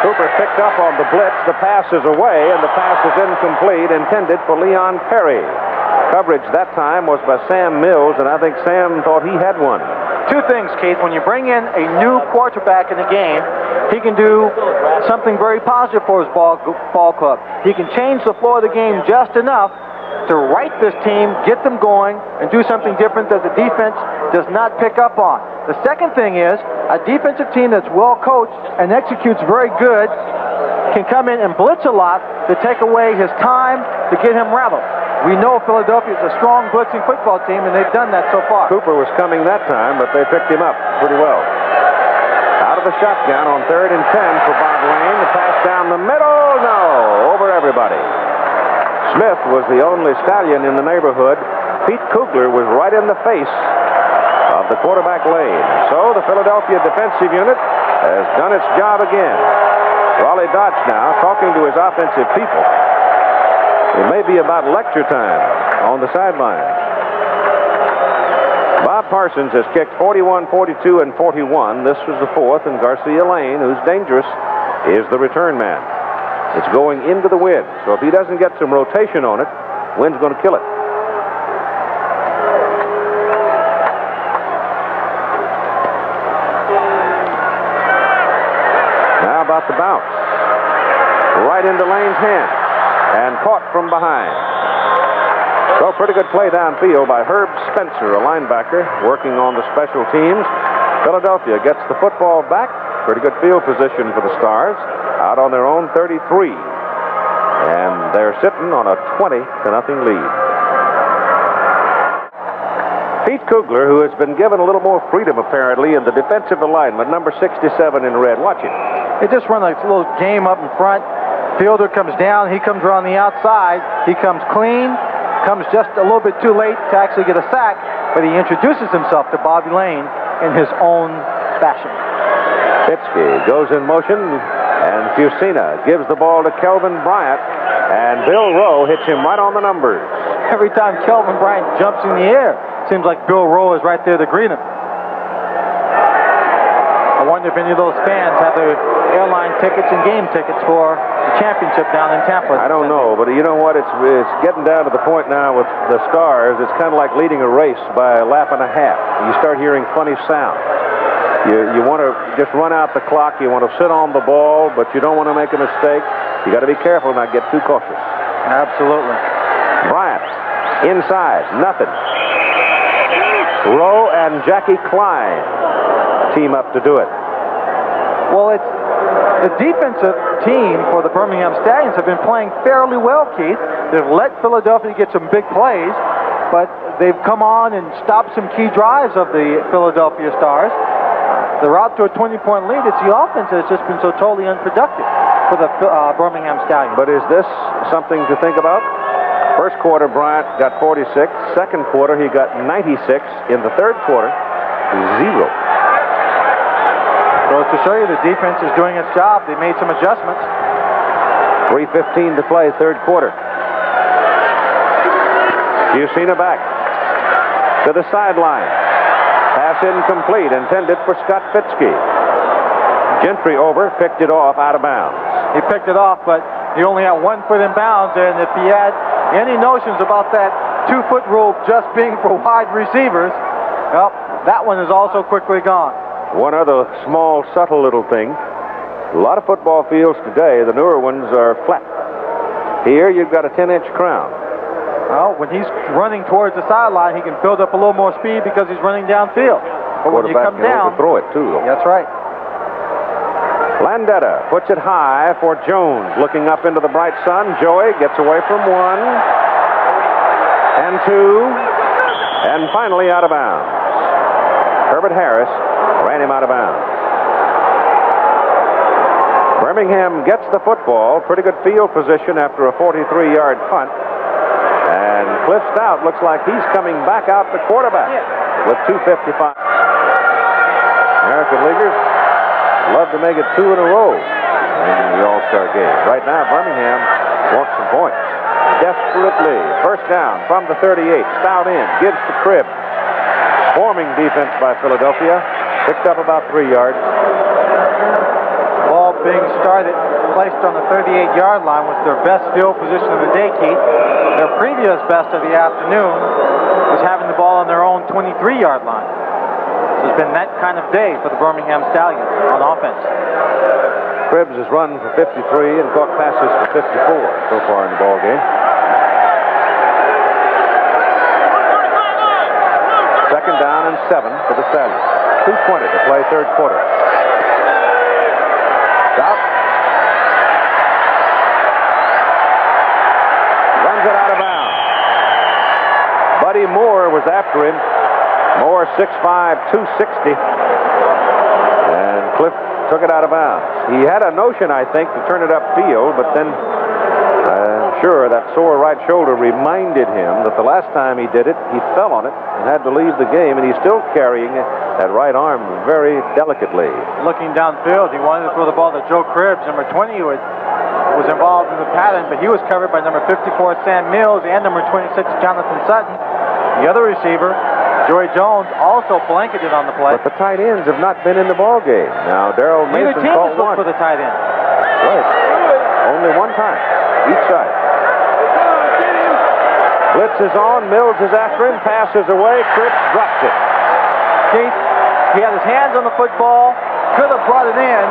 Cooper picked up on the blitz. The pass is away, and the pass is incomplete, intended for Leon Perry. Coverage that time was by Sam Mills, and I think Sam thought he had one. Two things, Keith. When you bring in a new quarterback in the game, he can do something very positive for his ball club. He can change the flow of the game just enough to right this team, get them going, and do something different that the defense does not pick up on. The second thing is, a defensive team that's well coached and executes very good can come in and blitz a lot to take away his time to get him rattled. We know Philadelphia is a strong blitzing football team, and they've done that so far. Cooper was coming that time, but they picked him up pretty well. Out of the shotgun on 3rd and 10 for Bob Lane. The pass down the middle, no, over everybody. Smith was the only Stallion in the neighborhood. Pete Kugler was right in the face of the quarterback lane. So the Philadelphia defensive unit has done its job again. Raleigh Dodge now talking to his offensive people. It may be about lecture time on the sideline. Bob Parsons has kicked 41, 42, and 41. This was the fourth, and Garcia Lane, who's dangerous, is the return man. It's going into the wind, so if he doesn't get some rotation on it, wind's going to kill it. Now about the bounce. Right into Lane's hand, and caught from behind. So pretty good play downfield by Herb Spencer, a linebacker, working on the special teams. Philadelphia gets the football back. Pretty good field position for the Stars, out on their own 33. And they're sitting on a 20-0 lead. Pete Kugler, who has been given a little more freedom apparently in the defensive alignment, number 67 in red. Watch it. They just run a little game up in front. Fielder comes down, he comes around the outside, he comes clean, comes just a little bit too late to actually get a sack, but he introduces himself to Bobby Lane in his own fashion. Fitzke goes in motion, and Fusina gives the ball to Kelvin Bryant, and Bill Rowe hits him right on the numbers. Every time Kelvin Bryant jumps in the air, seems like Bill Rowe is right there to greet him. I wonder if any of those fans have their airline tickets and game tickets for the championship down in Tampa. I don't know, but you know what? It's getting down to the point now with the Stars. It's kind of like leading a race by a lap and a half. You start hearing funny sounds. You want to just run out the clock. You want to sit on the ball, but you don't want to make a mistake. You got to be careful not get too cautious. Absolutely. Bryant inside, nothing. Rowe and Jackie Klein team up to do it. Well, it's the defensive team for the Birmingham Stallions have been playing fairly well, Keith. They've let Philadelphia get some big plays, but they've come on and stopped some key drives of the Philadelphia Stars. They're out to a 20-point lead. It's the offense that's just been so totally unproductive for the Birmingham Stallions. But is this something to think about? First quarter, Bryant got 46. Second quarter, he got 96. In the third quarter, 0. So to show you the defense is doing its job, they made some adjustments. 3:15 to play, third quarter. Fusina back to the sideline. Pass incomplete, intended for Scott Fitzke. Gentry over, picked it off out of bounds. He picked it off, but he only had 1 foot in bounds, and if he had any notions about that 2-foot rule just being for wide receivers, well, that one is also quickly gone. One other small, subtle little thing. A lot of football fields today, the newer ones are flat. Here, you've got a 10-inch crown. Well, when he's running towards the sideline, he can build up a little more speed because he's running downfield. But when you come down, throw it too. Though. That's right. Landetta puts it high for Jones. Looking up into the bright sun. Joey gets away from 1 and 2 and finally out of bounds. Herbert Harris ran him out of bounds. Birmingham gets the football. Pretty good field position after a 43-yard punt. And Cliff Stout looks like he's coming back out the quarterback with 2:55. American Leaguers love to make it 2 in a row in the All-Star game. Right now, Birmingham wants some points. Desperately. First down from the 38. Stout in. Gives to Cribb. Forming defense by Philadelphia. Picked up about 3 yards. Ball being started, placed on the 38-yard line was their best field position of the day, Keith. Their previous best of the afternoon was having the ball on their own 23-yard line. It's been that kind of day for the Birmingham Stallions on offense. Cribbs has run for 53 and caught passes for 54 so far in the ball game. Second down and 7 for the Stallions. 2:20 to play third quarter. Stout runs it out of bounds. Buddy Moore was after him. Moore 6'5", 260. And Cliff took it out of bounds. He had a notion, I think, to turn it upfield, but then I'm sure that sore right shoulder reminded him that the last time he did it, he fell on it and had to leave the game, and he's still carrying that right arm very delicately. Looking downfield, he wanted to throw the ball to Joe Cribbs, number 20, who was involved in the pattern, but he was covered by number 54, Sam Mills, and number 26, Jonathan Sutton. The other receiver, Joey Jones, also blanketed on the play. But the tight ends have not been in the ball game. Now, Darrell Mason Neither team caught has looked one. for the tight end. Right. Only one time, each side. Blitz is on. Mills is after him. Passes away. Cripps drops it. Keith, he had his hands on the football. Could have brought it in.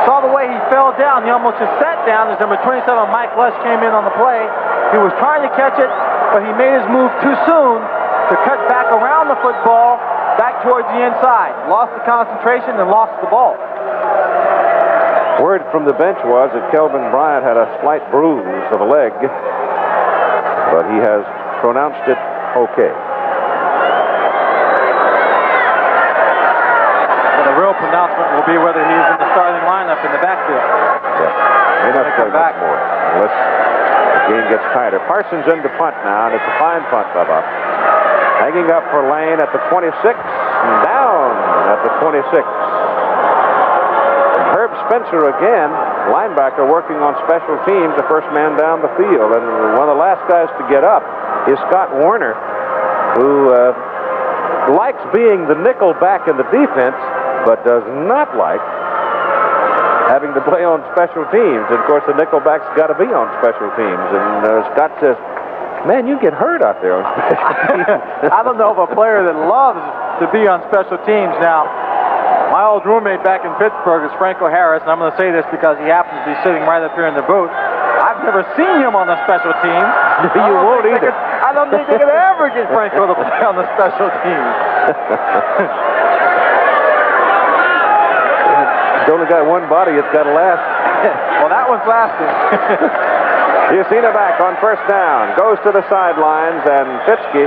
Saw the way he fell down. He almost just sat down as number 27, Mike Lush, came in on the play. He was trying to catch it, but he made his move too soon to cut back around the football, back towards the inside. Lost the concentration and lost the ball. Word from the bench was that Kelvin Bryant had a slight bruise of a leg, but he has pronounced it okay. But the real pronouncement will be whether he is in the starting lineup in the backfield. Yeah, may not play much more unless the game gets tighter. Parsons in to punt now, and it's a fine punt, Bubba. Hanging up for Lane at the 26, and down at the 26. And Herb Spencer again, linebacker, working on special teams, the first man down the field. And one of the last guys to get up is Scott Warner, who likes being the nickel back in the defense, but does not like having to play on special teams. And of course, the nickelback's got to be on special teams. And Scott says, man, you get hurt out there on special teams. I don't know of a player that loves to be on special teams. Now, my old roommate back in Pittsburgh is Franco Harris, and I'm going to say this because he happens to be sitting right up here in the booth. I've never seen him on the special team. You won't either. I don't think they could ever get Franco to play on the special team. It's only got one body, it's got to last. Well, that one's lasting. Yusina back on first down, goes to the sidelines, and Fitzke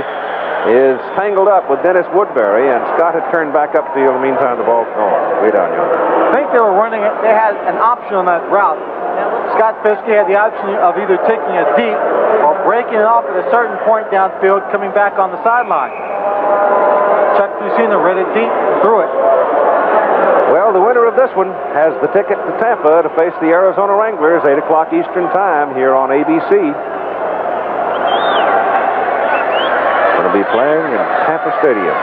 is tangled up with Dennis Woodbury, and Scott had turned back upfield. In the meantime, the ball's gone way down yonder. I think they were running it. They had an option on that route. Scott Fitzke had the option of either taking it deep or breaking it off at a certain point downfield, coming back on the sideline. Chuck Yusina read it deep and threw it. Well, the winner of this one has the ticket to Tampa to face the Arizona Wranglers, 8 o'clock Eastern Time here on ABC. Going to be playing in Tampa Stadium.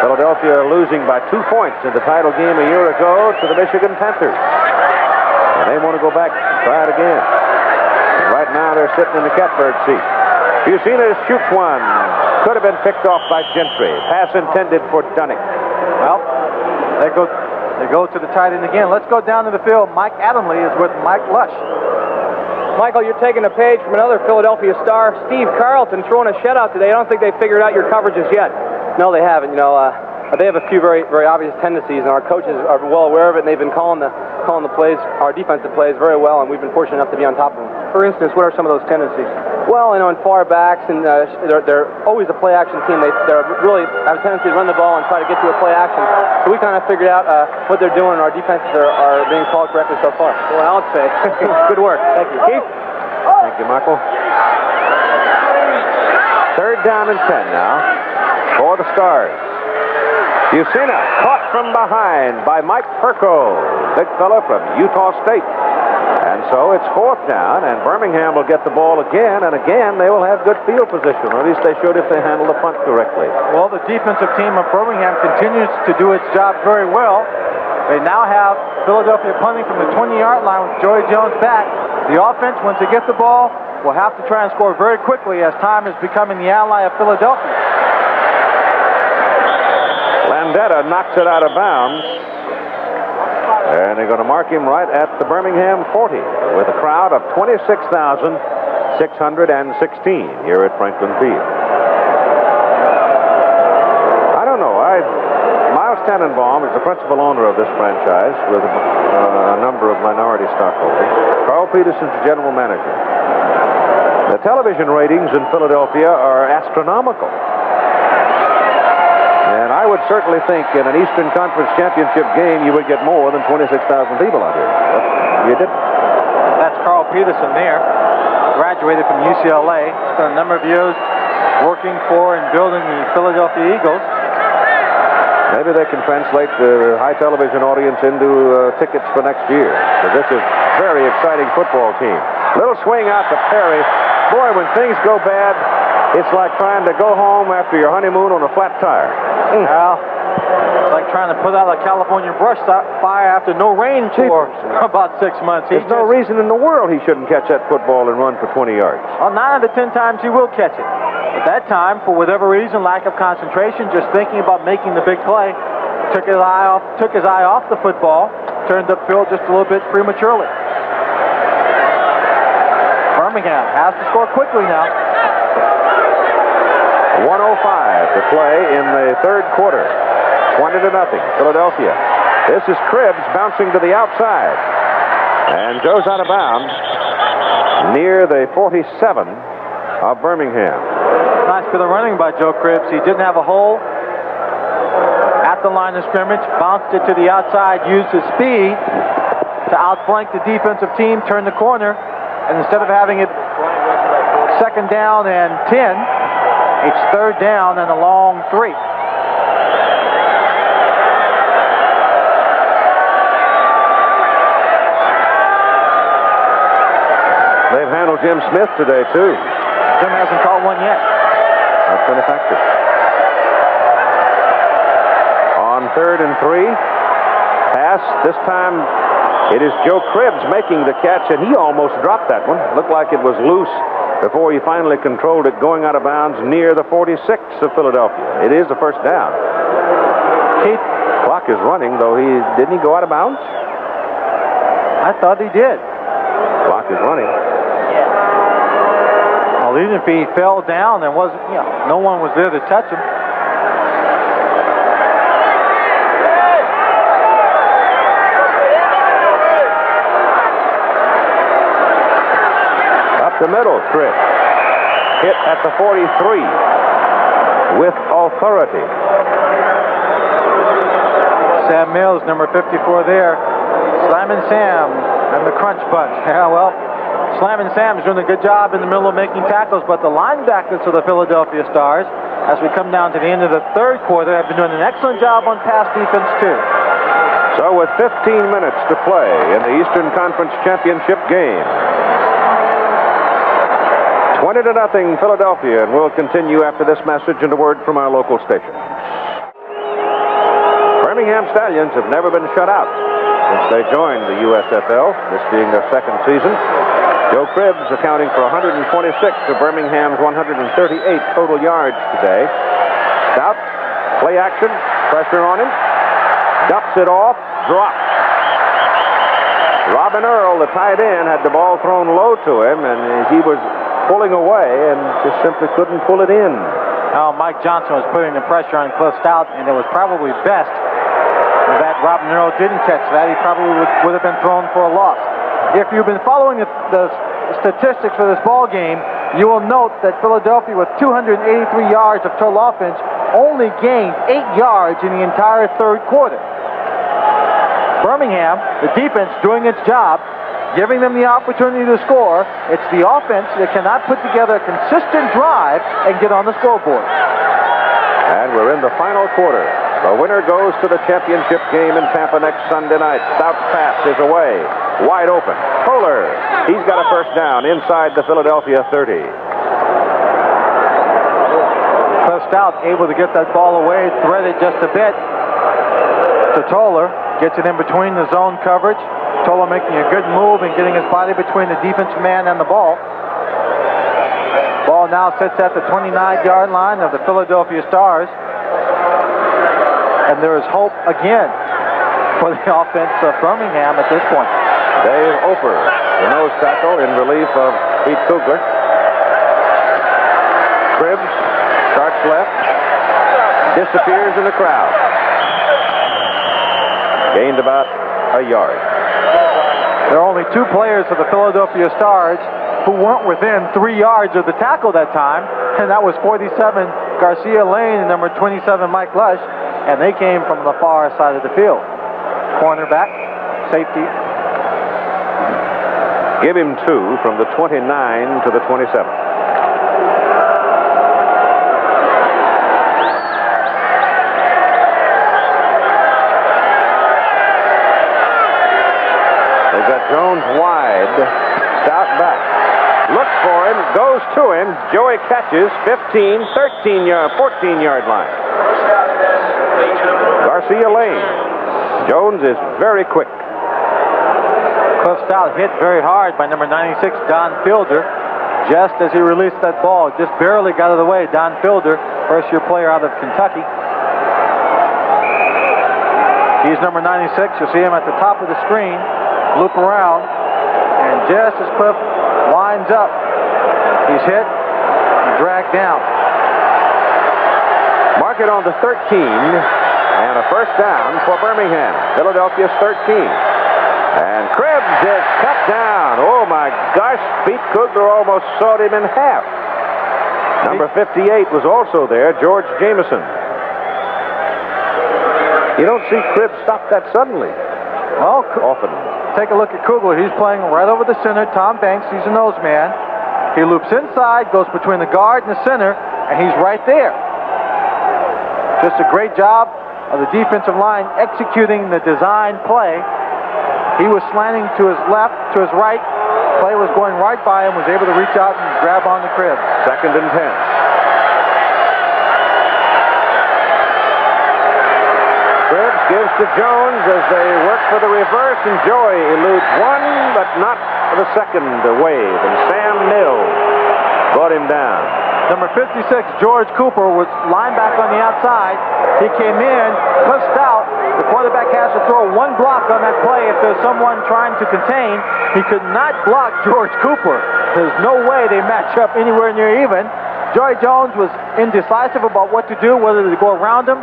Philadelphia losing by 2 points in the title game a year ago to the Michigan Panthers. And they want to go back and try it again. And right now they're sitting in the catbird seat. Yusina shoots one. Could have been picked off by Gentry. Pass intended for Dunnick. Well, they go to the tight end again. Let's go down to the field. Mike Adamley is with Mike Lush. Michael, you're taking a page from another Philadelphia star, Steve Carlton, throwing a shutout today. I don't think they figured out your coverages yet. No, they haven't. You know, they have a few very, very obvious tendencies, and our coaches are well aware of it, and they've been calling the plays, our defensive plays, very well, and we've been fortunate enough to be on top of them. For instance, what are some of those tendencies? Well, in far backs, and they're always a play-action team. They really have a tendency to run the ball and try to get to a play-action. So we kind of figured out what they're doing, and our defenses are being called correctly so far. Well, I'll say. Good work. Thank you. Keith? Thank you, Michael. Third down and 10 now for the Stars. Bucina caught from behind by Mike Perko, big fella from Utah State. And so it's fourth down, and Birmingham will get the ball again, and again they will have good field position, or at least they should if they handle the punt correctly. Well, the defensive team of Birmingham continues to do its job very well. They now have Philadelphia punting from the 20-yard line with Joey Jones back. The offense, once they get the ball, will have to try and score very quickly as time is becoming the ally of Philadelphia. Landetta knocks it out of bounds. And they're going to mark him right at the Birmingham 40 with a crowd of 26,616 here at Franklin Field. I don't know. Miles Tannenbaum is the principal owner of this franchise with a number of minority stockholders. Carl Peterson's the general manager. The television ratings in Philadelphia are astronomical. And I would certainly think in an Eastern Conference championship game you would get more than 26,000 people out here. But you didn't. That's Carl Peterson there. Graduated from UCLA. Spent a number of years working for and building the Philadelphia Eagles. Maybe they can translate the high television audience into tickets for next year. So this is a very exciting football team. Little swing out to Perry. Boy, when things go bad, it's like trying to go home after your honeymoon on a flat tire. Well, it's like trying to put out a California brush fire after no rain for about 6 months. There's no reason in the world he shouldn't catch that football and run for 20 yards. Well, 9 out of 10 times he will catch it. At that time, for whatever reason, lack of concentration, just thinking about making the big play, took his eye off the football, turned upfield just a little bit prematurely. Birmingham has to score quickly now. 1:05 to play in the third quarter. 20-0, Philadelphia. This is Cribbs bouncing to the outside and goes out of bounds near the 47 of Birmingham. Nice bit of running by Joe Cribbs. He didn't have a hole at the line of scrimmage, bounced it to the outside, used his speed to outflank the defensive team, turn the corner, and instead of having it second down and 10, it's third down and a long 3. They've handled Jim Smith today, too. Jim hasn't caught one yet. That's been effective. On 3rd and 3, pass. This time it is Joe Cribbs making the catch, and he almost dropped that one. Looked like it was loose before he finally controlled it, going out of bounds near the 46 of Philadelphia. It is a first down. Keith, clock is running, though didn't he go out of bounds? I thought he did. Clock is running. Well, even if he fell down, there wasn't, no one was there to touch him. Up the middle, Chris. Hit at the 43 with authority. Sam Mills, number 54 there. Slammin' Sam and the Crunch Bunch. Yeah, well, Slammin' Sam's doing a good job in the middle of making tackles, but the linebackers for the Philadelphia Stars, as we come down to the end of the third quarter, have been doing an excellent job on pass defense, too. So with 15 minutes to play in the Eastern Conference Championship game, 20-0 Philadelphia, and we'll continue after this message and a word from our local station. Birmingham Stallions have never been shut out since they joined the USFL, this being their second season. Joe Cribbs accounting for 126 of Birmingham's 138 total yards today. Stout, play action, pressure on him, dumps it off, drops. Robin Earl, the tight end, had the ball thrown low to him, and he was pulling away and just simply couldn't pull it in. Mike Johnson was putting the pressure on Cliff Stout, and it was probably best that Rob Nero didn't catch that. He probably would have been thrown for a loss. If you've been following the statistics for this ball game, you will note that Philadelphia, with 283 yards of total offense, only gained 8 yards in the entire third quarter. Birmingham, the defense, doing its job, giving them the opportunity to score. It's the offense that cannot put together a consistent drive and get on the scoreboard. And we're in the final quarter. The winner goes to the championship game in Tampa next Sunday night. Stout's pass is away. Wide open. Kohler. He's got a first down inside the Philadelphia 30. Cliff Stout able to get that ball away, thread it just a bit to Toller. Gets it in between the zone coverage. Toller making a good move and getting his body between the defensive man and the ball. Ball now sits at the 29-yard line of the Philadelphia Stars. And there is hope again for the offense of Birmingham at this point. Dave Oper, the nose tackle, in relief of Pete Kugler. Cribbs starts left, disappears in the crowd. Gained about a yard. There are only 2 players of the Philadelphia Stars who weren't within 3 yards of the tackle that time, and that was 47 Garcia Lane and number 27 Mike Lush, and they came from the far side of the field. Cornerback, safety. Give him 2 from the 29 to the 27. They've got Jones wide, Stout back. Looks for him, goes to him. Joey catches 15, 13-yard, 14-yard line. Garcia Lane. Jones is very quick. Cliff Stout hit very hard by number 96, Don Fielder, just as he released that ball. Just barely got it away. Don Fielder, first-year player out of Kentucky. He's number 96. You'll see him at the top of the screen. Loop around, and just as Cliff winds up, he's hit and dragged down. Mark it on the 13, and a first down for Birmingham. Philadelphia's 13. And Cribbs is cut down. Oh my gosh, Pete Kugler almost sawed him in half. Number 58 was also there, George Jameson. You don't see Cribbs stop that suddenly. Well, often. Take a look at Kugler. He's playing right over the center. Tom Banks, he's a nose man. He loops inside, goes between the guard and the center, and he's right there. Just a great job of the defensive line executing the design play. He was slanting to his left, to his right. Play was going right by him, was able to reach out and grab on the crib. 2nd and 10. Cribbs gives to Jones as they work for the reverse, and Joey eludes one, but not the second wave, and Sam Mills brought him down. Number 56, George Cooper, was lined back on the outside. He came in, pushed out. The quarterback has to throw one block on that play if there's someone trying to contain. He could not block George Cooper. There's no way they match up anywhere near even. Joey Jones was indecisive about what to do, whether to go around him,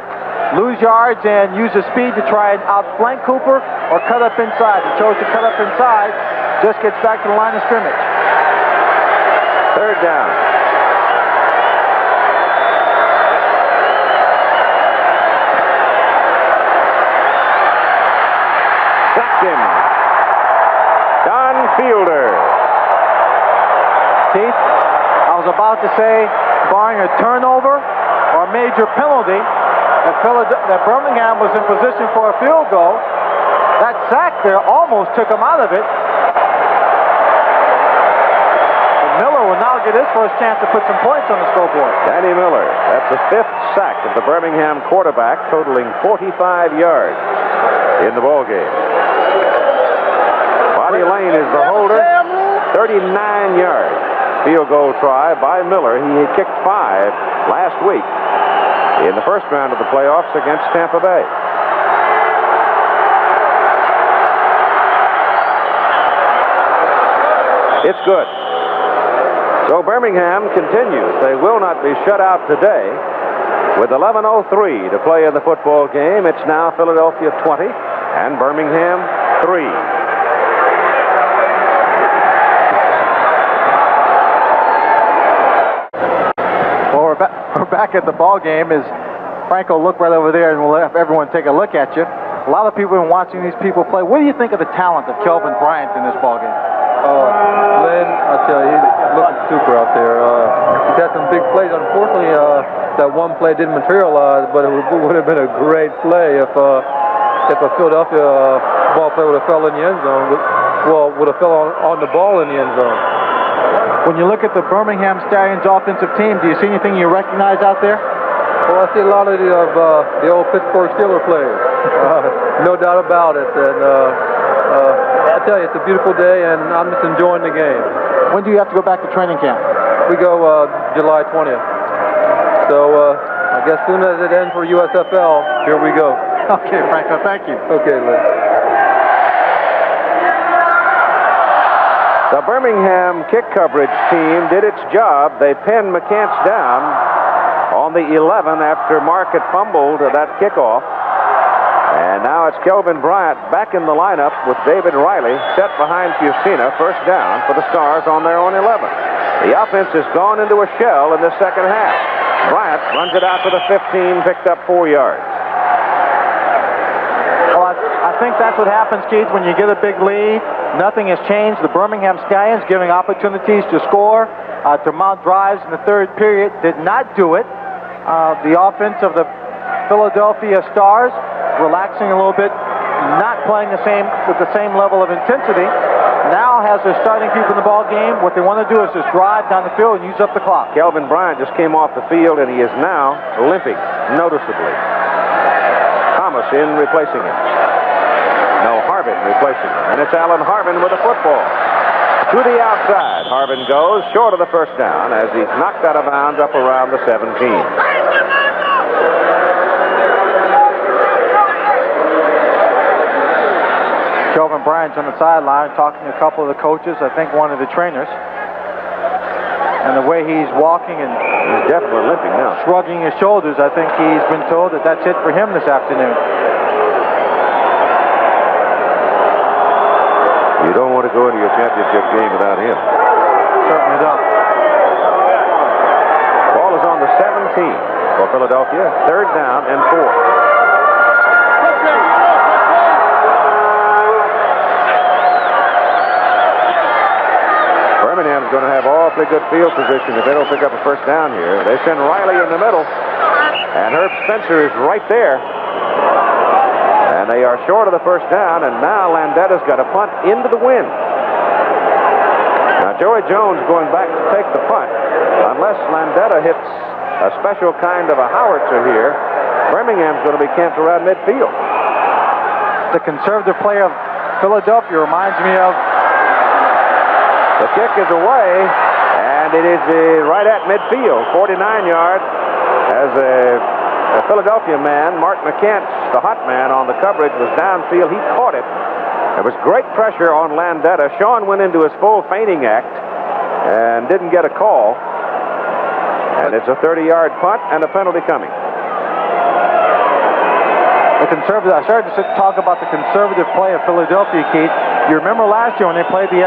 lose yards, and use his speed to try and outflank Cooper, or cut up inside. He chose to cut up inside, just gets back to the line of scrimmage. 3rd down. Sacked him. Don Fielder. Keith, I was about to say, barring a turnover or a major penalty, that Birmingham was in position for a field goal. That sack there almost took him out of it. And Miller will now get his first chance to put some points on the scoreboard. Danny Miller. That's the 5th sack of the Birmingham quarterback, totaling 45 yards in the ball game. Bobby Lane is the holder. 39 yards. Field goal try by Miller. He had kicked 5 last week in the first round of the playoffs against Tampa Bay. It's good. So Birmingham continues. They will not be shut out today. With 11:03 to play in the football game, it's now Philadelphia 20 and Birmingham 3. Well, we're back at the ball game. As Franco, look right over there, and we'll have everyone take a look at you. A lot of people have been watching these people play. What do you think of the talent of Kelvin Bryant in this ball game? Glenn, I tell you, he's looking super out there. He's had some big plays. Unfortunately, that one play didn't materialize, but it would have been a great play if a Philadelphia ball player would have fell in the end zone. Well, would have fell on the ball in the end zone. When you look at the Birmingham Stallions offensive team, do you see anything you recognize out there? Well, I see a lot of the old Pittsburgh Steelers players. No doubt about it. And I tell you, it's a beautiful day, and I'm just enjoying the game. When do you have to go back to training camp? We go July 20th. So I guess soon as it ends for USFL, here we go. Okay, Franco, thank you. Okay, Lynn. The Birmingham kick coverage team did its job. They pinned McCants down on the 11 after Mark had fumbled that kickoff. And now it's Kelvin Bryant back in the lineup with David Riley set behind Fusina. First down for the Stars on their own 11. The offense has gone into a shell in the second half. Bryant runs it out to the 15, picked up 4 yards. Well, I think that's what happens, Keith, when you get a big lead. Nothing has changed. The Birmingham Stallions giving opportunities to score, to mount drives in the third period, did not do it. The offense of the Philadelphia Stars relaxing a little bit, not playing with the same level of intensity. Now has their starting people in the ball game. What they want to do is just drive down the field and use up the clock. Kelvin Bryant just came off the field, and he is now limping noticeably. Thomas in replacing him. No, Harvin replacing him. And it's Alan Harvin with the football. To the outside, Harvin goes short of the first down as he's knocked out of bounds up around the 17. Kelvin Bryant's on the sideline talking to a couple of the coaches, I think one of the trainers. And the way he's walking and he's definitely limping now, shrugging his shoulders, I think he's been told that that's it for him this afternoon. You don't want to go into your championship game without him. Certainly don't. Ball is on the 17 for Philadelphia. Third down and 4. Birmingham's going to have awfully good field position if they don't pick up a first down here. They send Riley in the middle, and Herb Spencer is right there. And they are short of the first down, and now Landetta's got a punt into the wind. Now Joey Jones going back to take the punt. Unless Landetta hits a special kind of a howitzer here, Birmingham's going to be camped around midfield. The conservative play of Philadelphia reminds me of... The kick is away, and it is right at midfield, 49 yards, as a Philadelphia man, Mark McCants, the hot man on the coverage, was downfield. He caught it. There was great pressure on Landetta. Sean went into his full feigning act and didn't get a call. And it's a 30-yard punt and a penalty coming. The conservative, I started to talk about the conservative play of Philadelphia, Keith. You remember last year when they played the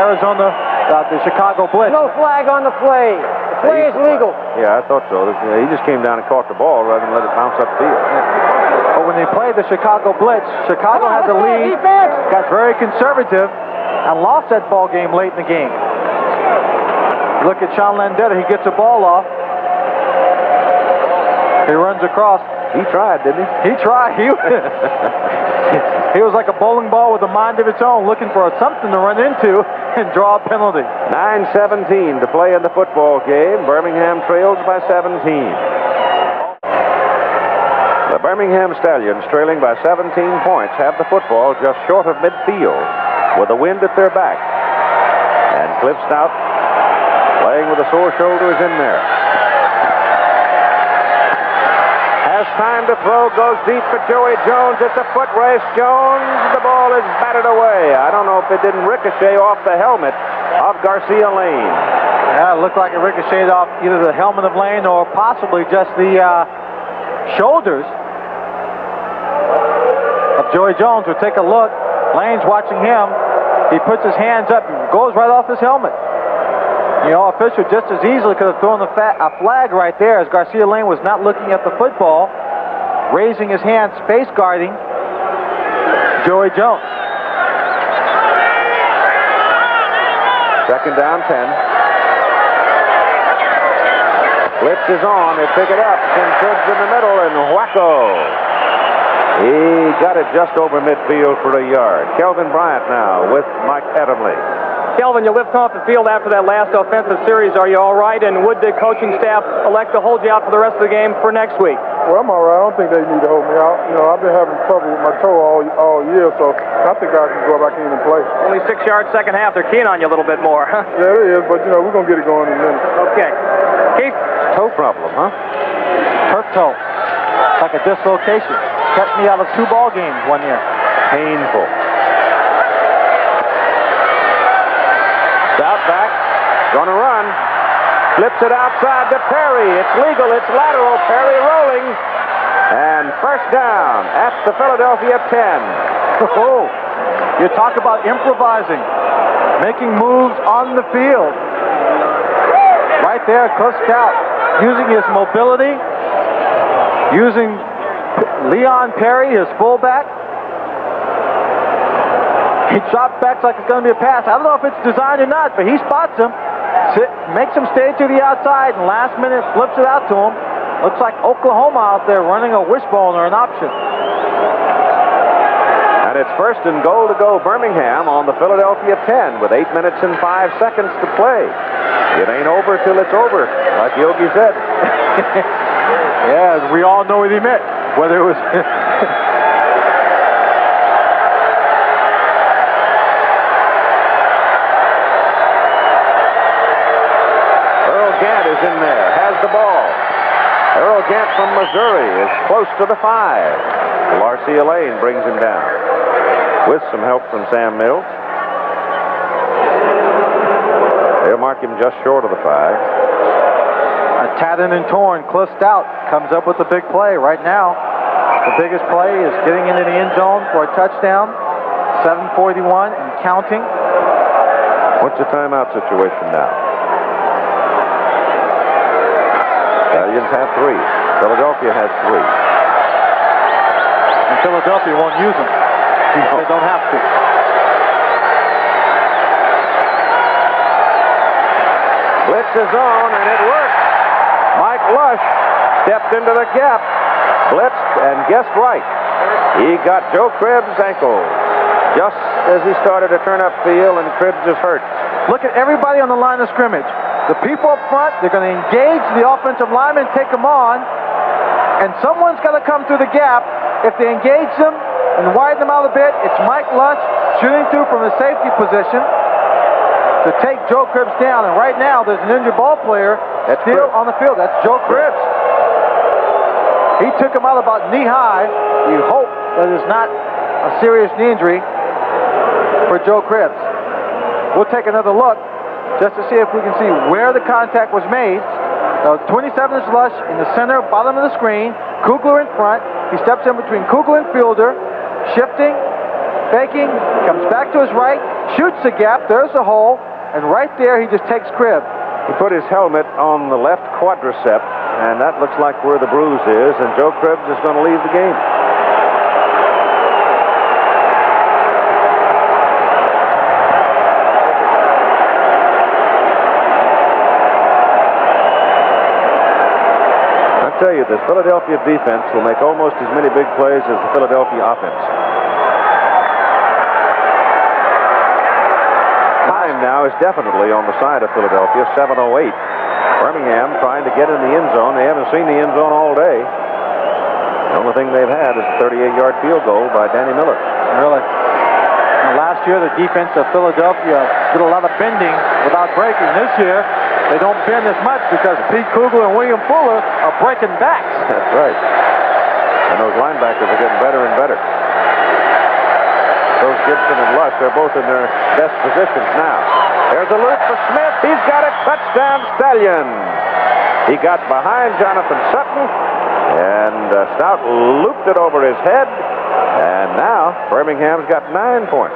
Chicago Blitz? No flag on the play. The play is legal. Yeah, I thought so. He just came down and caught the ball rather than let it bounce upfield. But when they played the Chicago Blitz, Chicago had the lead, got very conservative, and lost that ball game late in the game. Look at Sean Landetta. He gets the ball off. He runs across. He tried, didn't he? He tried. He was like a bowling ball with a mind of its own, looking for something to run into and draw a penalty. 9:17 to play in the football game. Birmingham trails by 17. The Birmingham Stallions, trailing by 17 points, have the football just short of midfield with the wind at their back. And Cliff Stout, playing with a sore shoulder, is in there. Has time to throw, goes deep for Joey Jones. It's a foot race. Jones, the ball is batted away. I don't know if it didn't ricochet off the helmet of Garcia Lane. Yeah, it looked like it ricocheted off either the helmet of Lane or possibly just the shoulders of Joey Jones. We'll take a look. Lane's watching him. He puts his hands up and goes right off his helmet. You know, official just as easily could have thrown a flag right there as Garcia Lane was not looking at the football, raising his hand, space guarding Joey Jones. Second down, 10. Blitz is on. They pick it up. Send Cribbs in the middle, and whacko. He got it just over midfield for a yard. Kelvin Bryant now with Mike Adamley. Kelvin, you lift off the field after that last offensive series. Are you all right? And would the coaching staff elect to hold you out for the rest of the game for next week? Well, I'm all right. I don't think they need to hold me out. You know, I've been having trouble with my toe all year, so I think I can go back in and play. Only 6 yards second half. They're keying on you a little bit more, huh? Yeah, it is, but, you know, we're going to get it going in a minute. Okay. Keith? Toe problem, huh? Hurt toe. Like a dislocation. Kept me out of 2 ball games one year. Painful. Out back, gonna run, flips it outside to Perry. It's legal, it's lateral. Perry rolling, and first down at the Philadelphia 10. Oh, you talk about improvising, making moves on the field. Right there, Cliff Stout using his mobility, using Leon Perry, his fullback. He drops back like it's going to be a pass. I don't know if it's designed or not, but he spots him, makes him stay to the outside, and last minute flips it out to him. Looks like Oklahoma out there running a wishbone or an option. And it's first and goal to go Birmingham on the Philadelphia 10 with 8 minutes and 5 seconds to play. It ain't over till it's over, like Yogi said. Yeah, we all know what he meant. Whether it was... Gant is in there, has the ball. Earl Gant from Missouri is close to the 5. Garcia Lane brings him down with some help from Sam Mills. They'll mark him just short of the 5. A tattered and torn Cliff Stout comes up with a big play right now. The biggest play is getting into the end zone for a touchdown. 7:41 and counting. What's the timeout situation now? Stallions have 3. Philadelphia has 3. And Philadelphia won't use them. They don't have to. Blitz is on, and it worked. Mike Lush stepped into the gap, blitzed, and guessed right. He got Joe Cribbs' ankle just as he started to turn upfield, and Cribbs is hurt. Look at everybody on the line of scrimmage. The people up front, they're going to engage the offensive linemen, take them on, and someone's got to come through the gap. If they engage them and widen them out a bit, it's Mike Lush shooting through from the safety position to take Joe Cribbs down. And right now, there's an injured ball player still on the field. That's Joe Cribbs. He took him out about knee-high. You hope that it's not a serious knee injury for Joe Cribbs. We'll take another look just to see if we can see where the contact was made. 27 is Lush in the center, bottom of the screen. Kugler in front. He steps in between Kugler and Fielder, shifting, faking, comes back to his right, shoots the gap. There's the hole, and right there he just takes Cribb. He put his helmet on the left quadricep, and that looks like where the bruise is, and Joe Cribbs is going to leave the game. I tell you, this Philadelphia defense will make almost as many big plays as the Philadelphia offense. Time now is definitely on the side of Philadelphia, 7:08. Birmingham trying to get in the end zone. They haven't seen the end zone all day. The only thing they've had is a 38-yard field goal by Danny Miller. Really? Last year, the defense of Philadelphia did a lot of bending without breaking. This year, they don't bend as much because Pete Kugler and William Fuller are breaking backs. That's right. And those linebackers are getting better and better. Those Gibson and Lush, they're both in their best positions now. There's a loop for Smith. He's got it. Touchdown, Stallions. He got behind Jonathan Sutton, and Stout looped it over his head, and now Birmingham's got 9 points.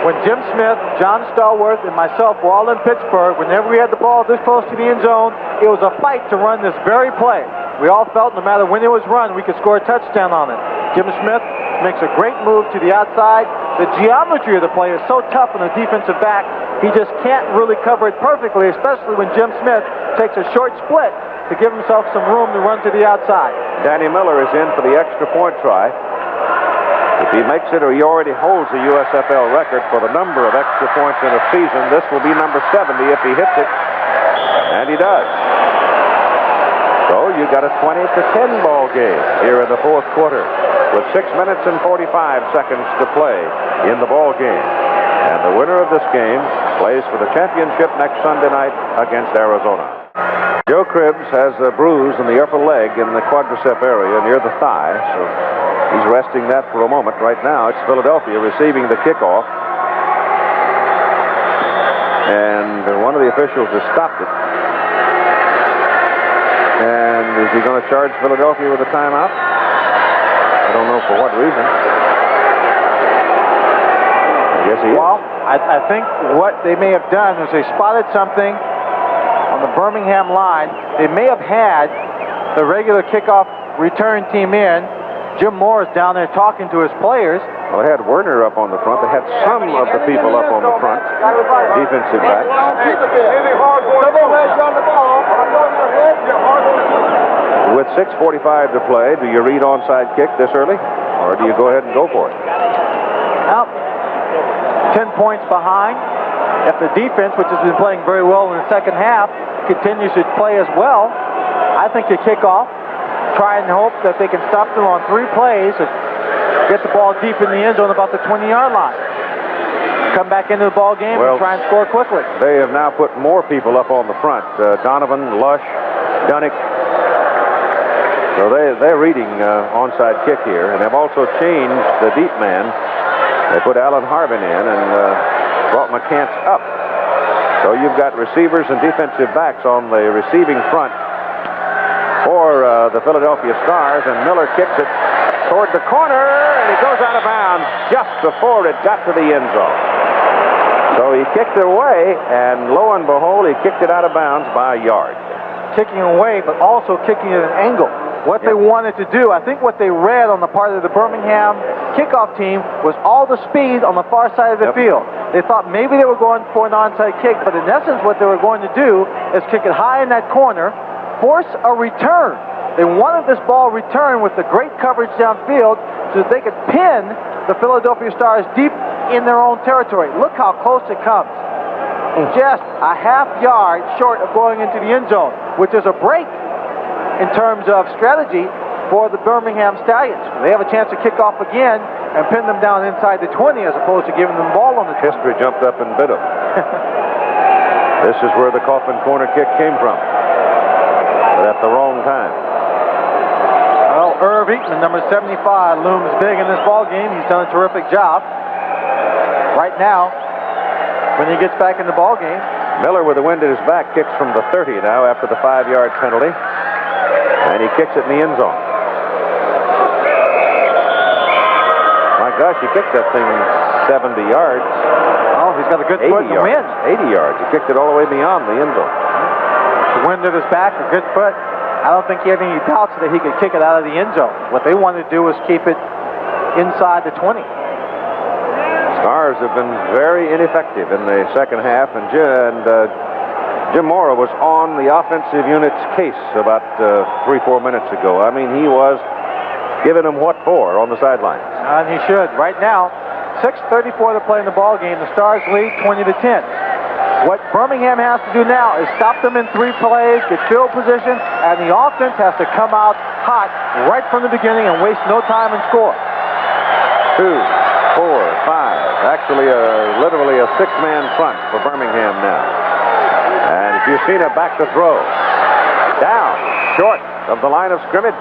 When Jim Smith, John Stallworth, and myself were all in Pittsburgh, whenever we had the ball this close to the end zone, it was a fight to run this very play. We all felt no matter when it was run, we could score a touchdown on it. Jim Smith makes a great move to the outside. The geometry of the play is so tough on the defensive back, he just can't really cover it perfectly, especially when Jim Smith takes a short split to give himself some room to run to the outside. Danny Miller is in for the extra point try. If he makes it, or he already holds the USFL record for the number of extra points in a season, this will be number 70 if he hits it, and he does. So you got a 20-10 ball game here in the fourth quarter with 6 minutes and 45 seconds to play in the ball game. And the winner of this game plays for the championship next Sunday night against Arizona. Joe Cribbs has a bruise in the upper leg in the quadricep area near the thigh, so he's resting that for a moment. Right now, it's Philadelphia receiving the kickoff. And one of the officials has stopped it. And is he going to charge Philadelphia with a timeout? I don't know for what reason. I guess he is. Well, I think what they may have done is they spotted something on the Birmingham line. They may have had the regular kickoff return team in. Jim Moore is down there talking to his players. Well, they had Werner up on the front. They had some of the people up on the front, defensive backs. With 6:45 to play, do you read onside kick this early, or do you go ahead and go for it? Well, 10 points behind. If the defense, which has been playing very well in the second half, continues to play as well, I think you kick off, try and hope that they can stop them on 3 plays and get the ball deep in the end zone about the 20-yard line. Come back into the ball game and try and score quickly. They have now put more people up on the front. Donovan, Lush, Dunnick. So they're reading onside kick here, and they've also changed the deep man. They put Alan Harbin in and brought McCants up. So you've got receivers and defensive backs on the receiving front for the Philadelphia Stars, and Miller kicks it toward the corner, and he goes out of bounds just before it got to the end zone. So he kicked it away, and lo and behold, he kicked it out of bounds by a yard. Kicking away, but also kicking at an angle. What they wanted to do, I think what they read on the part of the Birmingham kickoff team was all the speed on the far side of the field. They thought maybe they were going for an onside kick, but in essence what they were going to do is kick it high in that corner, force a return. They wanted this ball returned with the great coverage downfield so that they could pin the Philadelphia Stars deep in their own territory. Look how close it comes. Just a half yard short of going into the end zone, which is a break in terms of strategy for the Birmingham Stallions. They have a chance to kick off again and pin them down inside the 20 as opposed to giving them the ball on the 20. History jumped up and bit them. This is where the coffin corner kick came from. But at the wrong time. Well, Irv Eatman, number 75, looms big in this ball game. He's done a terrific job. Right now, when he gets back in the ball game. Miller, with the wind at his back, kicks from the 30 now after the 5-yard penalty. And he kicks it in the end zone. My gosh, he kicked that thing 70 yards. Oh, he's got a good foot in the wind. 80 yards. He kicked it all the way beyond the end zone. The wind at his back, a good foot. I don't think he had any doubts that he could kick it out of the end zone. What they wanted to do was keep it inside the 20. Stars have been very ineffective in the second half, and Jim Mora was on the offensive unit's case about 3-4 minutes ago. I mean, he was giving them what for on the sidelines. And he should. Right now, 6:34 to play in the ball game. The Stars lead 20-10. What Birmingham has to do now is stop them in 3 plays, get field position, and the offense has to come out hot right from the beginning and waste no time and score. 2, 4, 5. Actually, literally a 6-man front for Birmingham now. And Busina back to throw. Down, short of the line of scrimmage.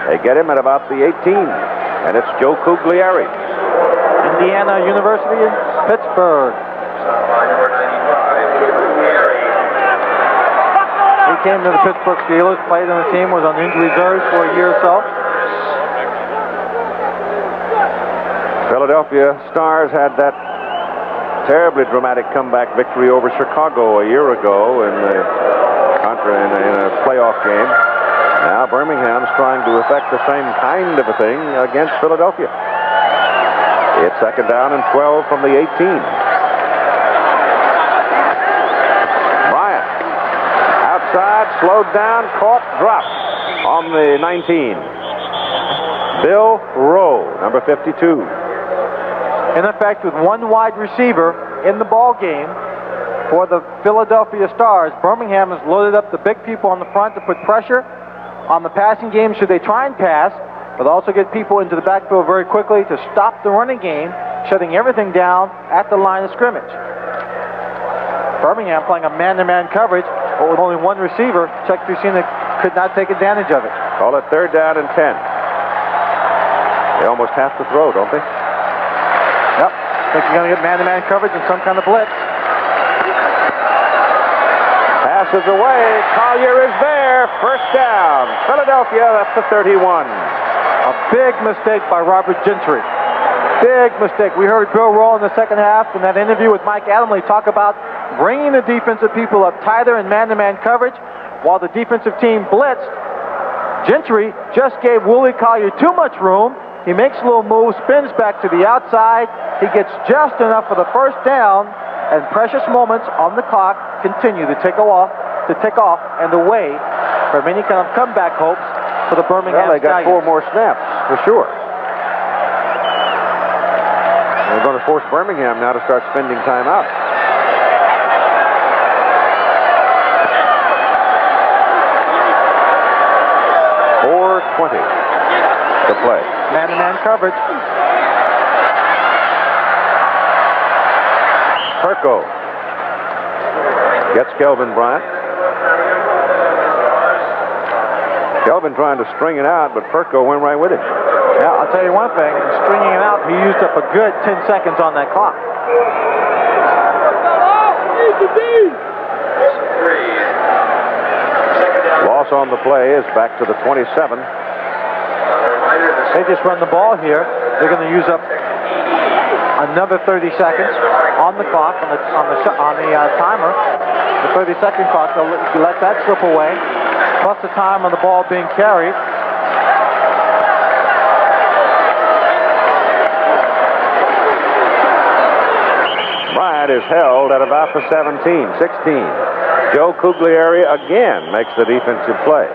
They get him at about the 18. And it's Joe Cugliari. Indiana University in Pittsburgh. came to the Pittsburgh Steelers, played on the team, was on injury reserve for a year or so. Philadelphia Stars had that terribly dramatic comeback victory over Chicago a year ago in a playoff game. Now Birmingham's trying to effect the same kind of a thing against Philadelphia. It's second down and 12 from the 18. Bryant outside, slowed down, caught, dropped on the 19. Bill Rowe, number 52. In effect, with one wide receiver in the ball game for the Philadelphia Stars, Birmingham has loaded up the big people on the front to put pressure on the passing game should they try and pass, but also get people into the backfield very quickly to stop the running game, shutting everything down at the line of scrimmage. Birmingham playing a man-to-man coverage, but with only one receiver, Chuck Fusina could not take advantage of it. Call it third down and 10. They almost have to throw, don't they? Yep. Think you're going to get man-to-man coverage and some kind of blitz. Passes away. Collier is there. First down. Philadelphia, that's the 31. A big mistake by Robert Gentry. Big mistake. We heard Bill Rowe in the second half in that interview with Mike Adamle talk about bringing the defensive people up tighter in man-to-man coverage while the defensive team blitzed. Gentry just gave Willie Collier too much room. He makes a little move, spins back to the outside. He gets just enough for the first down, and precious moments on the clock continue to tick off, and the way for many kind of comeback hopes for the Birmingham Stallions. Well, they got 4 more snaps, for sure. They're going to force Birmingham now to start spending time out. .420 to play. Man-to-man coverage. Perko gets Kelvin Bryant. Kelvin trying to string it out, but Perko went right with it. Yeah, I'll tell you one thing. Stringing it out, he used up a good 10 seconds on that clock. Loss on the play is back to the 27. They just run the ball here. They're going to use up another 30 seconds on the clock, on the timer. The 30-second clock. They'll let that slip away, plus the time on the ball being carried. Bryant is held at about the 17, 16. Joe Cugliari again makes the defensive play.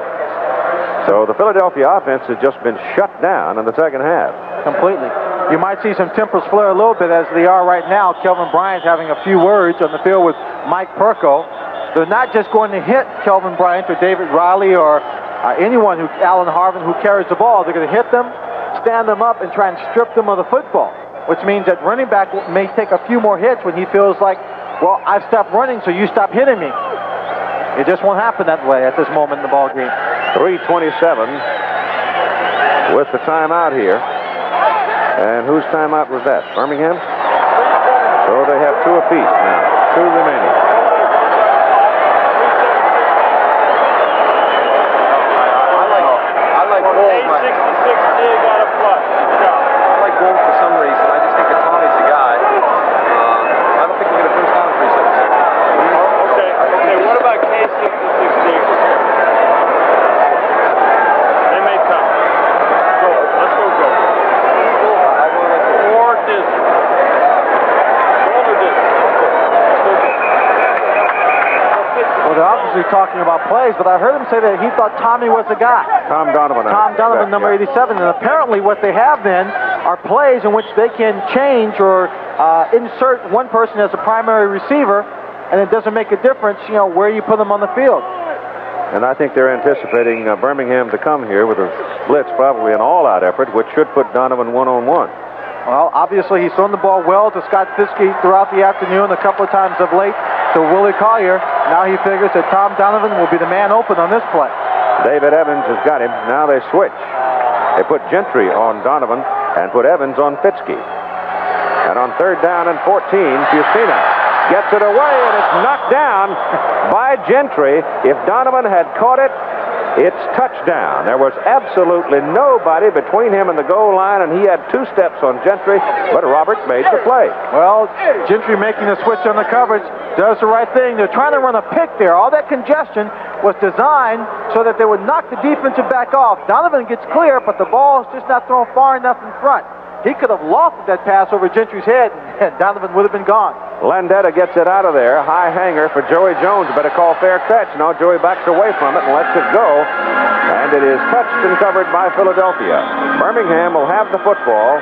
So the Philadelphia offense has just been shut down in the second half. Completely. You might see some tempers flare a little bit as they are right now. Kelvin Bryant having a few words on the field with Mike Perko. They're not just going to hit Kelvin Bryant or David Riley or anyone, Alan Harvin, who carries the ball. They're going to hit them, stand them up, and try and strip them of the football, which means that running back may take a few more hits when he feels like, well, I've stopped running, so you stop hitting me. It just won't happen that way at this moment in the ball game. 3:27 with the timeout here. And whose timeout was that? Birmingham? So they have 2 apiece now. 2 remaining. I like Gold. 866 got a plus. I like Gold for some reason. I just think that Tommy's the guy. I don't think we're going to first down in 3 seconds. Okay, what about K66? They may come. Go. Let's go. Or Disney. Gold or Disney. Well, they're obviously talking about plays, but I heard him say that he thought Tommy was the guy. Tom Donovan. Tom Donovan, number 87. And apparently what they have then are plays in which they can change or insert one person as a primary receiver, and it doesn't make a difference, where you put them on the field. And I think they're anticipating Birmingham to come here with a blitz, probably an all-out effort, which should put Donovan one-on-one. Well, obviously he's thrown the ball well to Scott Fiske throughout the afternoon, a couple of times of late to Willie Collier. Now he figures that Tom Donovan will be the man open on this play. David Evans has got him. Now they switch. They put Gentry on Donovan and put Evans on Fiske. And on third down and 14, Fusina gets it away, and it's knocked down by Gentry. If Donovan had caught it, it's touchdown. There was absolutely nobody between him and the goal line, and he had 2 steps on Gentry, but Roberts made the play. Well, Gentry making the switch on the coverage does the right thing. They're trying to run a pick there. All that congestion was designed so that they would knock the defensive back off. Donovan gets clear, but the ball is just not thrown far enough in front. He could have lofted that pass over Gentry's head, and Donovan would have been gone. Landetta gets it out of there. High hanger for Joey Jones. Better call fair catch. No, Joey backs away from it and lets it go. And it is touched and covered by Philadelphia. Birmingham will have the football.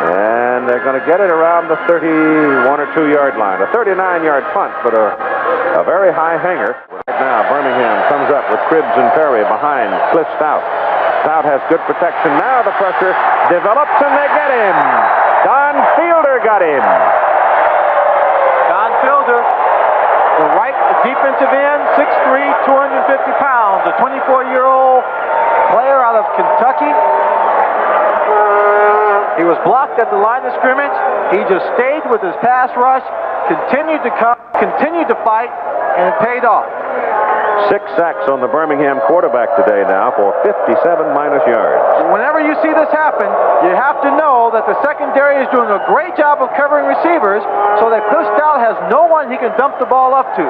And they're going to get it around the 31 or 2 yard line. A 39-yard punt, but a very high hanger. Right now, Birmingham comes up with Cribbs and Perry behind Cliff Stout. Stout has good protection. Now the pressure develops, and they get him. Don Fielder got him. Don Fielder, the right defensive end, 6'3", 250 pounds, a 24-year-old player out of Kentucky. He was blocked at the line of scrimmage. He just stayed with his pass rush, continued to come, continued to fight, and it paid off. 6 sacks on the Birmingham quarterback today now for 57 minus yards. Whenever you see this happen, you have to know that the secondary is doing a great job of covering receivers so that Cliff Stout has no one he can dump the ball up to.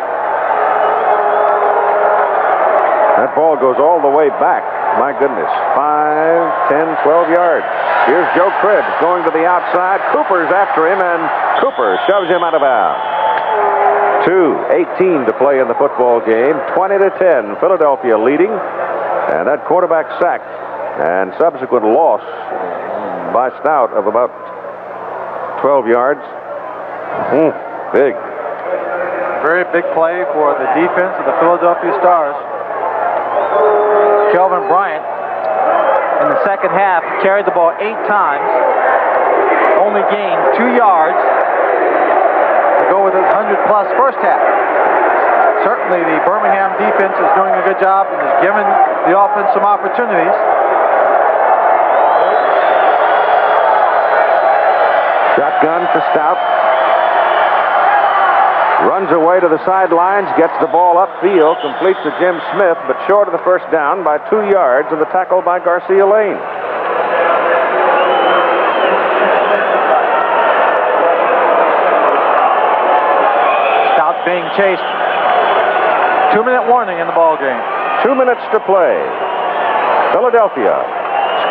That ball goes all the way back. My goodness. 5, 10, 12 yards. Here's Joe Cribbs going to the outside. Cooper's after him, and Cooper shoves him out of bounds. 2:18 to play in the football game. 20-10. Philadelphia leading. And that quarterback sack and subsequent loss by Stout of about 12 yards. Big. Very big play for the defense of the Philadelphia Stars. Kelvin Bryant, in the second half, carried the ball 8 times, only gained 2 yards to go with his 100-plus first half. Certainly the Birmingham defense is doing a good job and is giving the offense some opportunities. Shotgun for Stout. Runs away to the sidelines, gets the ball upfield, completes to Jim Smith, but short of the first down by 2 yards of the tackle by Garcia Lane. Stout being chased. 2-minute warning in the ball game. 2 minutes to play. Philadelphia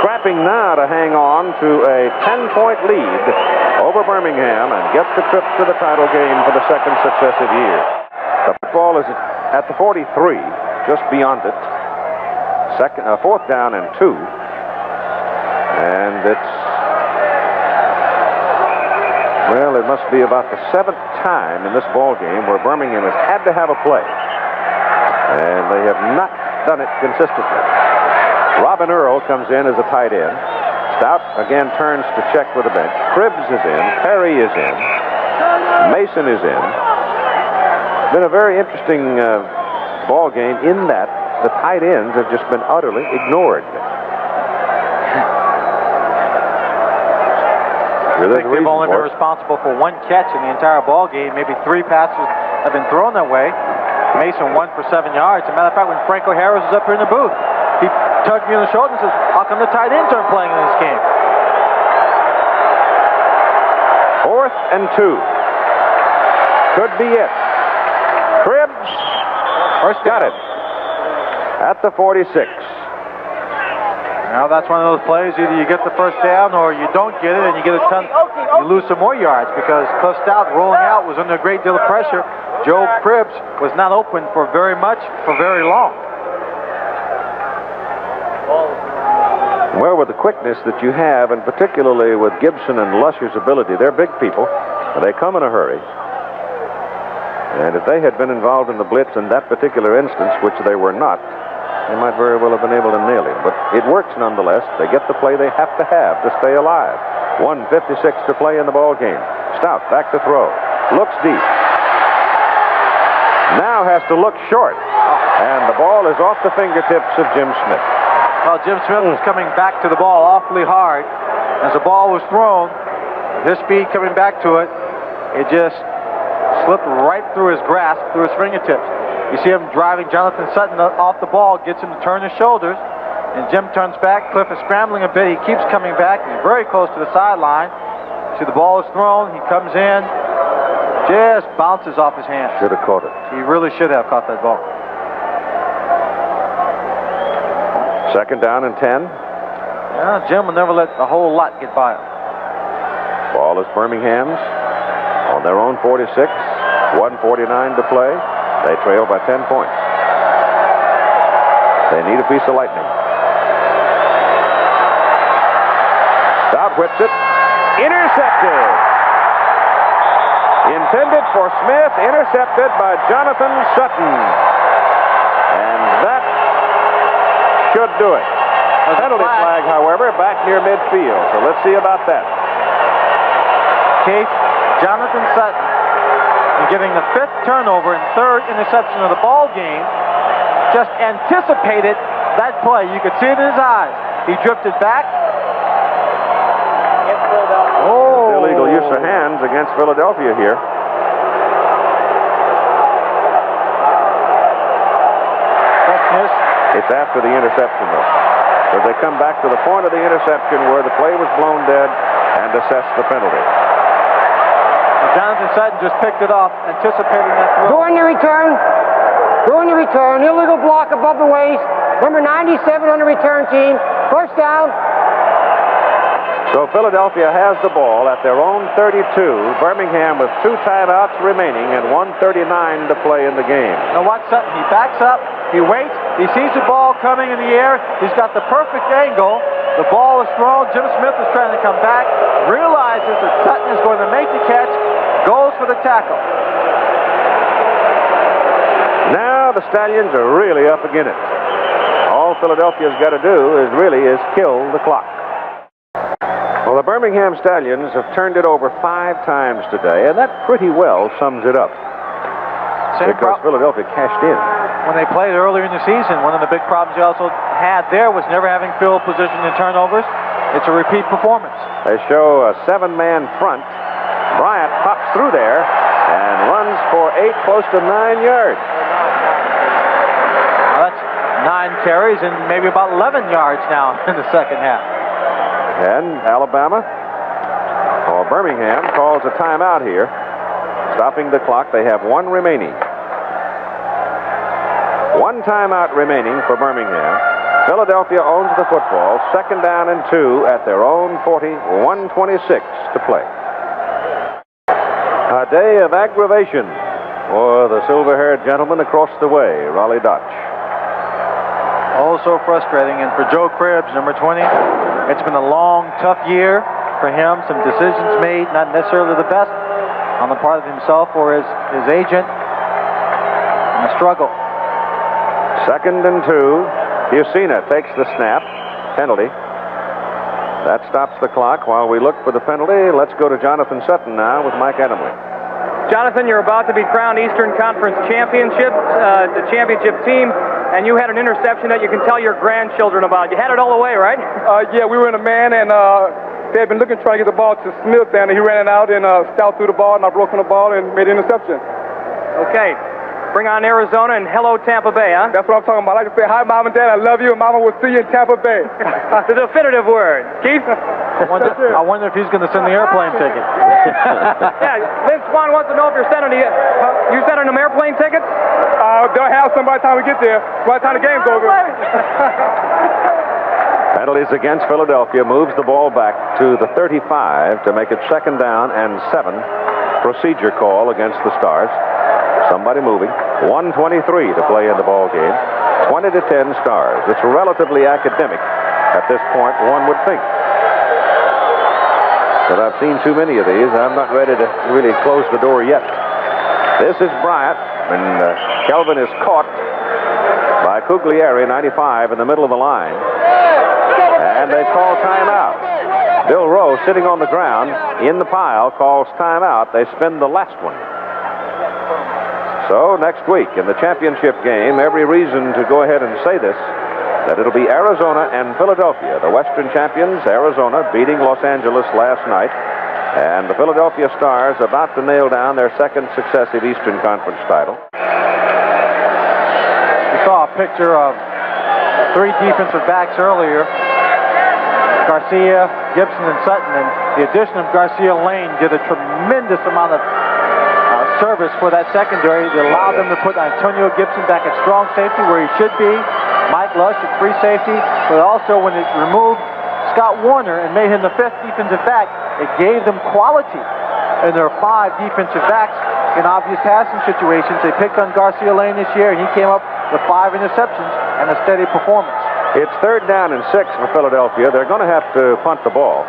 scrapping now to hang on to a 10-point lead over Birmingham and get the trip to the title game for the second successive year. The football is at the 43, just beyond it. Fourth down and 2. And it's, well, it must be about the 7th time in this ball game where Birmingham has had to have a play. And they have not done it consistently. Robin Earl comes in as a tight end. Stout again turns to check with the bench. Cribbs is in. Perry is in. Mason is in. Been a very interesting ball game in that the tight ends have just been utterly ignored. I think they've only been responsible for 1 catch in the entire ball game. Maybe 3 passes have been thrown their way. Mason 1 for 7 yards. As a matter of fact, when Franco Harris was up here in the booth, he tugged me on the shoulder and says, how come the tight ends aren't playing in this game? 4th and 2. Could be it. Cribbs got it at the 46. Now that's one of those plays, either you get the first down or you don't get it and you get a ton, you lose some more yards because Cliff Stout rolling out was under a great deal of pressure. Joe Cribbs was not open for very much, for very long. Well, with the quickness that you have, and particularly with Gibson and Lusher's ability, they're big people, and they come in a hurry. And if they had been involved in the blitz in that particular instance, which they were not, they might very well have been able to nail him. But it works nonetheless. They get the play they have to stay alive. 1:56 to play in the ball game. Stout back to throw. Looks deep. Now has to look short. And the ball is off the fingertips of Jim Smith. Well, Jim Smith was coming back to the ball awfully hard. As the ball was thrown, his speed coming back to it, it just slipped right through his grasp, through his fingertips. You see him driving Jonathan Sutton off the ball, gets him to turn his shoulders, and Jim turns back. Cliff is scrambling a bit. He keeps coming back. He's very close to the sideline. See, the ball is thrown. He comes in, just bounces off his hand. Should have caught it. He really should have caught that ball. Second down and 10. Yeah, Jim will never let a whole lot get by him. Ball is Birmingham's on their own 46. 1:49 to play. They trail by 10 points. They need a piece of lightning. Stout whips it. Intercepted. Intended for Smith. Intercepted by Jonathan Sutton. And that should do it. A penalty flag, however, back near midfield. So let's see about that. Keith, Jonathan Sutton, in getting the 5th turnover and 3rd interception of the ball game, just anticipated that play. You could see it in his eyes. He drifted back. Oh! Illegal use of hands against Philadelphia here. It's after the interception, though. Because they come back to the point of the interception where the play was blown dead and assess the penalty. Jonathan Sutton just picked it off, anticipating that throw. Going to return. Going to return. Illegal block above the waist. Number 97 on the return team. First down. So Philadelphia has the ball at their own 32. Birmingham with 2 timeouts remaining and 1:39 to play in the game. Now watch Sutton. He backs up. He waits. He sees the ball coming in the air. He's got the perfect angle. The ball is thrown. Jim Smith is trying to come back. Realizes that Sutton is going to make the catch. Goes for the tackle. Now the Stallions are really up against it. All Philadelphia's got to do is kill the clock. Well, the Birmingham Stallions have turned it over 5 times today, and that pretty well sums it up. Because Philadelphia cashed in. When they played earlier in the season, one of the big problems you also had there was never having field position in turnovers. It's a repeat performance. They show a 7-man front. Bryant pops through there and runs for 8, close to 9 yards. Well, that's 9 carries and maybe about 11 yards now in the second half. And Alabama, or Birmingham, calls a timeout here. Stopping the clock, they have 1 remaining. 1 timeout remaining for Birmingham. Philadelphia owns the football. Second down and 2 at their own 40. 1:26 to play. A day of aggravation for the silver-haired gentleman across the way, Raleigh Dodge. Oh, so frustrating. And for Joe Cribbs, number 20, it's been a long, tough year for him. Some decisions made, not necessarily the best on the part of himself or his agent. And a struggle. Second and 2. Busina takes the snap. Penalty. That stops the clock. While we look for the penalty, let's go to Jonathan Sutton now with Mike Adamle. Jonathan, you're about to be crowned Eastern Conference championship, the championship team, and you had an interception that you can tell your grandchildren about. You had it all the way, right? Yeah, we were in a man, and they had been looking, trying to get the ball to Smith, and he ran it out and stout through the ball, and I broke on the ball and made an interception. Okay. Bring on Arizona and hello Tampa Bay, huh? That's what I'm talking about. I like to say, hi, Mom and Dad, I love you, and Mama will see you in Tampa Bay. The definitive word. Keith? I wonder if he's going to send the airplane ticket. Yeah, Vince Vaughn wants to know if you're sending you sending them airplane tickets? They'll have some by the time we get there, by the time the game's over. Penalties against Philadelphia moves the ball back to the 35 to make it second down and 7. Procedure call against the Stars. Somebody moving. 1:23 to play in the ball game. 20-10 Stars. It's relatively academic at this point, one would think. But I've seen too many of these. I'm not ready to really close the door yet. This is Bryant, and Kelvin is caught by Cuglieri, 95, in the middle of the line. And they call timeout. Bill Rowe, sitting on the ground in the pile, calls timeout. They spin the last one. So next week in the championship game, every reason to go ahead and say this, that it'll be Arizona and Philadelphia, the Western champions. Arizona beating Los Angeles last night And the Philadelphia Stars about to nail down their second successive Eastern Conference title. We saw a picture of 3 defensive backs earlier. Garcia, Gibson, and Sutton, and the addition of Garcia Lane did a tremendous amount of service for that secondary. It allowed them to put Antonio Gibson back at strong safety where he should be, Mike Lush at free safety, but also when it removed Scott Warner and made him the 5th defensive back, it gave them quality. And there are 5 defensive backs in obvious passing situations. They picked on Garcia Lane this year, and he came up with 5 interceptions and a steady performance. It's 3rd down and 6 for Philadelphia. They're going to have to punt the ball.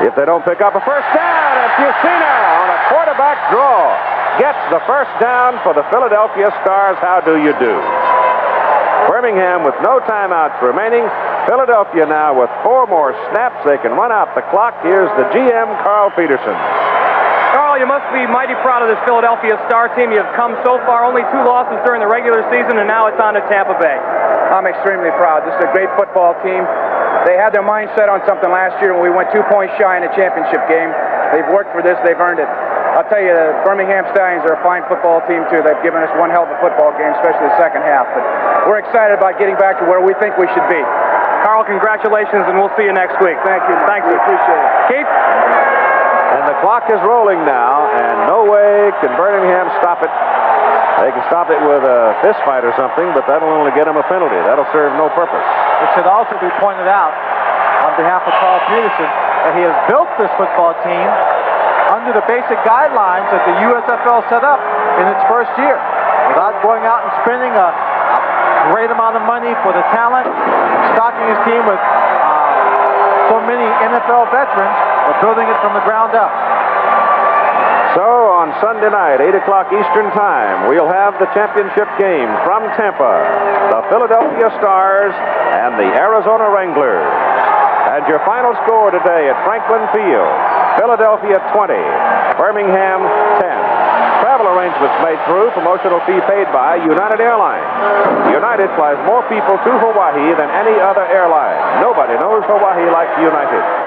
If they don't pick up a first down, and Fusina on a quarterback draw gets the first down for the Philadelphia Stars. How do you do? Birmingham with no timeouts remaining. Philadelphia now with 4 more snaps. They can run out the clock. Here's the GM, Carl Peterson. Carl, you must be mighty proud of this Philadelphia Star team. You've come so far, only 2 losses during the regular season, and now it's on to Tampa Bay. I'm extremely proud. This is a great football team. They had their mind set on something last year when we went 2 points shy in the championship game. They've worked for this. They've earned it. I'll tell you, the Birmingham Stallions are a fine football team, too. They've given us one hell of a football game, especially the second half. But we're excited about getting back to where we think we should be. Carl, congratulations, and we'll see you next week. Thank you. Thanks. We appreciate it. Keith? And the clock is rolling now, and no way can Birmingham stop it. They can stop it with a fist fight or something, but that'll only get them a penalty. That'll serve no purpose. It should also be pointed out on behalf of Carl Peterson that he has built this football team under the basic guidelines that the USFL set up in its first year, without going out and spending a great amount of money for the talent, stocking his team with so many NFL veterans, or building it from the ground up. So on Sunday night, 8 o'clock Eastern Time, we'll have the championship game from Tampa, the Philadelphia Stars and the Arizona Wranglers. And your final score today at Franklin Field, Philadelphia 20, Birmingham 10. Travel arrangements made through, promotional fee paid by United Airlines. United flies more people to Hawaii than any other airline. Nobody knows Hawaii like United.